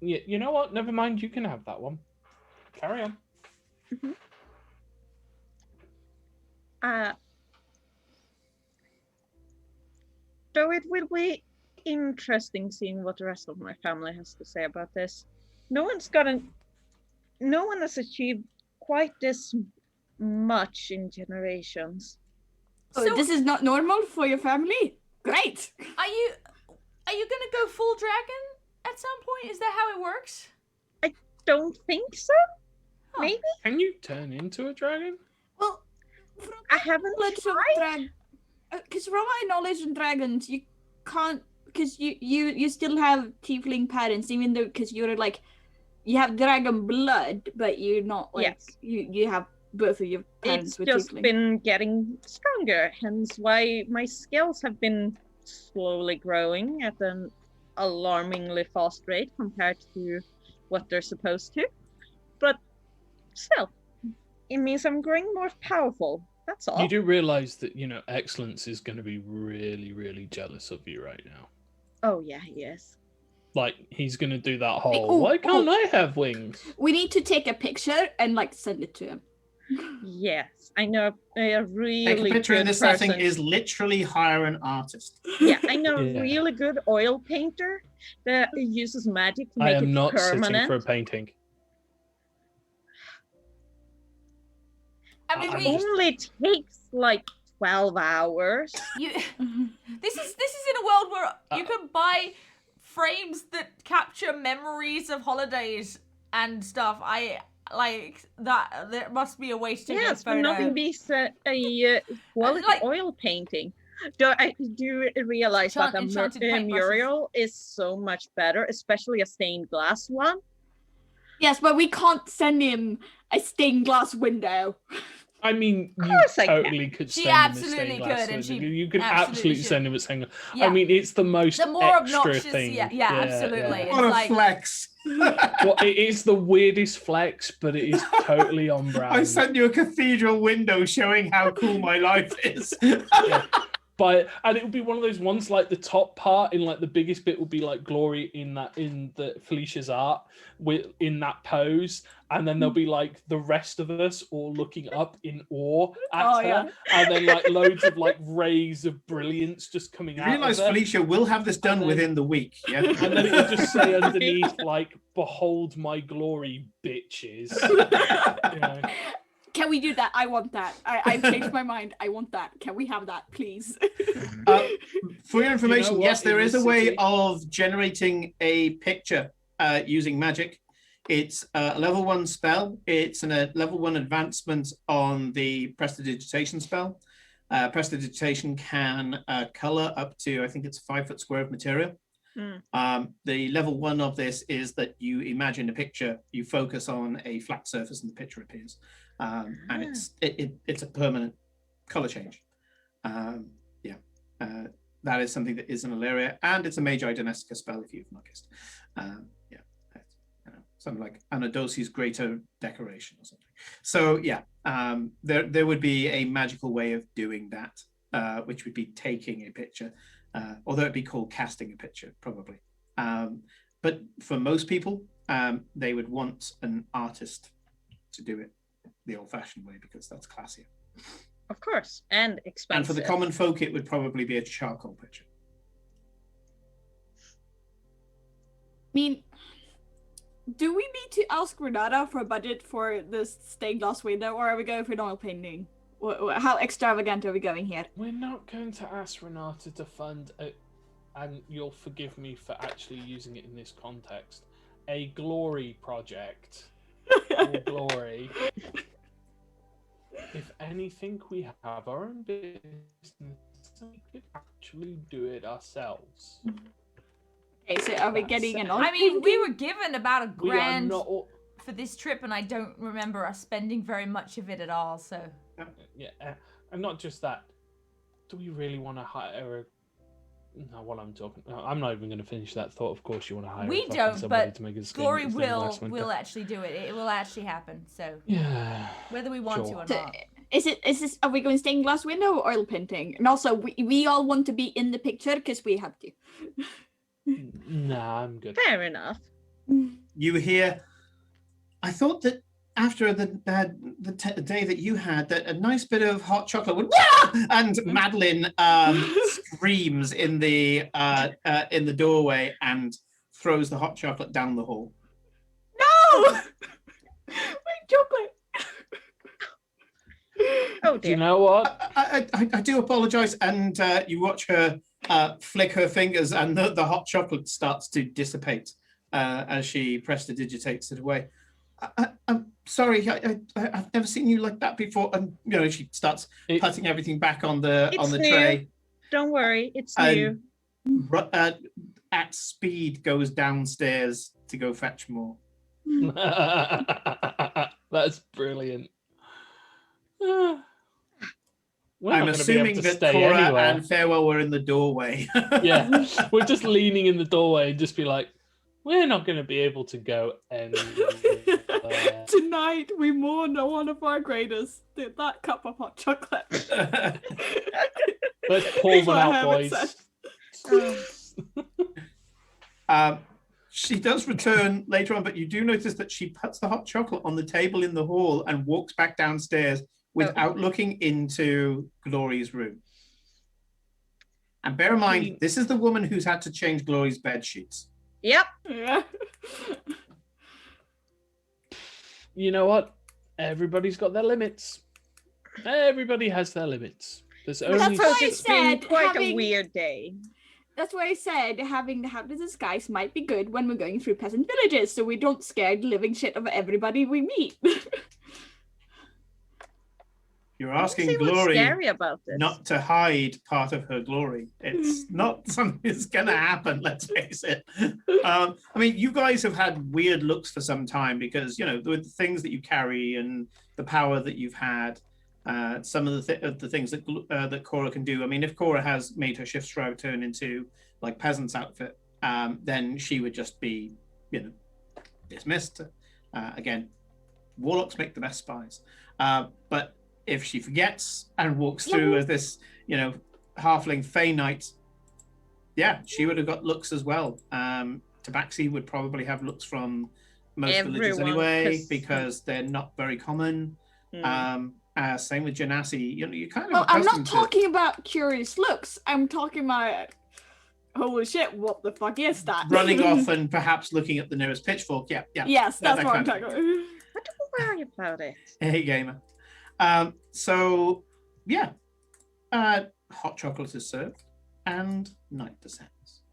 Yeah, you know what? Never mind. You can have that one. Carry on. though it will be interesting seeing what the rest of my family has to say about this. No one has achieved quite this much in generations. Oh, So- this is not normal for your family? Great! Are you gonna go full dragon at some point? Is that how it works? Don't think so. Oh. Maybe Can you turn into a dragon? Well, from I haven't knowledge of tried. because from my knowledge of dragons, you can't, because you still have tiefling parents, even though, because you're like, you have dragon blood, but you're not like, Yes. you have both of your parents It's with just tiefling. been getting stronger, hence why my skills have been slowly growing at an alarmingly fast rate compared to what they're supposed to. But still, it means I'm growing more powerful. That's all. You do realise that, Excellence is going to be really, really jealous of you right now. Oh yeah, he is. Like, he's going to do that whole, Oh, why can't oh. I have wings? We need to take a picture and like send it to him. Yes, I know a really Take a picture good in this person. setting is literally hire an artist. Yeah, I know Yeah. a really good oil painter that uses magic to I make am it not permanent. sitting for a painting. I mean, I'm we just- Only takes like 12 hours. you. This is in a world where you can buy frames that capture memories of holidays and stuff. like that. There must be a way to take a Yes, but photo. nothing beats a quality Like- oil painting. Do you realize that Enchanted a paintbrushes. mural is so much better, especially a stained glass one? Yes, but we can't send him a stained glass window. I mean, you course I can. totally could She send him a absolutely stained glass could, and window. she You could absolutely absolutely should. send him a stained glass. Yeah. I mean, it's the most The more extra obnoxious, thing. yeah, absolutely. yeah. What a like- flex! Well, it is the weirdest flex, but it is totally on brand. I sent you a cathedral window showing how cool my life is. Yeah. And it would be one of those ones like the top part in like the biggest bit would be like Glory in the Felicia's art in that pose, and then there'll be like the rest of us all looking up in awe at her, yeah. and then like loads of like rays of brilliance just coming You out. realise of her. Felicia will have this done And then- within the week, yeah? And then it would just say underneath like "Behold my glory, bitches." You know. Can we do that? I want that. I've changed my mind. I want that. Can we have that, please? For your information, what? yes, there In is this a way city- of generating a picture using magic. It's a level 1 spell. It's a level 1 advancement on the prestidigitation spell. Prestidigitation can color up to, I think it's a 5-foot square of material. The level 1 of this is that you imagine a picture, you focus on a flat surface and the picture appears. And it's a permanent color change. That is something that is in Illyria, and it's a Magi Domestica spell if you've not guessed. Something like Anadosi's Greater Decoration or something. So yeah, there would be a magical way of doing that, which would be taking a picture, although it'd be called casting a picture probably. But for most people, they would want an artist to do it the old-fashioned way because that's classier. Of course, and expensive. And for the common folk, it would probably be a charcoal picture. I mean, do we need to ask Renata for a budget for this stained glass window, or are we going for normal painting? How extravagant are we going here? We're not going to ask Renata to fund it, and you'll forgive me for actually using it in this context, a glory project. Or glory. If anything, we have our own business. We could actually do it ourselves. Okay, so are we getting an oil I mean, we painting? were given about $1 We are grand not all... for this trip, and I don't remember us spending very much of it at all. So Yeah, and not just that. Do we really want to hire a... No, what I'm talking... I'm not even going to finish that thought. Of course you want to hire we fucking don't, somebody but to make a Glory stained glass window. will actually do it. It will actually happen. So Yeah. whether we want to Sure. or So, not. is this? Are we going stained glass window or oil painting? And also, we all want to be in the picture because we have to. Nah, I'm good. Fair enough. You hear, I thought that after the day that you had, that a nice bit of hot chocolate would, and Madeline screams in the doorway and throws the hot chocolate down the hall. No, my chocolate. Oh Do you dear. know what? I do apologize, and you watch her flick her fingers, and the hot chocolate starts to dissipate as she prestidigitates it away. I'm sorry, I've never seen you like that before. And she starts putting everything back on the It's new. tray. Don't worry, it's And- new. At speed goes downstairs to go fetch more. That's brilliant. We're I'm not gonna be able assuming to that stay Cora anywhere. and Farewell were in the doorway. Yeah, we're just leaning in the doorway and just be like, we're not going to be able to go anywhere. Tonight we mourn one of our greatest. That cup of hot chocolate. Let's pull them That's what out, Hammond boys. said. She does return later on, but you do notice that she puts the hot chocolate on the table in the hall and walks back downstairs without looking into Glory's room. And bear in mind, this is the woman who's had to change Glory's bed sheets. Yep. Yeah. You know what? Everybody's got their limits. Everybody has their limits. There's only That's what I It's been said, quite a having- weird day. That's why I said having the habit of disguise might be good when we're going through peasant villages, so we don't scare the living shit of everybody we meet. You're I don't see asking what's Glory scary about this. not to hide part of her glory. It's not something that's going to happen, let's face it. I mean, you guys have had weird looks for some time because, you know, with the things that you carry and the power that you've had, some of the things that that Cora can do. I mean, if Cora has made her shift shroud turn into like peasant's outfit, then she would just be, you know, dismissed. Again, warlocks make the best spies. But if she forgets and walks through as this, you know, halfling Fey Knight, yeah, she would have got looks as well. Tabaxi would probably have looks from most villages anyway, because they're not very common. Same with Genasi. You know, you kind of. Well, I'm not talking about curious looks. I'm talking about holy shit, what the fuck is that? Running off and perhaps looking at the nearest pitchfork. Yeah. Yes, that's what I'm talking about. But don't worry about it. Hey, gamer. So, yeah. Hot chocolate is served and night descends.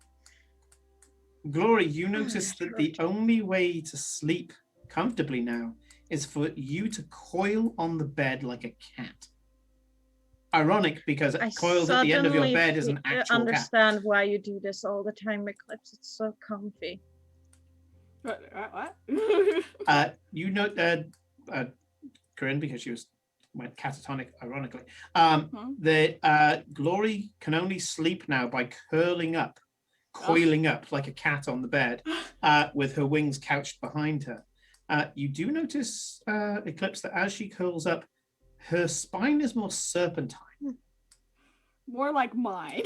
Glory, you notice that the only way to sleep comfortably now is for you to coil on the bed like a cat. Ironic, because coiled at the end of your bed is an actual cat. I understand why you do this all the time, Eclipse. It's so comfy. What? You know, Corinne, because she went catatonic, ironically. The Glory can only sleep now by curling up, coiling up like a cat on the bed, with her wings couched behind her. You do notice, Eclipse, that as she curls up, her spine is more serpentine. More like mine.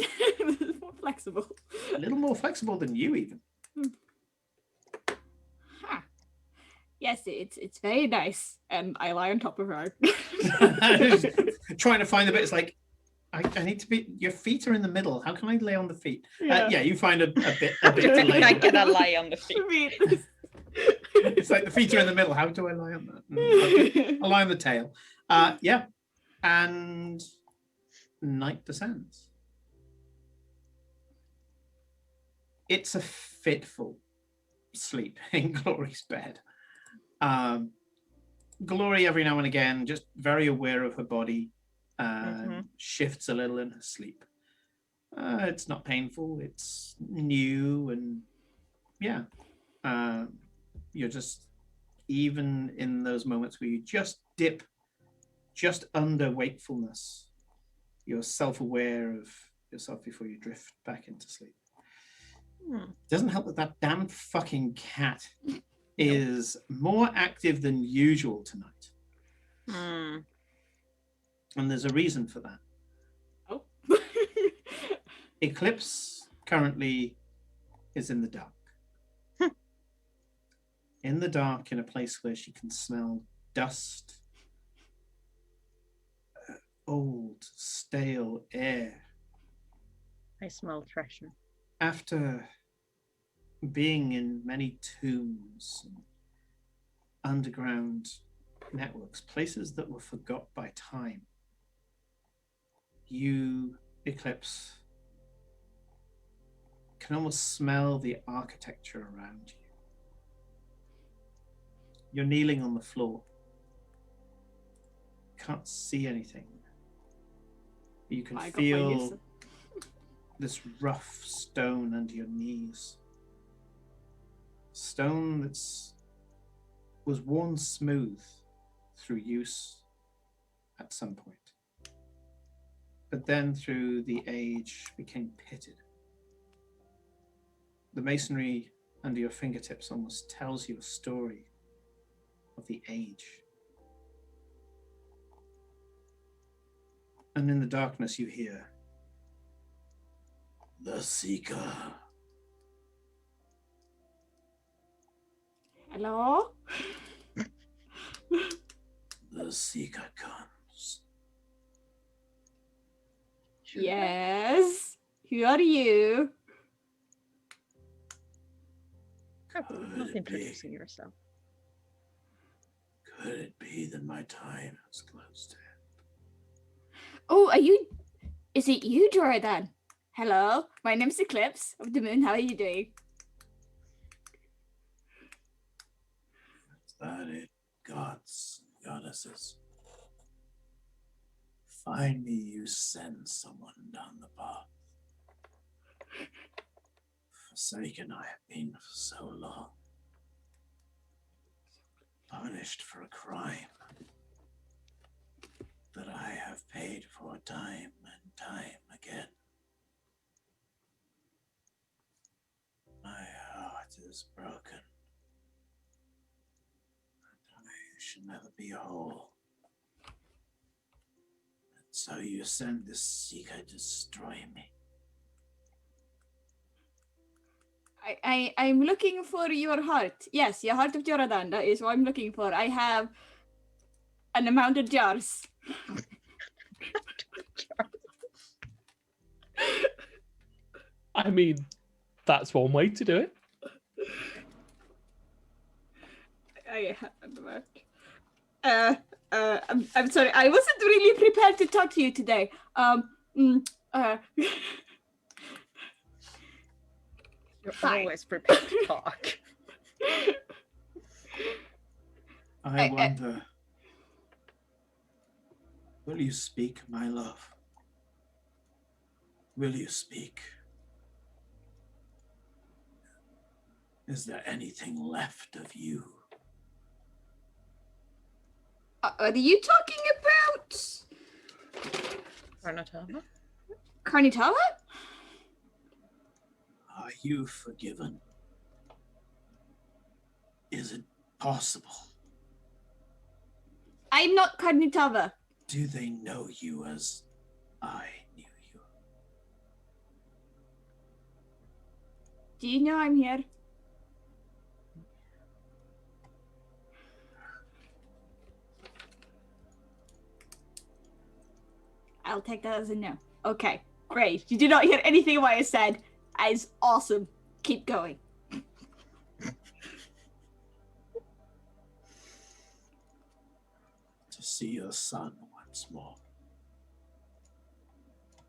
More flexible. A little more flexible than you, even. Huh. Yes, it's very nice. And I lie on top of her. Trying to find the bit. It's like, I need to be. Your feet are in the middle. How can I lay on the feet? Yeah, you find a bit to lay. I cannot lie on the feet. It's like the feet are in the middle. How do I lie on that? I'll lie on the tail. Yeah, and night descends. It's a fitful sleep in Glory's bed. Glory, every now and again, just very aware of her body, shifts a little in her sleep. It's not painful. It's new, and yeah, you're just, even in those moments where you just dip just under wakefulness, you're self-aware of yourself before you drift back into sleep. Doesn't help that that damn fucking cat is more active than usual tonight. And there's a reason for that. Oh. Eclipse currently is in the dark. In the dark, in a place where she can smell dust, old, stale air. I smell treasure. After being in many tombs and underground networks, places that were forgot by time, you, Eclipse, can almost smell the architecture around you. You're kneeling on the floor. Can't see anything. You can feel this rough stone under your knees. Stone that's was worn smooth through use at some point, but then through the age became pitted. The masonry under your fingertips almost tells you a story of the age. And in the darkness you hear, "The Seeker." Hello? The Seeker comes. Yes. Who are you? Not introducing yourself. Could it be that my time is close to end? Oh, is it you, Jordan? Hello, my name's Eclipse of the Moon. How are you doing? Is that it, gods, goddesses? Finally, you send someone down the path. Forsaken I have been for so long. Punished for a crime that I have paid for time and time again. My heart is broken. And I should never be whole. And so you send this seeker to destroy me. I'm looking for your heart. Yes, your heart of Jordan. That is what I'm looking for. I have an amount of jars. I mean, that's one way to do it. I have an amount. I'm sorry. I wasn't really prepared to talk to you today. You're Fine. always prepared to talk. I wonder, will you speak, my love? Will you speak? Is there anything left of you? Are you talking about Carnatava? Carnitava? Are you forgiven? Is it possible? I'm not Carnitava. Do they know you as I knew you? Do you know I'm here? I'll take that as a no. Okay, great. You did not hear anything of what I said. As awesome. Keep going. To see your son once more.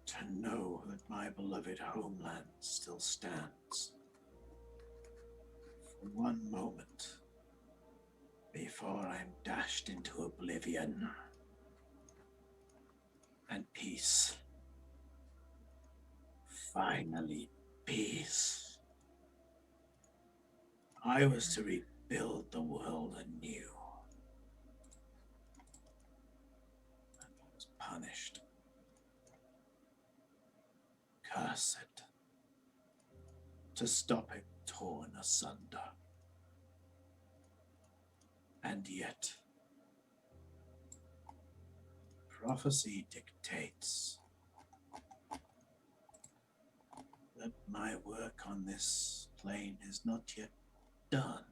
To know that my beloved homeland still stands. For one moment, before I'm dashed into oblivion. And peace. Finally, peace. I was to rebuild the world anew. And was punished. Cursed. To stop it torn asunder. And yet, prophecy dictates that my work on this plane is not yet done.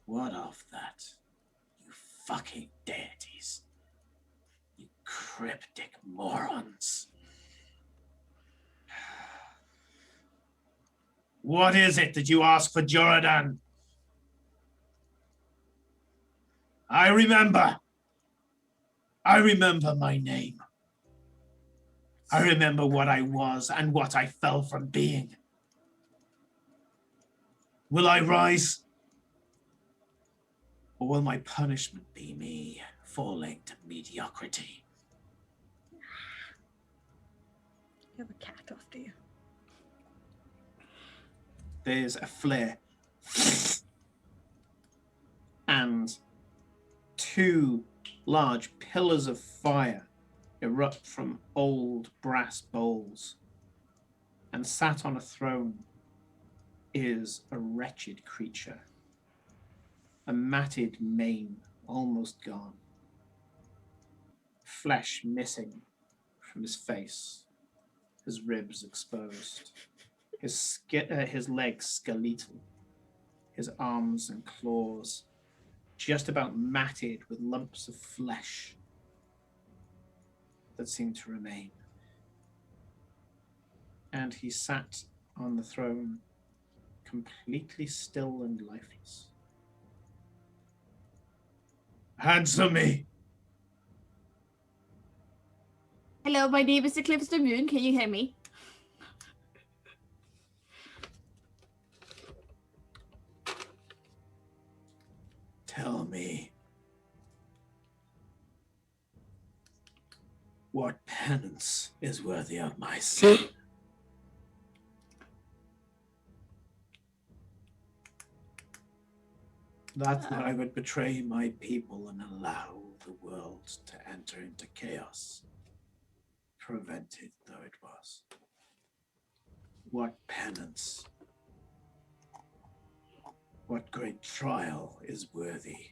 What of that, you fucking deities? You cryptic morons. What is it that you ask for, Jordan? I remember my name. I remember what I was and what I fell from being. Will I rise? Or will my punishment be me falling to mediocrity? You have a cat after you. There's a flare. And two large pillars of fire erupt from old brass bowls. And sat on a throne is a wretched creature. A matted mane almost gone. Flesh missing from his face. His ribs exposed. His legs skeletal. His arms and claws just about matted with lumps of flesh that seemed to remain. And he sat on the throne, completely still and lifeless. Answer me! Hello, my name is Eclipse the Moon. Can you hear me? Tell me, what penance is worthy of my sin? That I would betray my people and allow the world to enter into chaos, prevented though it was. What penance, what great trial is worthy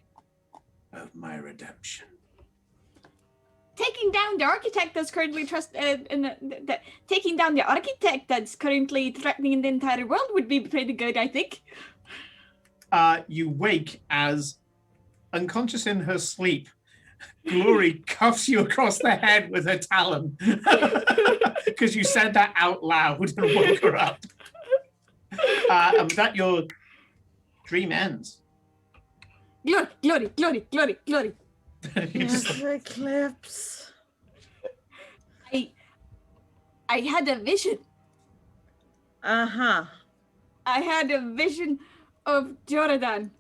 of my redemption? Taking down the architect that's currently taking down the architect that's currently threatening the entire world would be pretty good, I think. You wake as, unconscious in her sleep, Glory cuffs you across the head with her talon because you said that out loud and woke her up. And with that, your dream ends. Glory, glory, glory, glory, glory. Yes, Eclipse. I had a vision. Uh-huh. I had a vision of Jordan.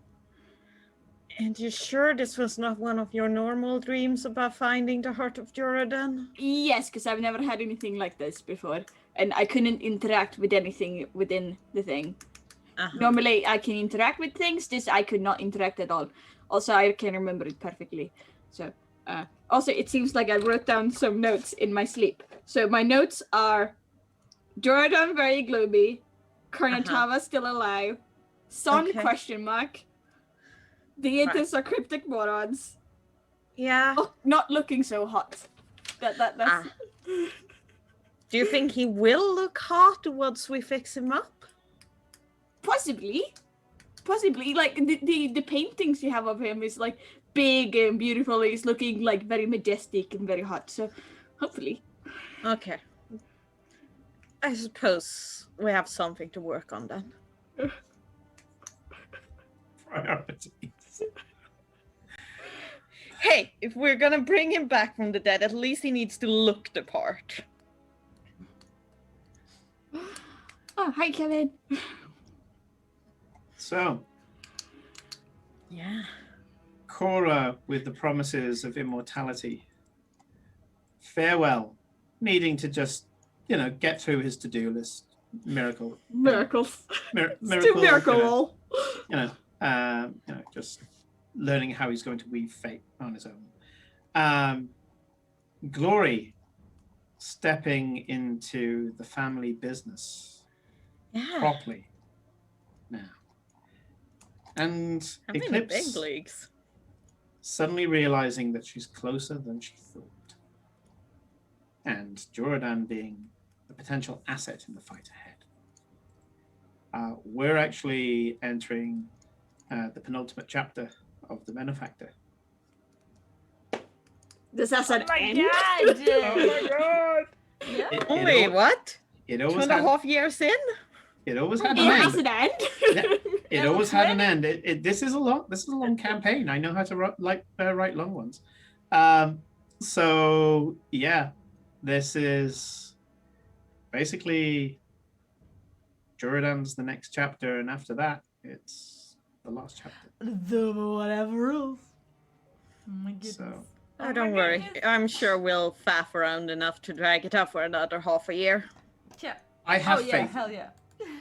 And you sure this was not one of your normal dreams about finding the heart of Jordan? Yes, because I've never had anything like this before. And I couldn't interact with anything within the thing. Uh-huh. Normally I can interact with things. This I could not interact at all. Also, I can remember it perfectly. So, also it seems like I wrote down some notes in my sleep. So my notes are Jordan very gloomy, Karnatava still alive, Son Okay. question mark, deities are cryptic morons. Yeah. Oh, not looking so hot. That's Do you think he will look hot once we fix him up? possibly. Like the paintings you have of him is like big and beautiful. He's looking like very majestic and very hot. So hopefully. Okay. I suppose we have something to work on then. Priorities. Hey, if we're gonna bring him back from the dead, at least he needs to look the part. Oh, hi Kevin. So, Yeah. Cora with the promises of immortality. Farewell, needing to just, get through his to-do list. Miracle. Miracles. Miracle. Miracle. Just learning how he's going to weave fate on his own. Glory stepping into the family business Yeah. properly now. And I'm in the Eclipse big leagues. suddenly realizing that she's closer than she thought. And Jordan being a potential asset in the fight ahead. We're actually entering the penultimate chapter of the Benefactor. Does that an end? Oh my god! Yeah. Only what? It 2.5 years in? It always had It an has end. an end. It always had an end. This is a long campaign. I know how to write long ones. So yeah, this is basically Jordan's the next chapter, and after that, it's the last chapter. The whatever else. Oh my goodness. So Oh, don't worry. goodness. I'm sure we'll faff around enough to drag it up for another half a year. Yeah. I have Oh yeah, faith. hell yeah.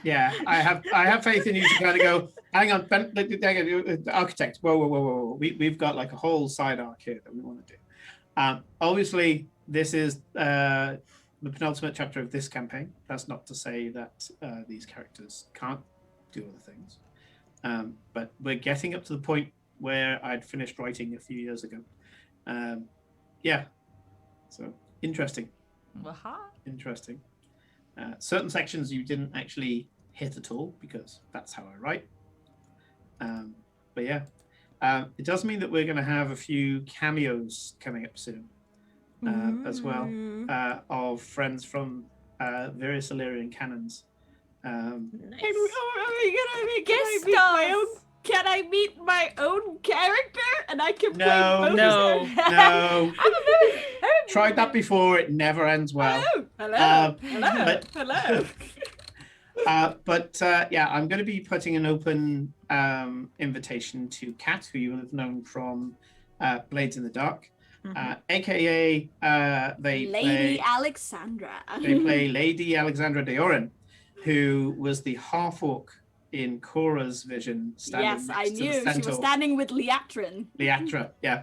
Yeah, I have faith in you to kind of go. Hang on, the architect. Whoa. We've got like a whole side arc here that we want to do. Obviously, this is the penultimate chapter of this campaign. That's not to say that these characters can't do other things. But we're getting up to the point where I'd finished writing a few years ago. Yeah, so interesting. Interesting. Certain sections you didn't actually hit at all because that's how I write. But yeah, it does mean that we're going to have a few cameos coming up soon as well of friends from various Illyrian canons. Nice. Are we gonna make Guest my own stars. Can I meet my own character and I can No, play both? No. No. I'm Tried that before. It never ends well. Hello. but- Hello. Yeah, I'm going to be putting an open invitation to Kat, who you will have known from Blades in the Dark, aka they Lady Alexandra. play Lady Alexandra Deorin, who was the half orc in Cora's vision. Standing Yes, next I to the knew. She was centaur. standing with Liatrin. Liatra, yeah.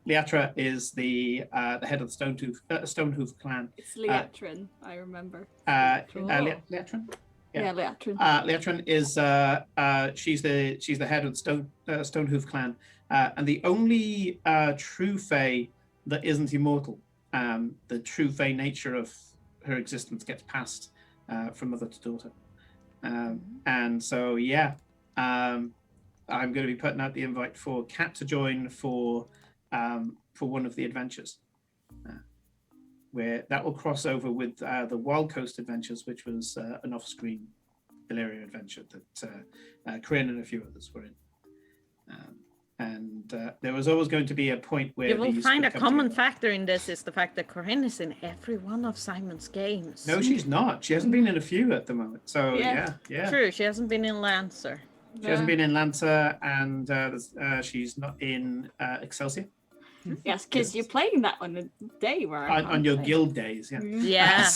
Liatra is the head of the Stonehoof clan. It's Liatrin, I remember. Cool. Liatrin? Yeah, Liatrin. Liatrin is she's the head of the Stonehoof clan, and the only true Fae that isn't immortal. The true Fae nature of her existence gets passed from mother to daughter, and so I'm going to be putting out the invite for Kat to join for one of the adventures, where that will cross over with the Wild Coast Adventures, which was an off-screen Valeria adventure that Corinne and a few others were in. There was always going to be a point where You will these find a would come common together. factor in this is the fact that Corinne is in every one of Simon's games. No, she's not. She hasn't been in a few at the moment. So Yeah. yeah. True, she hasn't been in Lancer. She hasn't been in Lancer, and she's not in Excelsior. Yes, because you're playing that on a day where I On can't your play. guild days, yeah. Yeah.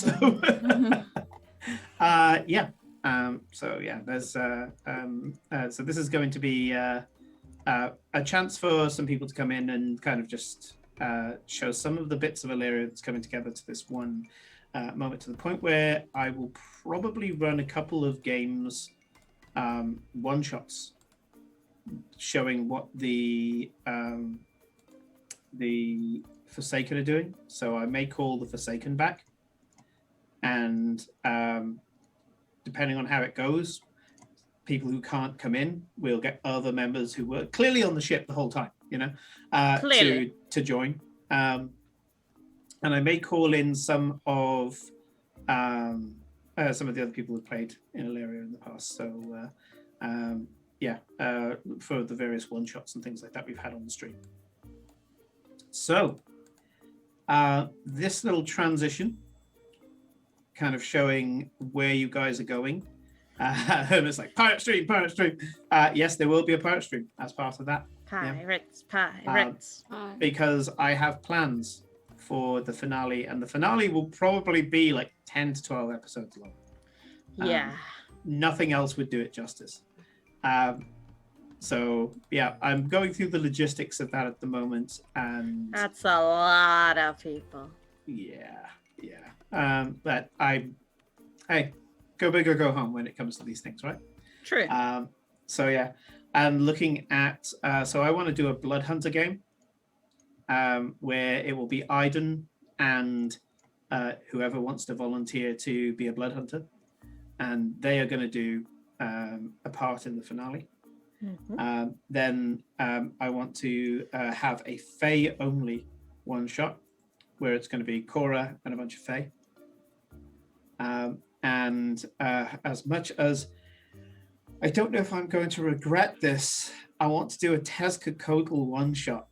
There's so this is going to be a chance for some people to come in and kind of just show some of the bits of Illyria that's coming together to this one moment, to the point where I will probably run a couple of games, one shots, showing what the Forsaken are doing. So I may call the Forsaken back, and depending on how it goes, people who can't come in will get other members who were clearly on the ship the whole time, Clearly. to join. And I may call in some of the other people who played in Illyria in the past. So for the various one shots and things like that we've had on the stream. So this little transition, kind of showing where you guys are going. Hermit's like, pirate stream. Yes, there will be a pirate stream as part of that. Pirates. Because I have plans for the finale, and the finale will probably be like 10 to 12 episodes long. Yeah. Nothing else would do it justice. So yeah, I'm going through the logistics of that at the moment, and That's a lot of people. yeah. But hey, go big or go home when it comes to these things, right? True. And looking at so I want to do a Blood Hunter game, where it will be Aiden and whoever wants to volunteer to be a Blood Hunter, and they are going to do a part in the finale. Mhm. Then I want to have a Fae only one shot, where it's going to be Cora and a bunch of Fae. As much as I don't know if I'm going to regret this, I want to do a Tezcatlipoca one shot.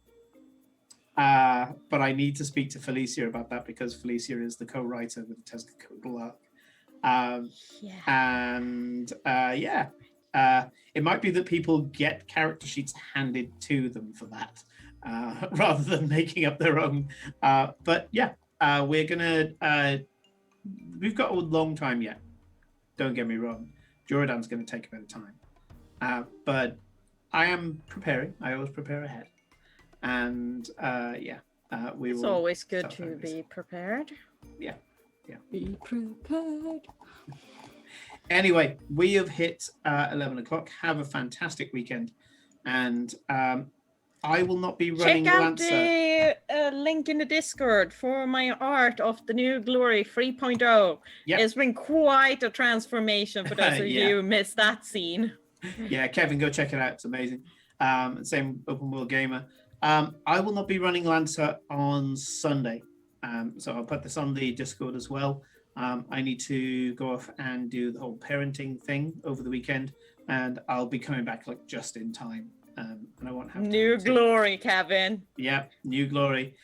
But I need to speak to Felicia about that, because Felicia is the co-writer with the Tezcatlipoca arc. It might be that people get character sheets handed to them for that, rather than making up their own. We've got a long time yet. Don't get me wrong. Jordan's going to take a bit of time. But I am preparing. I always prepare ahead. And we will. It's always good start to this. be prepared. Be prepared. Anyway, we have hit 11 o'clock. Have a fantastic weekend. And I will not be running Check out Lancer. the link in the Discord for my art of the new Glory 3.0. Yep. It's been quite a transformation for those of Yeah. you who missed that scene. Yeah, Kevin, go check it out. It's amazing. Same Open World Gamer. I will not be running Lancer on Sunday. So I'll put this on the Discord as well. I need to go off and do the whole parenting thing over the weekend and I'll be coming back like just in time, and I won't have New time to- glory, Kevin. Yeah, new glory.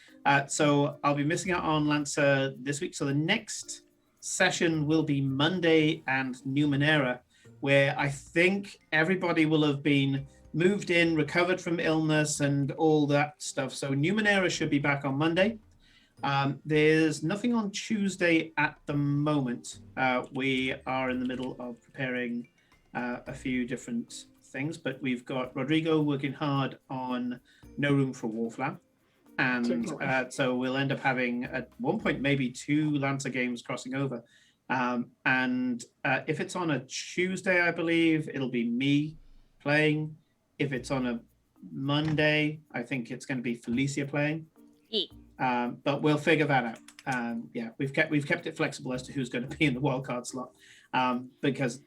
So I'll be missing out on Lancer this week. So the next session will be Monday and Numenera, where I think everybody will have been moved in, recovered from illness and all that stuff. So Numenera should be back on Monday. There's nothing on Tuesday at the moment. We are in the middle of preparing a few different things, but we've got Rodrigo working hard on No Room for Wallflower. And so we'll end up having at one point maybe 2 Lancer games crossing over. And if it's on a Tuesday, I believe it'll be me playing. If it's on a Monday, I think it's going to be Felicia playing. But we'll figure that out. Yeah, we've kept it flexible as to who's going to be in the wildcard slot, because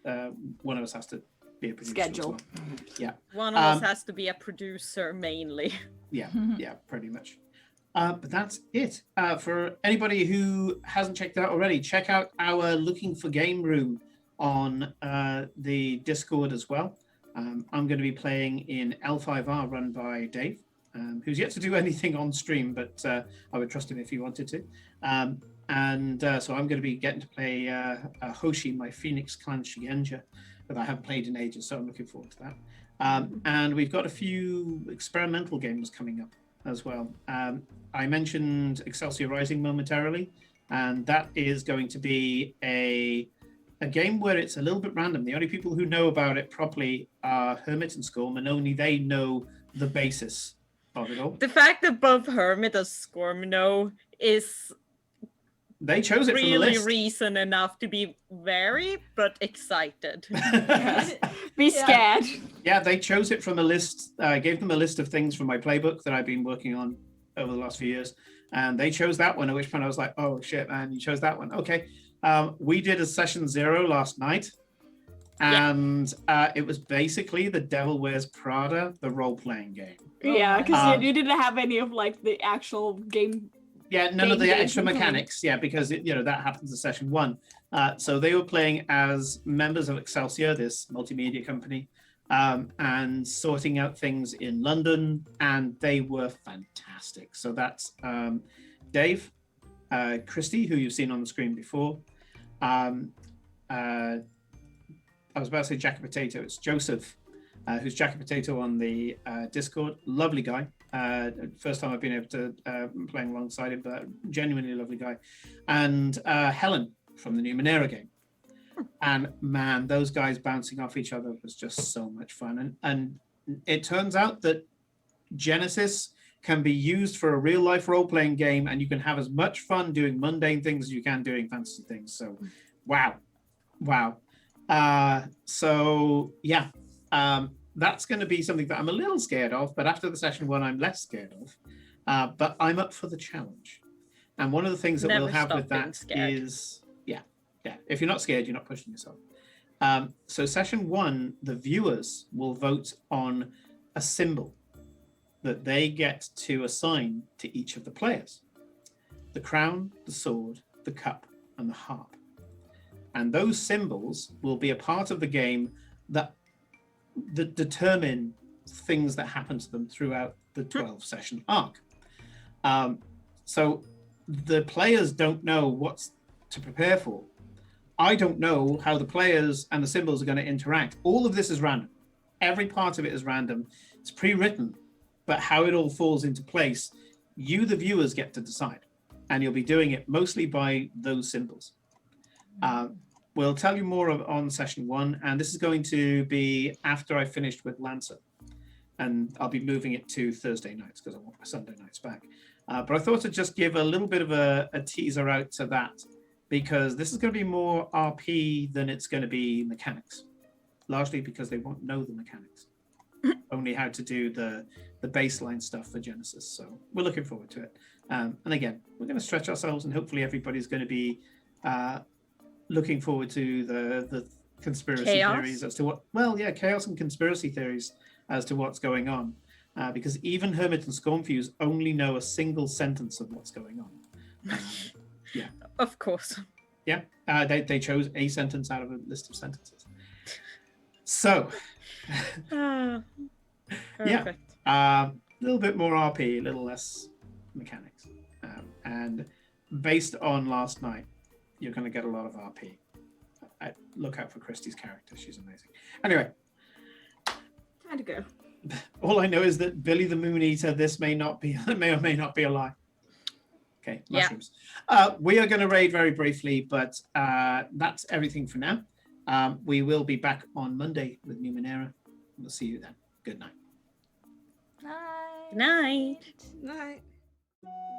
one of us has to be a producer. Schedule. As well. Yeah. One of us has to be a producer mainly. Yeah, pretty much. But that's it. For anybody who hasn't checked it out already, check out our Looking for Game room on the Discord as well. I'm going to be playing in L5R run by Dave, who's yet to do anything on stream, but I would trust him if he wanted to. So I'm going to be getting to play Hoshi, my Phoenix Clan Shigenja, that I haven't played in ages, so I'm looking forward to that. And we've got a few experimental games coming up as well. I mentioned Excelsior Rising momentarily, and that is going to be a game where it's a little bit random. The only people who know about it properly are Hermit and Scorm, and only they know the basis of it all. The fact that both Hermit and Scorm know is They chose it from the really list. reason enough to be wary but excited. Be scared. Yeah, they chose it from a list. I gave them a list of things from my playbook that I've been working on over the last few years. And they chose that one, at which point I was like, oh, shit, man, you chose that one. Okay. We did a session 0 last night. And it was basically The Devil Wears Prada, the role-playing game. Yeah, because you didn't have any of like the actual game. Yeah, none of the Game extra component. mechanics. Yeah, because that happens in session 1. So they were playing as members of Excelsior, this multimedia company, and sorting out things in London, and they were fantastic. So that's Dave, Christy, who you've seen on the screen before. I was about to say Jack Potato. It's Joseph, who's Jack Potato on the Discord. Lovely guy. First time I've been able to playing alongside him, but genuinely lovely guy. And Helen from the Numenera game. And man, those guys bouncing off each other was just so much fun. And it turns out that Genesis can be used for a real life role-playing game, and you can have as much fun doing mundane things as you can doing fantasy things. So wow. So yeah, that's going to be something that I'm a little scared of, but after the session 1, I'm less scared of. But I'm up for the challenge. And one of the things that Never we'll have stop with being that scared. is, if you're not scared, you're not pushing yourself. So session 1, the viewers will vote on a symbol that they get to assign to each of the players. The crown, the sword, the cup, and the harp. And those symbols will be a part of the game that determine things that happen to them throughout the 12-session arc. So the players don't know what's to prepare for. I don't know how the players and the symbols are going to interact. All of this is random. Every part of it is random. It's pre-written, but how it all falls into place, you, the viewers, get to decide. And you'll be doing it mostly by those symbols. We'll tell you more on session 1, and this is going to be after I finished with Lancer. And I'll be moving it to Thursday nights because I want my Sunday nights back. But I thought I'd just give a little bit of a teaser out to that, because this is going to be more RP than it's going to be mechanics, largely because they won't know the mechanics, only how to do the baseline stuff for Genesis. So we're looking forward to it. And again, we're going to stretch ourselves, and hopefully everybody's going to be looking forward to the conspiracy theories as to what, chaos and conspiracy theories as to what's going on. Because even Hermit and Scornfuse only know a single sentence of what's going on. Of course. Yeah, they chose a sentence out of a list of sentences. So, Ah, yeah, perfect. a little bit more RP, a little less mechanics. And based on last night, you're going to get a lot of RP. Look out for Christie's character. She's amazing. Anyway, Time to go. all I know is that Billy the Moon Eater, this may or may not be a lie. Okay, Yeah. mushrooms. We are going to raid very briefly, but that's everything for now. We will be back on Monday with Numenera. We'll see you then. Good night. Night. Good night. Night.